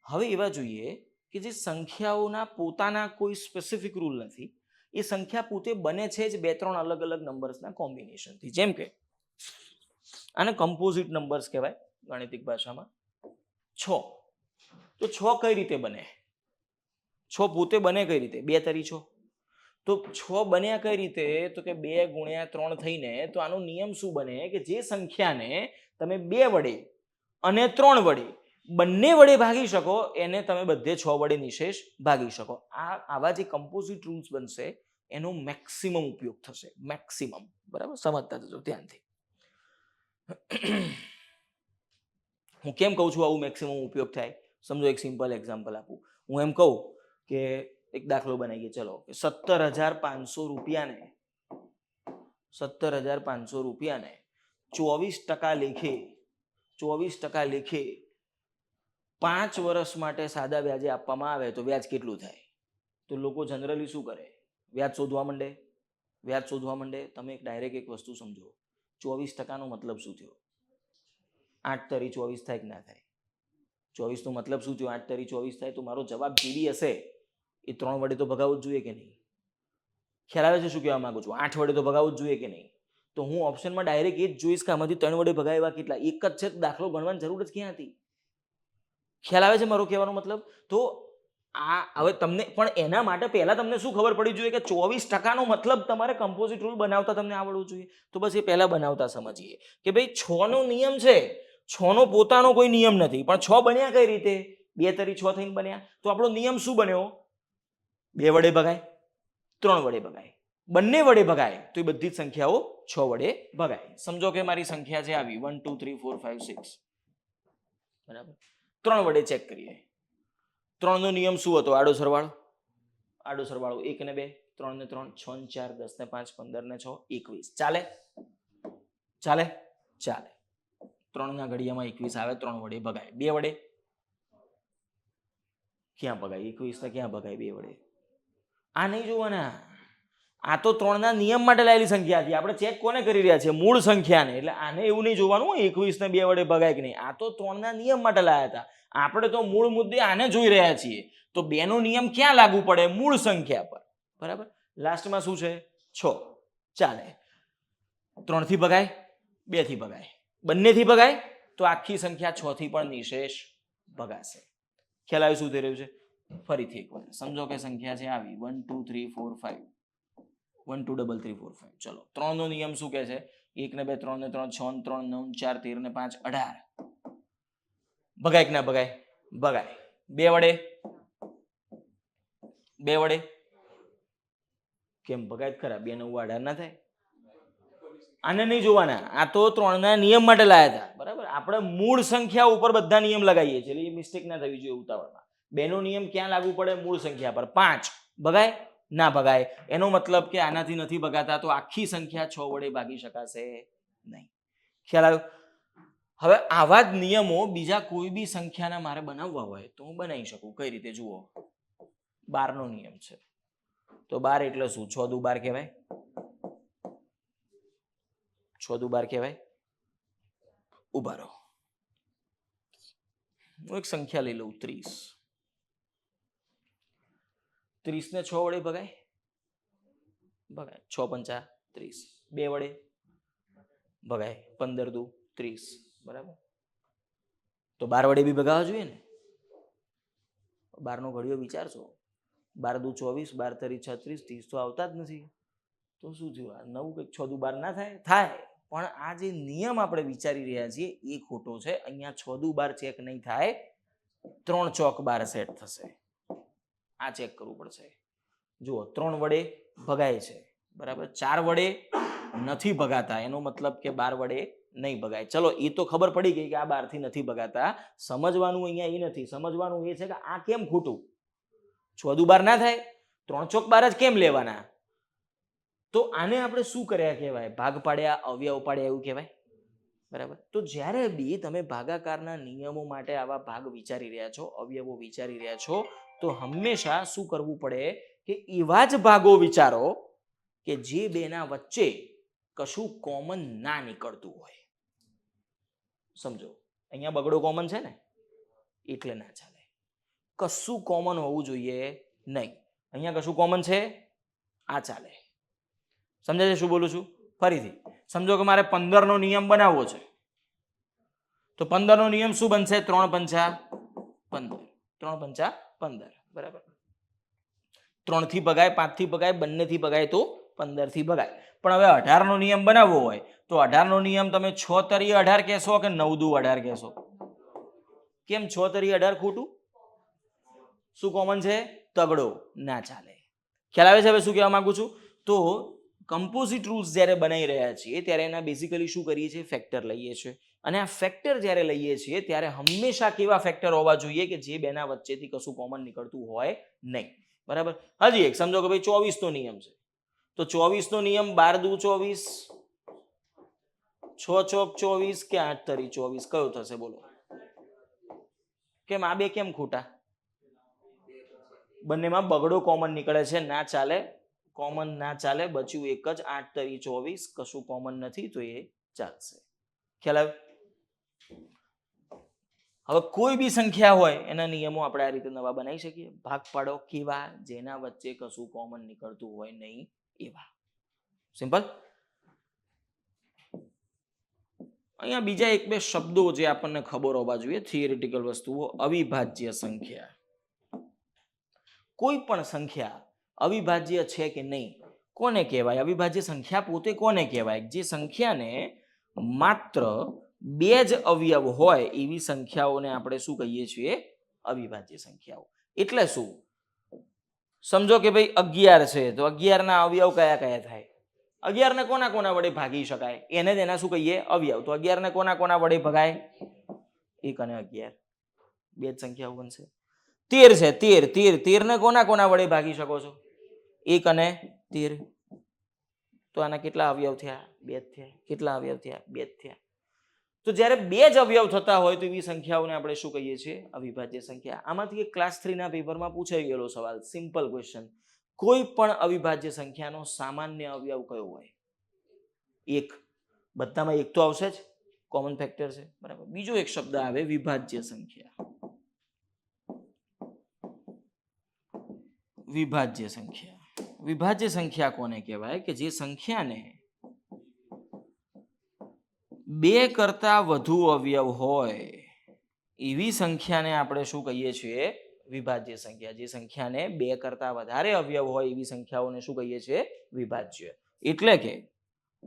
હવે એવા જોઈએ કે જે સંખ્યાઓના પોતાના કોઈ સ્પેસિફિક રૂલ નથી, એ સંખ્યા પોતે બને છે જ 2-3 અલગ અલગ નંબર્સના કોમ્બિનેશનથી. જેમ કે આને કમ્પોઝિટ નંબર્સ કહેવાય ગાણિતિક ભાષામાં. 6, તો 6 કઈ રીતે બને? 6 પોતે બને કઈ રીતે? 2 તરી 6. તો 6 બન્યા કઈ રીતે? તો કે 2 ગુણ્યા 3 થઈને. તો આનો નિયમ શું બને કે જે સંખ્યાને તમે 2 વડે અને 3 વડે બંને વડે ભાગી શકો એને તમે બધે 6 વડે નિશેષ ભાગી શકો. આવા જે કમ્પોઝિટ રૂલ્સ બનશે એનો મેક્સિમમ ઉપયોગ થશે. મેક્સિમમ. બરાબર, સમજતા જજો ધ્યાનથી. હું કેમ કહું છું આવું મેક્સિમમ ઉપયોગ થાય? સમજો એક સિમ્પલ એક્ઝામ્પલ આપું. હું એમ કહું કે એક દાખલો બનાવીએ, ચલો, કે 17,500 રૂપિયાને 24% લેખે 5 વર્ષ માટે સાદા વ્યાજે આપવામાં આવે તો વ્યાજ કેટલું થાય? તો લોકો જનરલી શું કરે? વ્યાજ શોધવા માંડે. તમે ડાયરેક્ટ એક વસ્તુ સમજો, 24%નો મતલબ શું થયો? 8 તરી 24 થાય કે ના થાય? 24 નો મતલબ શું થયો? 8 તરી 24 થાય. તો મારો જવાબ જે બી હશે એ 3 વડે તો ભગાવવું જ જોઈએ કે નહીં? ખ્યાલ આવે છે શું કહેવા માંગુ છું? 8 વડે તો ભગાવવું જ જોઈએ કે નહીં? તો હું ઓપ્શનમાં ડાયરેક્ટ એ જ જોઈશ કે આમાંથી 3 વડે ભગાવ્યા કેટલા. એક જ છે, દાખલો ગણવાની જરૂર જ ક્યાં હતી? ખ્યાલ આવે છે મારો કહેવાનો મતલબ? તો આ હવે તમને પણ એના માટે પહેલા તમને શું ખબર પડી જોઈએ કે 24% મતલબ તમારે કમ્પોઝિટ રૂલ બનાવતા તમને આવડવું જોઈએ. તો બસ એ પહેલા બનાવતા સમજીએ કે ભાઈ 6 નો નિયમ છે, 6 નો પોતાનો કોઈ નિયમ નથી, પણ 6 બન્યા કઈ રીતે? 2 તરી 6 થઈને બન્યા. તો આપણો નિયમ શું બન્યો? 2 વડે ભગાય, 3 વડે ભગાય, બંને વડે ભગાય તો એ બધી જ સંખ્યાઓ 6 વડે ભગાય. સમજો કે મારી સંખ્યા છે આવી 1 2 3 4 5 6, બરાબર. 3 વડે ચેક કરીએ. 3 નો નિયમ શું હતો? આડો સરવાળો. આડો સરવાળો 1 ને 2, 3 ને 3, 6 ને 4, 10 ને 5, 15 ને 6, 21. ચાલે? ચાલે? ચાલે. 3 ના ઘડિયામાં 21 આવે, 3 વડે ભગાય. 2 વડે ક્યાં ભગાય? 21 ને ક્યાં ભગાય 2 વડે? આ નહીં જોવાના. આ તો 3 ના નિયમ માટે લાયેલી સંખ્યા હતી. આપણે ચેક કોને કરી રહ્યા છીએ? મૂળ સંખ્યાને. એટલે આને એવું નહીં જોવાનું 21 ને 2 વડે ભગાય કે નહીં. આ તો 3 ના નિયમ માટે લાયા હતા. આપણે તો મૂળ મુદ્દે આને જોઈ રહ્યા છીએ. તો 2 નો નિયમ ક્યાં લાગુ પડે? મૂળ સંખ્યા પર. બરાબર. લાસ્ટમાં શું છે? 6. ચાલે. 3 થી ભગાય, 2 થી ભગાય, બંનેથી ભગાય તો આખી સંખ્યા 6 થી પણ નિશેષ ભગાશે. ખ્યાલ આવ્યો શું થઈ રહ્યું છે? ફરીથી એકવાર સમજો કે સંખ્યા છે આવી 1 2 3 4 5, 1 2 3 3 4 5. ચલો 3 નો નિયમ શું કહે છે? 1 ને 2, 3 ને 3, 6 ને 3, 9 4, 13 ને 5, 18. ભગાય કે ના ભગાય? ભગાય. 2 વડે? 2 વડે કેમ ભગાય? ખરા. 2 9 18 ના થાય? આને નહીં જોવાના. આ તો 3 ના નિયમ માટે લાયા હતા. બરાબર. આપણે મૂળ સંખ્યા ઉપર બધા નિયમ લગાવીએ છીએ એટલે એ મિસ્ટેક ના થવી જોઈએ ઉતાવળમાં. 2 નો નિયમ ક્યાં લાગુ પડે? મૂળ સંખ્યા પર. 5 ભગાય? ના ભગાય. એનો મતલબ કે આનાથી નથી ભગાતા તો આખી સંખ્યા 6 વડે ભાગી શકાશે નહીં. ખ્યાલ આવ્યો? હવે આવા જ નિયમો બીજા કોઈ બી સંખ્યાના મારે બનાવવા હોય તો હું બનાવી શકું. કઈ રીતે? જુઓ, 12 નો નિયમ છે. તો 12 એટલે શું? 6 દુ 12 કહેવાય. 6 દુ 12 કહેવાય. ઉભા રહો, હું એક સંખ્યા લઈ લઉં 30. 30 ને 6 વડે ભગાય? ભગાય. 6 પંચા 30. 2 વડે ભગાય. 15 દુ 30. બરાબર. તો 12 વડે બી ભગાવવા જોઈએ ને. 12 નો ઘડિયો વિચારશો. 12 દુ 24, 12 તરી 36, 30 તો આવતા જ નથી. તો શું થયું? 9 કંઈક 6 દુ 12 ના થાય? થાય. પણ આ જે નિયમ આપણે વિચારી રહ્યા છીએ એ ખોટો છે. અહીંયા 6 દુ 12 ચેક નહીં થાય, 3 ચોક 12 સેટ થશે. આ ચેક કરવું પડશે. જુઓ, 3 વડે ભગાય છે. બરાબર. 4 વડે નથી ભગાતા. એનો મતલબ કે 12 વડે નહીં ભગાય. ચલો એ તો ખબર પડી ગઈ કે આ 12 થી નથી ભગાતા. સમજવાનું અહીંયા એ નથી. સમજવાનું એ છે કે આ કેમ ખોટું? 6 દુ 12 ના થાય? 3 ચોક 12 જ કેમ લેવાના? તો આને આપણે શું કર્યા કહેવાય? ભાગ પાડ્યા, અવયવ પાડ્યા એવું કહેવાય. બરાબર. તો જ્યારે બી તમે ભાગાકારના નિયમો માટે આવા ભાગ વિચારી રહ્યા છો, અવયવો વિચારી રહ્યા છો, તો હંમેશા શું કરવું પડે કે એવા જ ભાગો વિચારો કે જે બેના વચ્ચે કશું કોમન ના નીકળતું હોય. સમજો, અહીંયા બગડો કોમન છે ને એટલે ના ચાલે. કશું કોમન હોવું જોઈએ નહીં. અહીંયા કશું કોમન છે, આ ચાલે. સમજાય છે શું બોલું છું? ફરીથી સમજો કે મારે 15 નો નિયમ બનાવવો છે. તો 15 નો નિયમ શું બનશે? 3 પંચા 15. 3 પંચા 15. બરાબર. 3 થી ભગાય, 5 થી ભગાય, બંને થી ભગાય તો 15 થી ભગાય. પણ હવે 18 નો નિયમ બનાવવો હોય તો 18 નો નિયમ તમે 6 તરી 18 કહેશો કે 9 દુ 18 કહેશો? કેમ 6 તરી 18 ખોટું? શું કોમન છે? તગડો. ના ચાલે. ખ્યાલ આવે છે હવે શું કહેવા માંગુ છું? તો કમ્પોઝિટ રૂલ્સ જ્યારે બનાવી રહ્યા છીએ ત્યારે એના બેઝિકલી શું કરીએ છીએ? ફેક્ટર લઈએ છીએ. અને આ ફેક્ટર જ્યારે લઈએ છીએ ત્યારે હંમેશા કેવા ફેક્ટર હોવા જોઈએ કે જે બેના વચ્ચેથી કશું કોમન નીકળતું હોય નહીં. બરાબર. હજી એક સમજો કે ભાઈ 24 નો નિયમ છે. તો 24 નો નિયમ 12 દુ 24, 6 ચોક 24 કે 8 તરી 24 કયો થશે? બોલો. કેમ આ બે કેમ ખોટા? બંનેમાં બગડો કોમન નીકળે છે. ના ચાલે. કોમન ના ચાલે. બચ્યું એક જ. 8 તરી 24 કશું કોમન નથી તો એ ચાલશે. ખ્યાલ આવ્યો? હવે કોઈ બી સંખ્યા હોય એના નિયમો આપણે આ રીતે નવા બનાવી શકીએ. ભાગ પાડો કેવા? જેના વચ્ચે કશું કોમન નીકળતું હોય નહીં એવા. સિમ્પલ. અહીંયા બીજા એક બે શબ્દો જે આપણને ખબર હોવા જોઈએ, થિયરિટિકલ વસ્તુઓ. અવિભાજ્ય સંખ્યા. કોઈ પણ સંખ્યા અવિભાજ્ય છે કે નહીં કોને કહેવાય? અવિભાજ્ય સંખ્યા પોતે કોને કહેવાય? જે સંખ્યાને માત્ર બે જ અવયવ હોય એવી સંખ્યાઓને આપણે શું કહીએ છીએ? અવિભાજ્ય સંખ્યાઓ. એટલે શું? સમજો કે ભાઈ 11 છે, તો 11 ના અવયવ કયા કયા થાય? 11 ને કોના કોના વડે ભાગી શકાય? એને તેના શું કહીએ? અવયવ. તો 11 ને કોના કોના વડે ભગાય? 1 અને 11, બે જ સંખ્યાઓ બનશે. 13 છે, 13 ને કોના કોના વડે ભાગી શકો છો? 1 અને 13. તો આના કેટલા અવયવ થયા? 2 જ થયા. કેટલા અવયવ થયા? 2 જ થયા. તો જ્યારે બે જ અવયવ થતા હોય તો એવી સંખ્યાઓને આપણે શું કહીએ છીએ? અવિભાજ્ય સંખ્યા. આમાંથી એક ક્લાસ 3 ના પેપરમાં પૂછાઈ ગયેલો સવાલ, સિમ્પલ ક્વેશ્ચન. કોઈ પણ અવિભાજ્ય સંખ્યાનો સામાન્ય અવયવ કયો હોય? 1. બધામાં 1 તો આવશે જ, કોમન ફેક્ટર છે, બરાબર. બીજો એક શબ્દ આવે વિભાજ્ય સંખ્યા. વિભાજ્ય સંખ્યા. વિભાજ્ય સંખ્યા કોને કહેવાય? કે જે સંખ્યાને 2 કરતા વધુ અવયવ હોય એવી સંખ્યાને આપણે શું કહીએ છીએ? વિભાજ્ય સંખ્યા. જે સંખ્યાને 2 કરતા વધારે અવયવ હોય એવી સંખ્યાઓને શું કહીએ છીએ? વિભાજ્ય. એટલે કે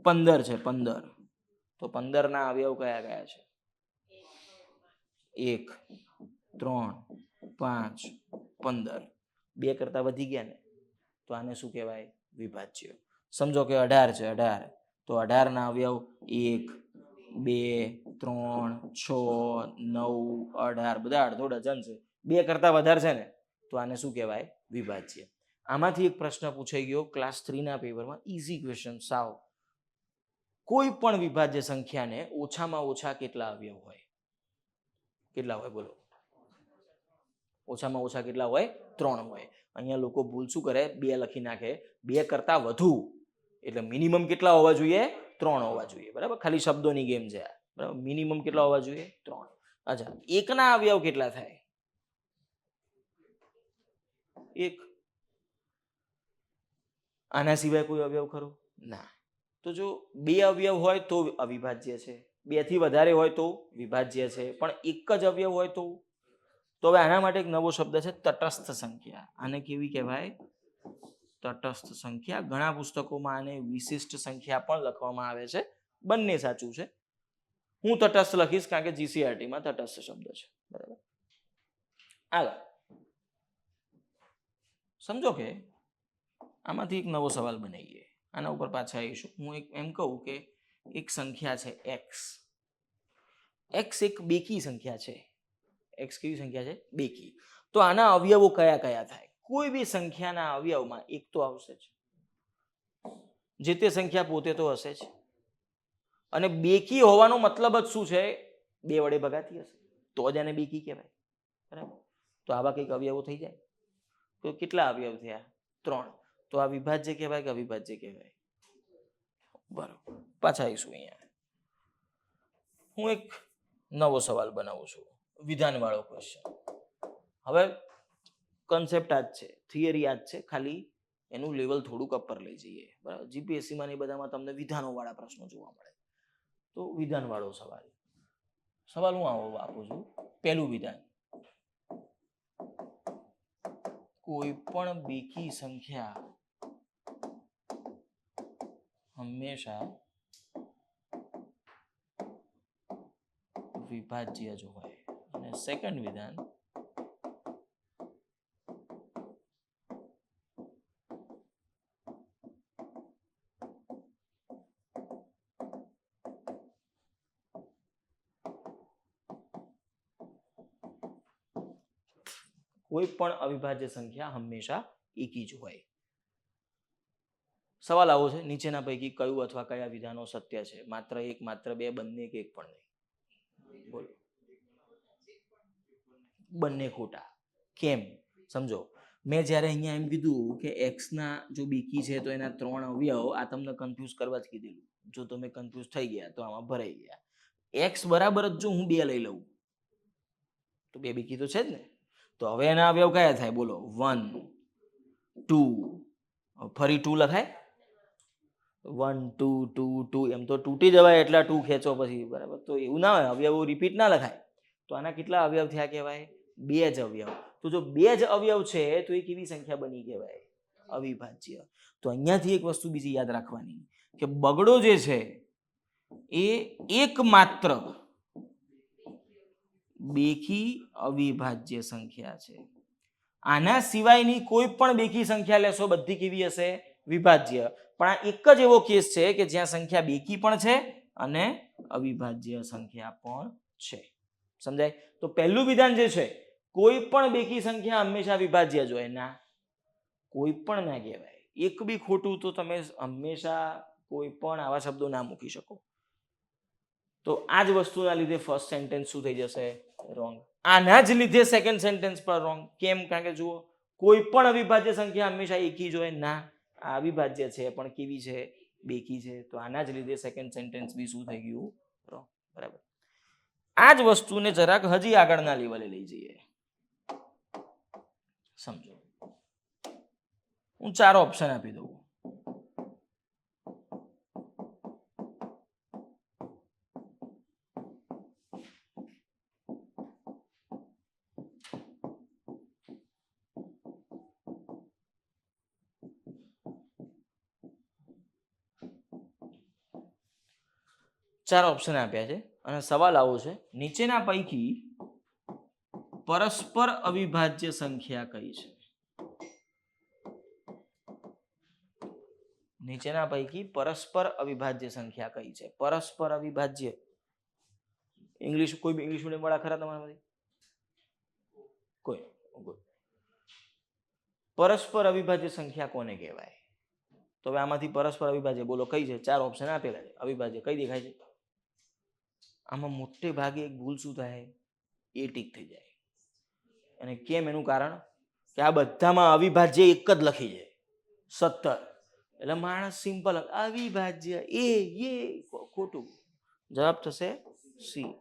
15 છે, 15. તો 15 ના અવયવ કયા કયા છે? 1, 3, 5, 15. 2 કરતા વધી ગયા ને, તો આને શું કહેવાય? વિભાજ્ય. સમજો કે 18 છે, 18. તો 18 ના અવયવ 1, 2, 3, 6, 9, 18, બધા અડધો ડઝન છે. 2 કરતા વધારે છે ને, તો આને શું કહેવાય? વિભાજ્ય. આમાંથી એક પ્રશ્ન પૂછાઈ ગયો ક્લાસ 3 ના પેપરમાં, ઈઝી ક્વેશ્ચન સાવ. કોઈ પણ વિભાજ્ય સંખ્યાને ઓછામાં ઓછા કેટલા અવયવ હોય? કેટલા હોય બોલો? ઓછામાં ઓછા કેટલા હોય? 3 હોય. અહીંયા લોકો ભૂલ શું કરે? 2 લખી નાખે. 2 કરતા વધુ એટલે મિનિમમ કેટલા હોવા જોઈએ? 3 હોવા જોઈએ, બરાબર. ખાલી શબ્દોની ગેમ છે, બરાબર. મિનિમમ કેટલા હોવા જોઈએ? 3. અચ્છા, 1 ના અવયવ કેટલા થાય? 1. આના સિવાય કોઈ અવયવ ખરો? ના. તો જો 2 અવયવ હોય તો અવિભાજ્ય છે, 2 થી વધારે હોય તો વિભાજ્ય છે, પણ એક જ અવયવ હોય તો હવે આના માટે એક નવો શબ્દ છે, તટસ્થ સંખ્યા. આને કેવી કહેવાય? તટસ્થ સંખ્યા. ઘણા પુસ્તકોમાં આને વિશિષ્ટ સંખ્યા પણ લખવામાં આવે છે. બંને સાચું છે. હું તટસ્થ લખીશ કારણ કે જીસીઆરટીમાં તટસ્થ શબ્દ છે, બરાબર. આગળ સમજો કે આમાંથી એક નવો સવાલ બનાવીએ. આના ઉપર પાછા આવીશું. હું એમ કહું કે એક સંખ્યા છે એક્સ. એક્સ એક બેકી સંખ્યા છે. એક્સ કેવી સંખ્યા છે? બેકી. તો આના અવયવો કયા કયા થાય? કોઈ બી સંખ્યાના અવયવમાં 1 તો આવશે જ. જે તે સંખ્યા પોતે તો હશે જ. અને બેકી હોવાનો મતલબ જ શું છે? 2 વડે ભગાતી હશે તો જ આને બેકી કહેવાય, બરાબર. તો આવા કંઈક અવયવો થઈ જાય. તો કેટલા અવયવ થયા? 3. તો આ વિભાજ્ય કહેવાય કે અવિભાજ્ય કહેવાય? બરાબર. પાછા આવીશું અહીંયા. હું એક નવો સવાલ બનાવું છું, વિધાનવાળો ક્વેશ્ચન. હવે કન્સેપ્ટ આ જ છે, થિયરી આ જ છે, ખાલી એનું લેવલ થોડુંક અપર લઈ જઈએ, બરાબર. જીપીએસસીમાં ને બધામાં તમને વિધાનોવાળા પ્રશ્નો જોવા મળે. તો વિધાનવાળો સવાલ હું આપું છું. પહેલું વિધાન: કોઈ પણ બેકી સંખ્યા હંમેશા વિભાજ્ય જ હોય. અને સેકન્ડ વિધાન: કોઈ પણ અવિભાજ્ય સંખ્યા હંમેશા એકી જ હોય. સવાલ આવો છે, નીચેના પૈકી કયું અથવા કયા વિધાનો સત્ય છે? માત્ર 1, માત્ર 2, બંને કે એક પણ નહીં? બોલો. બંને ખોટા. કેમ? સમજો, મેં જ્યારે અહીંયા એમ કીધું કે એક્સ ના જો બેકી છે તો એના 3 અવયવ, આ તમને કન્ફ્યુઝ કરવા જ કીધેલું. જો તમે કન્ફ્યુઝ થઈ ગયા તો આમાં ભરાઈ ગયા. એક્સ બરાબર જ જો હું 2 લઈ લઉં તો 2 બેકી તો છે જ ને. તો હવે એના અવયવ કયા થાય? બોલો. 1, 2, ફરી 2 લખાય? 1 2 2 2 એમ તો તૂટી જવાય એટલા 2 ખેંચો પછી, બરાબર? તો એવું ના હોય, અવયવો રિપીટ ના લખાય. તો આના કેટલા અવયવ થયા કહેવાય? 2 જ અવયવ. તો જો 2 જ અવયવ છે તો એ કેવી સંખ્યા બની કહેવાય? અવિભાજ્ય. તો અહીંયાથી એક વસ્તુ બીજી યાદ રાખવાની કે બગડો જે છે એ એકમાત્ર બેકી અવિભાજ્ય સંખ્યા છે. આના સિવાયની કોઈ પણ બેકી સંખ્યા લેશો બધી કેવી હશે? વિભાજ્ય. પણ આ એક જ એવો કેસ છે કે જ્યાં સંખ્યા બેકી પણ છે અને અવિભાજ્ય સંખ્યા પણ છે. સમજાય? તો પહેલું વિધાન જે છે, કોઈ પણ બેકી સંખ્યા હંમેશા વિભાજ્ય જ હોય. ના, કોઈ પણ ના કહેવાય. એક બી ખોટું તો તમે હંમેશા કોઈ પણ આવા શબ્દો ના મૂકી શકો. તો આ જ વસ્તુના લીધે ફર્સ્ટ સેન્ટેન્સ શું થઈ જશે? રોંગ. આના જ લીધે સેકન્ડ સેન્ટેન્સ પર રોંગ. કેમ? કારણ કે જુઓ, કોઈ પણ અવિભાજ્ય સંખ્યા હંમેશા એકી જ હોય. ના, આ અવિભાજ્ય છે પણ કેવી છે? બેકી છે. તો આના જ લીધે સેકન્ડ સેન્ટેન્સ બી શું થઈ ગયું? રોંગ. બરાબર. આ જ વસ્તુને જરાક હજી આગળના લેવલે લઈ જઈએ. સમજો, હું 4 ઓપ્શન આપી દઉં. ચાર ઓપ્શન આપ્યા છે અને સવાલ આવો છે, નીચેના પૈકી પરસ્પર અવિભાજ્ય સંખ્યા કઈ છે? નીચેના પૈકી પરસ્પર અવિભાજ્ય સંખ્યા કઈ છે? પરસ્પર અવિભાજ્ય. ઇંગ્લિશ, કોઈ ઇંગ્લિશ મીડિયમ વાળા ખરા તમારામાંથી? કોઈ? પરસ્પર અવિભાજ્ય સંખ્યા કોને કહેવાય? તો હવે આમાંથી પરસ્પર અવિભાજ્ય બોલો કઈ છે? 4 ઓપ્શન આપેલા છે. અવિભાજ્ય કઈ દેખાય છે? આમાં મોટે ભાગે એક ભૂલ શું થાય? એ ટીક થઈ જાય. અને કેમ? એનું કારણ કે આ બધામાં અવિભાજ્ય એક જ લખી જાય, 17. એટલે માણસ સિમ્પલ અવિભાજ્ય, એ ખોટું. જવાબ થશે સી.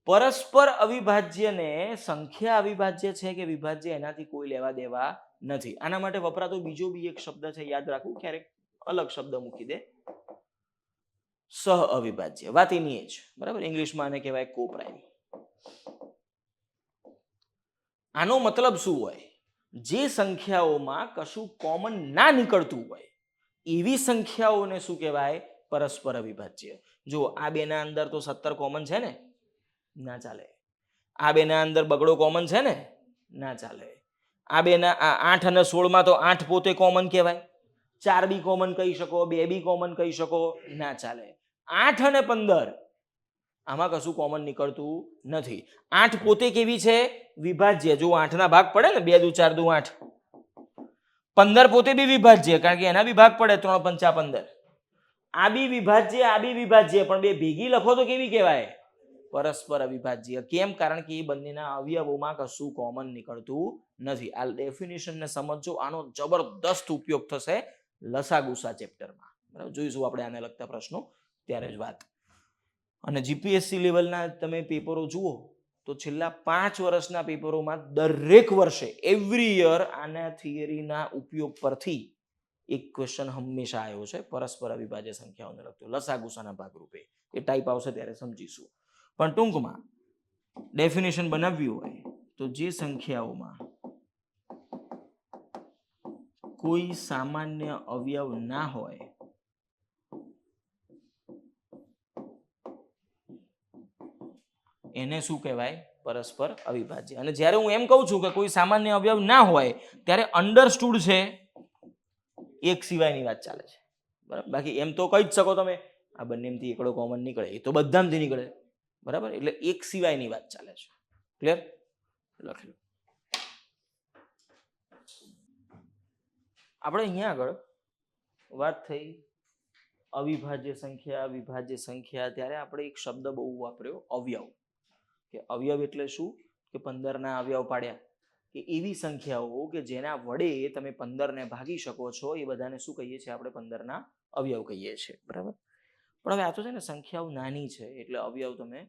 પરસ્પર અવિભાજ્યને સંખ્યા અવિભાજ્ય છે કે વિભાજ્ય એનાથી કોઈ લેવા દેવા નથી. આના માટે વપરાતો બીજો બી એક શબ્દ છે, યાદ રાખવું. ક્યારેક અલગ શબ્દ મૂકી દે, સહ અવિભાજ્ય. વાત એની જ, બરાબર? ઇંગ્લિશમાં આને કહેવાય કોપ્રાઇમ. આનો મતલબ શું હોય? જે સંખ્યાઓમાં કશું કોમન ના નીકળતું હોય એવી સંખ્યાઓને શું કહેવાય? પરસ્પર અવિભાજ્ય. જો આ બેના અંદર તો 17 કોમન છે ને, ના ચાલે. આ બેના અંદર બગડો કોમન છે ને, ના ચાલે. આ બેના 8 અને 16 માં તો 8 પોતે કોમન કહેવાય. 4 બી કોમન કહી શકો, 2 બી કોમન કહી શકો, ના ચાલે. 8 અને 15 આમાં કશું કોમન નીકળતું નથી. 8 પોતે કેવી છે? વિભાજ્ય. જો 8 ના ભાગ પડે ને, 2 દુ 4 દુ 8. 15 પોતે બી વિભાજ્ય, કારણ કે એના બી ભાગ પડે, 3 પંચા 15. આ બી વિભાજ્ય, આ બી વિભાજ્ય, પણ બે ભેગી લખો તો કેવી કહેવાય? પરસ્પર અવિભાજ્ય. કેમ? કારણ કે એ બંનેના અવયવોમાં કશું કોમન નીકળતું નથી. આ ડેફિનેશનને સમજો. આનો જબરદસ્ત ઉપયોગ થશે લસાગુસા ચેપ્ટરમાં. બરાબર? જોઈશું આપણે આને લગતા પ્રશ્નો ત્યારે જ વાત. અને જીપીએસસી લેવલના તમે પેપરો જુઓ તો છેલ્લા 5 વર્ષના પેપરોમાં દરેક વર્ષે એવરી યર આના થિયરીના ઉપયોગ પરથી એક ક્વેશ્ચન હંમેશા આવ્યો છે, પરસ્પર અવિભાજ્ય સંખ્યાઓને લગતો, લસાગુસાના ભાગરૂપે. એ ટાઈપ આવશે ત્યારે સમજીશું. પણ ટૂંકમાં ડેફિનેશન બનાવ્યું હોય તો જે સંખ્યાઓમાં કોઈ સામાન્ય અવયવ ના હોય એને શું કહેવાય? પરસ્પર અવિભાજ્ય. અને જ્યારે હું એમ કહું છું કે કોઈ સામાન્ય અવયવ ના હોય ત્યારે અન્ડરસ્ટુડ છે એક સિવાયની વાત ચાલે છે. બરાબર? બાકી એમ તો કહી જ શકો તમે આ બંનેમાંથી એકડો કોમન નીકળે, એ તો બધામાંથી નીકળે. બરાબર? એટલે એક સિવાયની વાત ચાલે છે. ક્લિયર? લખી લો. આપણે અહીંયા આગળ વાત થઈ અવિભાજ્ય સંખ્યા, વિભાજ્ય સંખ્યા, ત્યારે આપણે એક શબ્દ બહુ વાપર્યો, અવયવ. કે અવયવ એટલે શું? કે 15ના અવયવ પાડ્યા, કે એવી સંખ્યાઓ કે જેના વડે તમે 15ને ભાગી શકો છો, એ બધાને શું કહીએ છીએ આપણે? 15ના અવયવ કહીએ છીએ. બરાબર? પણ હવે આ તો છે ને સંખ્યાઓ નાની છે એટલે અવયવ તમે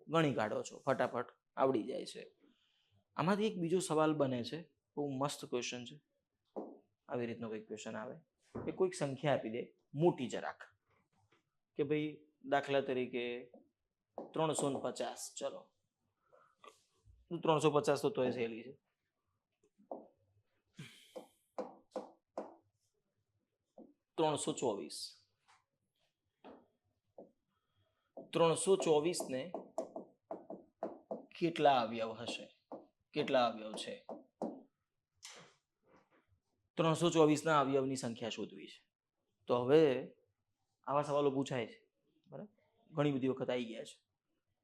ગણી કાઢો છો, ફટાફટ આવડી જાય છે. આમાંથી એક બીજો સવાલ બને છે, બહુ મસ્ત ક્વેશ્ચન છે. આવી રીતનો કંઈક ક્વેશ્ચન આવે કે કોઈક સંખ્યા આપી દે મોટી જરાક, કે ભાઈ દાખલા તરીકે 350, ચલો 350 તો તોય સહેલી છે. 324 ને કેટલા અવયવ હશે? કેટલા અવયવ છે? 324 ના અવયવની સંખ્યા શોધવી છે. તો હવે આવા સવાલો પૂછાય છે, બરાબર? ઘણી બધી વખત આવી ગયા છે.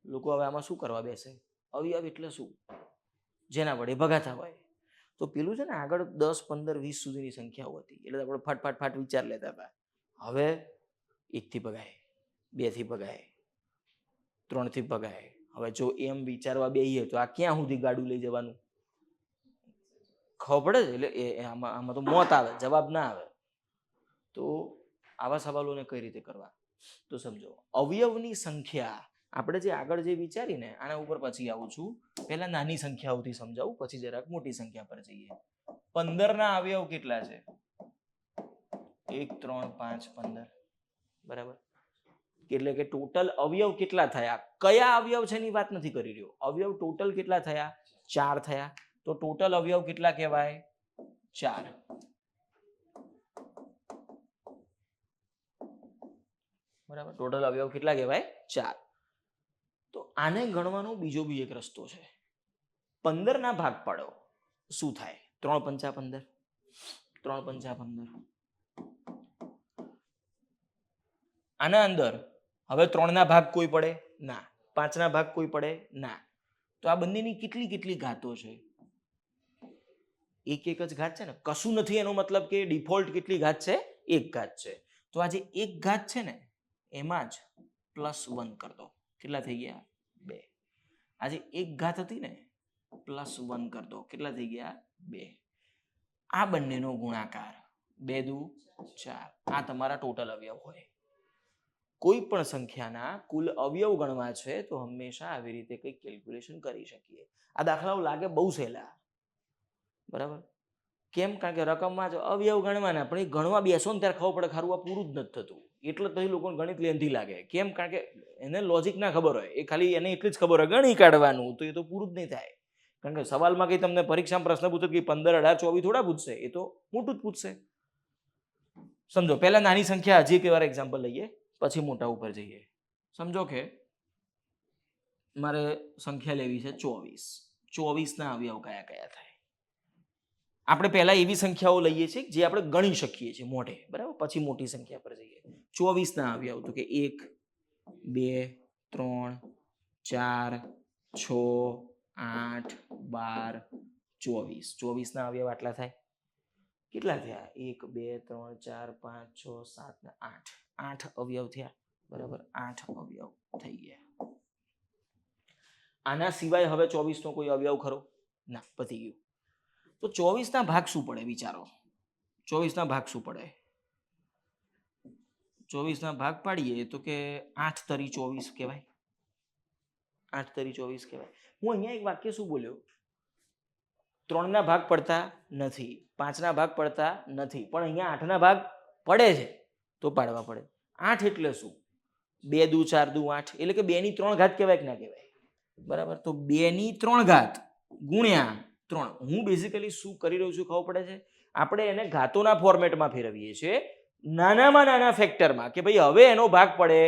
લોકો હવે આમાં શું કરવા બેસે? અવયવ એટલે શું? જેના વડે ભગાતા હોય. તો પેલું છે ને આગળ 10, 15, 20 સુધીની સંખ્યાઓ હતી એટલે આપણે ફાટ વિચાર લેતા હતા. હવે 1 થી ભગાય, 2 થી ભગાય, 3 થી ભગાય. હવે જો એમ વિચારવા બેહીએ તો આ ક્યાં સુધી ગાડું લઈ જવાનું? ખબર પડે છે? એટલે આમાં તો મોત આવે, જવાબ ના આવે. તો આવા સવાલોને કઈ રીતે કરવા? તો સમજો, અવયવની સંખ્યા આપણે જે આગળ જે વિચારીને આના ઉપર પછી આવું છું. પહેલા નાની સંખ્યાઓથી સમજાવું, પછી જરાક મોટી સંખ્યા પર જઈએ. 15 ના અવયવ કેટલા છે? 1, 3, 5, 15, બરાબર? એટલે કે ટોટલ અવયવ કેટલા થયા? કયા અવયવ છે એની વાત નથી કરી રહ્યો. અવયવ ટોટલ કેટલા થયા? 4 થયા. તો ટોટલ અવયવ કેટલા કહેવાય? 4. બરાબર? ટોટલ અવયવ કેટલા કહેવાય? 4. તો આને ગણવાનો બીજો બી એક રસ્તો છે. 15 ના ભાગ પાડો, શું થાય? 3 પંચા 15. 3 પંચા 15. આના અંદર હવે 3 ના ભાગ કોઈ પડે? ના. 5 ના ભાગ કોઈ પડે? ના. તો આ બંનેની કેટલી ઘાતો છે? એક જ ઘાત છે ને, કશું નથી એનો મતલબ કે ડિફોલ્ટ કેટલી ઘાત છે? 1 ઘાત છે. તો આ જે 1 ઘાત છે ને એમાં જ +1 કરી દો. કેટલા થઈ ગયા? 2. આ જે 1 ઘાત હતી ને +1 કરી દો. કેટલા થઈ ગયા? 2. આ બંનેનો ગુણાકાર 2 દુ 4. આ તમારા ટોટલ અવયવ હોય. કોઈ પણ સંખ્યાના કુલ અવયવ ગણવા છે તો હંમેશા આવી રીતે કંઈક કેલ્ક્યુલેશન કરી શકીએ. આ દાખલાઓ લાગે બહુ સહેલા, બરાબર? કેમ? કારણ કે રકમમાં જ અવયવ ગણવાના, પણ એ ગણવા બેસો ને ત્યારે ખબર પડે ખારું આ પૂરું જ નથી થતું. એટલે જ પછી લોકોને ગણિત લેન્ધી લાગે. કેમ? કારણ કે એને લોજિક ના ખબર હોય. એ ખાલી એને એટલી જ ખબર હોય ગણી કાઢવાનું, તો એ તો પૂરું જ નહીં થાય. કારણ કે સવાલમાં કંઈ તમને પરીક્ષામાં પ્રશ્ન પૂછે કે 15, 18, 24 થોડા પૂછશે, એ તો મોટું જ પૂછશે. સમજો, પહેલા નાની સંખ્યા હજી એક વાર એક્ઝામ્પલ લઈએ, પછી મોટા ઉપર જઈએ. સમજો કે મારે સંખ્યા લેવી છે 24. 24 ના અવયવ કયા કયા થાય? આપણે પહેલા એવી સંખ્યાઓ લઈએ છીએ જે આપણે ગણી શકીએ છીએ મોઢે, બરાબર? પછી મોટી સંખ્યા પર જઈએ. 24 ના અવયવ તો કે 1, 2, 3, 4, 6, 8, 12, 24. 24 ના અવયવ આટલા થાય. કેટલા થયા? 1, 2, 3, 4, 5, 6, 7 ને 8. 8 અવયવ થયા, બરાબર? 8 અવયવ થઈ ગયા. આના સિવાય હવે 24 નો કોઈ અવયવ ખરો? ના, પતી ગયું. તો 24 ના ભાગ શું પડે? વિચારો. 24 ના ભાગ શું પડે? 24 ના ભાગ પાડીએ તો કે 8 તરી 24 કહેવાય. 8 તરી 24 કહેવાય. હું અહીંયા એક વાક્ય શું બોલ્યો? 3 ના ભાગ પડતા નથી, 5 ના ભાગ પડતા નથી, પણ અહીંયા 8 ના ભાગ પડે છે તો પાડવા પડે. 8 એટલે શું? 2 દુ 4 દુ 8, એટલે કે 2 ની 3 ઘાત કહેવાય કે ના કહેવાય? બરાબર? તો 2 ની 3 ઘાત ગુણ્યા 3. હું બેઝિકલી શું કરી રહ્યો છું ખબર પડે છે? આપણે એને ઘાતોના ફોર્મેટમાં ફેરવીએ છીએ, નાનામાં નાના ફેક્ટરમાં, કે ભાઈ હવે એનો ભાગ પડે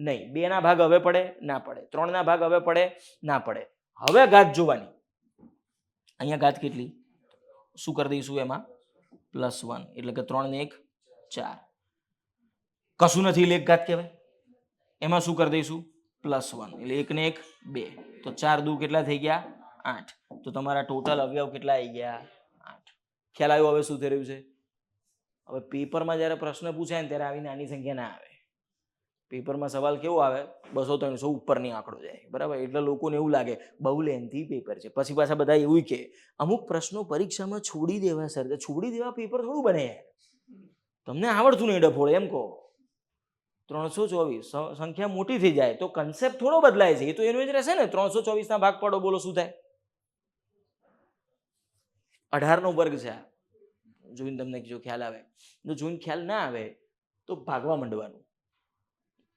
નહીં. 2 ના ભાગ હવે પડે? ના પડે. 3 ના ભાગ હવે પડે? ના પડે. હવે ઘાત જોવાની. અહીંયા ઘાત કેટલી? શું કરી દઈશું એમાં? +1. એટલે કે 3 ને 1 4. કશું નથી એટલે 1 ઘાત કહેવાય. એમાં શું કરી દઈશું? +1. એટલે 1 ને 1 2. તો 4 દુ કેટલા થઈ ગયા? 8. તો તમારા ટોટલ અવયવ કેટલા આવી ગયા? 8. ખ્યાલ આવ્યો હવે શું થઈ રહ્યું છે? હવે પેપરમાં જ્યારે પ્રશ્ન પૂછાય ને ત્યારે આવી નાની સંખ્યા ના આવે. પેપરમાં સવાલ કેવો આવે? 200, 300 ઉપરની આંકડો જાય, બરાબર? એટલે લોકોને એવું લાગે બહુ લેન્થી પેપર છે. પછી પાછા બધા એવું કે અમુક પ્રશ્નો પરીક્ષામાં છોડી દેવા સર. છોડી દેવા પેપર થોડું બને? તમને આવડતું નહીં ડફોળ, એમ કહો. 324 સંખ્યા મોટી થઈ જાય તો કન્સેપ્ટ થોડો બદલાય છે. એ તો એનું જ રહેશે ને. 324 ના ભાગ પાડો, બોલો શું થાય? 18 નો વર્ગ છે. જોઈને તમને જો ખ્યાલ આવે. જો જોઈને ખ્યાલ ના આવે તો ભાગવા માંડવાનું.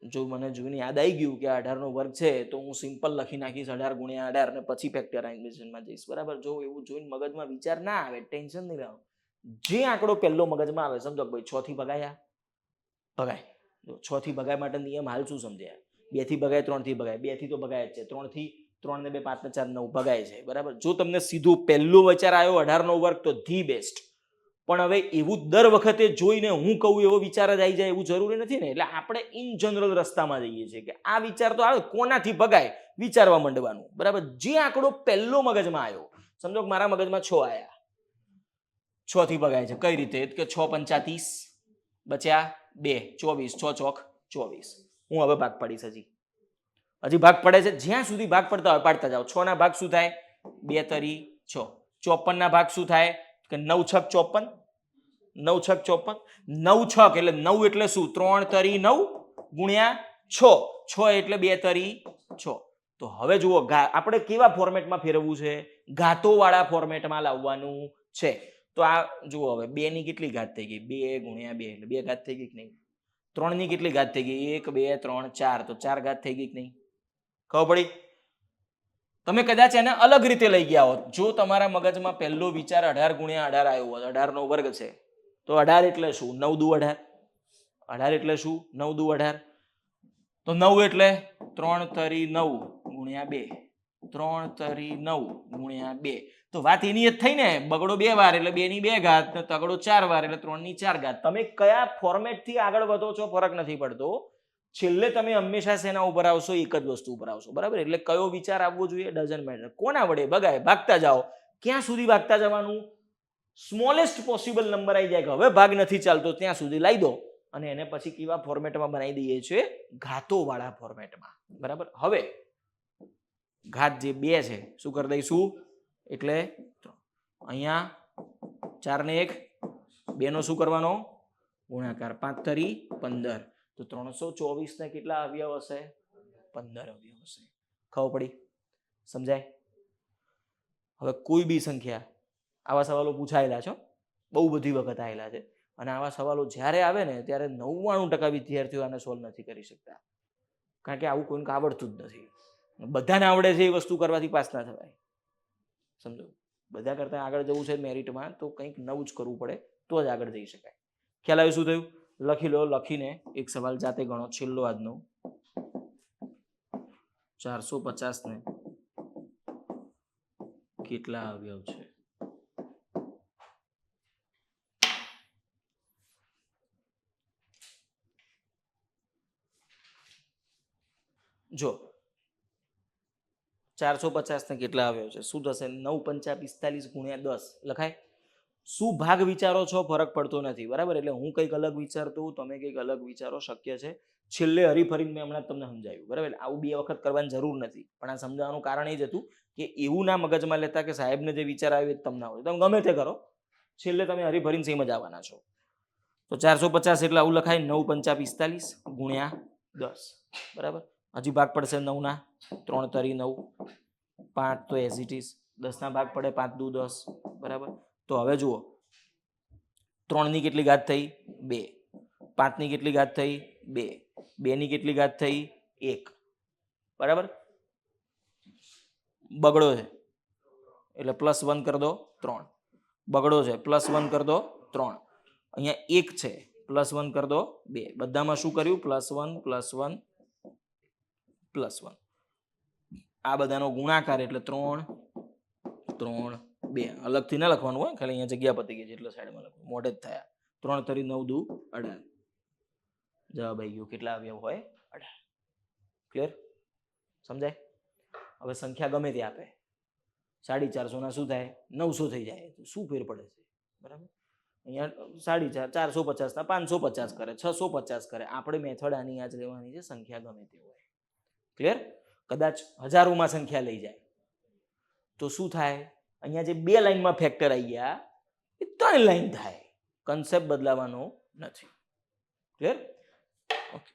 જો મને જોઈને યાદ આવી ગયું કે 18 નો વર્ગ છે તો હું સિમ્પલ લખી નાખીશ 18 ગુણ્યા 18 અને પછી ફેક્ટરાઇઝેશનમાં જઈશ. બરાબર? જો એવું જોઈને મગજમાં વિચાર ના આવે, ટેન્શન નહીં લેવાનું. જે આંકડો પહેલો મગજમાં આવે, સમજો ભાઈ 6 થી ભગાયા, ભગાય. જો 6 થી ભગાય માટે નિયમ હાલ શું સમજ્યા? 2 થી ભગાય, 3 થી ભગાય. 2 થી તો ભગાય જ છે. 3 થી 3 ને 2 5 ને 4 9 ભગાય છે. બરાબર? જો તમને સીધું પહેલો વિચાર આવ્યો 18 નો વર્ગ તો ધી બેસ્ટ. પણ હવે એવું દર વખતે જોઈને હું કહું એવો વિચાર જ આવી જાય એવું જરૂરી નથી ને. એટલે આપણે ઇન જનરલ રસ્તામાં જઈએ છીએ કે આ વિચાર તો આવે, કોનાથી ભગાય વિચારવા માંડવાનું. બરાબર? જે આંકડો પહેલો મગજમાં આવ્યો, સમજો કે મારા મગજમાં 6 આવ્યા, 6 થી ભગાય છે. કઈ રીતે? કે 6 પંચા 30, બચ્યા 2, 24, 6 ચોક 24. હું હવે ભાગ પાડીશ. હજી ભાગ પડે છે. જ્યાં સુધી ભાગ પડતા હોય પાડતા જાઓ. 6 ના ભાગ શું થાય? 2 તરી 6. 54 ના ભાગ શું થાય? કે 9 છક 54, 9 છક 54. 9 છક એટલે 9 એટલે શું? 3 તરી 9 ગુણ્યા 6. 6 એટલે 2 તરી 6. તો હવે જુઓ આપણે કેવા ફોર્મેટમાં ફેરવવું છે? ઘાતો વાળા ફોર્મેટમાં લાવવાનું છે. તો આ જુઓ હવે 2 ની કેટલી ઘાત થઈ ગઈ? 2 ગુણ્યા 2 એટલે 2 ઘાત થઈ ગઈ કે નહીં? 3 ની કેટલી ઘાત થઈ ગઈ? 1 2 3 4, તો 4 ઘાત થઈ ગઈ કે નહીં? ખબર પડી? તમે કદાચ એને અલગ રીતે લઈ ગયા હોત. જો તમારા મગજમાં પહેલો વિચાર 18 ગુણ્યા 18 આવ્યો હોત, 18 નો વર્ગ છે, તો 18 એટલે શું? 9 દુ 18. 18 એટલે શું? 9 દુ 18. તો 9 એટલે 3 તરી 9 ગુણ્યા 2. 3 તરી 9 ગુણ્યા 2. તો વાત એની જ થઈ ને. બગડો 2 વાર એટલે 2 ની 2 ઘાત, તગડો 4 વાર એટલે 3 ની 4 ઘાત. તમે કયા ફોર્મેટથી આગળ વધો છો ફરક નથી પડતો. છેલ્લે તમે હંમેશા શેના ઉપર આવશો? એક જ વસ્તુ ઉપર આવશો. બરાબર? એટલે કયો વિચાર આવવો જોઈએ? Doesn't matter. કોના વડે ભગાય? ભાગતા જાઓ. ક્યાં સુધી ભાગતા જવાનું? સ્મોલેસ્ટ પોસિબલ નંબર આવી જાય કે હવે ભાગ નથી ચાલતો ત્યાં સુધી લાવી દો, અને એને પછી કેવા ફોર્મેટમાં બનાવી દઈએ છીએ? ઘાતો વાળા ફોર્મેટમાં. બરાબર? હવે ઘાત જે 2 છે શું કરી દઈશું? એટલે અહીંયા 4 ને 1, 2 નો શું કરવાનો? ગુણાકાર. 5 તરી 15. તો 324 ને કેટલા અવયવ હશે? 15 અવયવ હશે. ખબર પડી? સમજાય? હવે કોઈ બી સંખ્યા, આવા સવાલો પૂછાયેલા છે, બહુ બધી વખત આવેલા છે, અને આવા સવાલો જ્યારે આવે ને ત્યારે 99% વિદ્યાર્થીઓ આને સોલ્વ નથી કરી શકતા. કારણ કે આવું કોઈને આવડતું જ નથી. બધાને આવડે છે એ વસ્તુ કરવાથી પાસ ના થવાય. સમજો? બધા કરતાં આગળ જવું છે મેરિટમાં તો કંઈક નવું જ કરવું પડે, તો જ આગળ જઈ શકાય. ખ્યાલ આવે શું થયું? લખી લો. લખીને એક સવાલ જાતે ગણો. છેલ્લો આજનો 450 ને કેટલા અવયવ છે? જો 450 ને કેટલા અવયવ છે? શું થશે? 9 પંચા 45 ગુણ્યા 10 લખાય. શું ભાગ વિચારો છો ફરક પડતો નથી. બરાબર? એટલે હું કંઈક અલગ વિચારતો, તમે કંઈક અલગ વિચારો, શક્ય છે. છેલ્લે હરીફરીને મેં હમણાં તમને સમજાવ્યું. બરાબર? આવું 2 વખત કરવાની જરૂર નથી. પણ આ સમજાવવાનું કારણ એ જ હતું કે એવું ના મગજમાં લેતા કે સાહેબને જે વિચાર આવ્યો એ તમને આવડે. તમે ગમે તે કરો, છેલ્લે તમે હરીફરીને સેમ જ આવવાના છો. તો 450 એટલે આવું લખાય. 9 પંચા 45 ગુણ્યા 10. બરાબર? હજી ભાગ પડશે 9 ના. 3 તરી 9, 5 તો એઝ ઇટ ઇઝ. 10 ના ભાગ પડે 5 દુ 10. બરાબર? તો હવે જુઓ, 3 ની કેટલી ઘાત થઈ? 2. 5 ની કેટલી ઘાત થઈ? 2. 2 ની કેટલી ઘાત થઈ? 1. બરાબર? બગડો છે એટલે +1 કરી દો 3. બગડો છે +1 કરી દો 3. અહીંયા 1 છે, +1 કરી દો 2. બધામાં શું કર્યું? +1 +1 +1. આ બધાનો ગુણાકાર એટલે 3 3 2. અલગથી ના લખવાનું હોય, ખાલી અહીંયા જગ્યા પતી ગઈ છે એટલે સાઈડમાં લખવાનું. મોઢે જ થયા. 3 તરી 9 દુ 18. જવાબ આવી ગયો. કેટલા અવયવ હોય? 18. ક્લિયર? સમજાય? હવે સંખ્યા ગમે તે આપે, 450 ના શું થાય? 900 થઈ જાય. તો શું ફેર પડે છે? બરાબર? અહીંયા 450, 450 ના 550 કરે, 650 કરે. આપણે મેથડ આની યાદ લેવાની છે. સંખ્યા ગમે તે હોય. ક્લિયર? કદાચ હજારોમાં સંખ્યા લઈ જાય તો શું થાય? અહીંયા જે 2 લાઈનમાં ફેક્ટર આવી ગયા એ 3 લાઈન થાય. કન્સેપ્ટ બદલાવાનો નથી. ક્લિયર? ઓકે.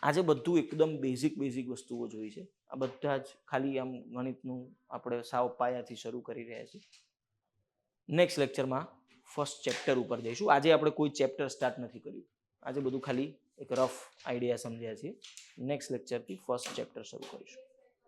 આજે બધું એકદમ બેઝિક વસ્તુઓ જોઈ છે. આ બધા જ ખાલી આમ ગણિતનું આપણે સાવ પાયાથી શરૂ કરી રહ્યા છીએ. નેક્સ્ટ લેક્ચરમાં ફર્સ્ટ ચેપ્ટર ઉપર જઈશું. આજે આપણે કોઈ ચેપ્ટર સ્ટાર્ટ નથી કર્યું. આજે બધું ખાલી એક રફ આઈડિયા સમજ્યા છીએ. નેક્સ્ટ લેક્ચરથી ફર્સ્ટ ચેપ્ટર શરૂ કરીશું.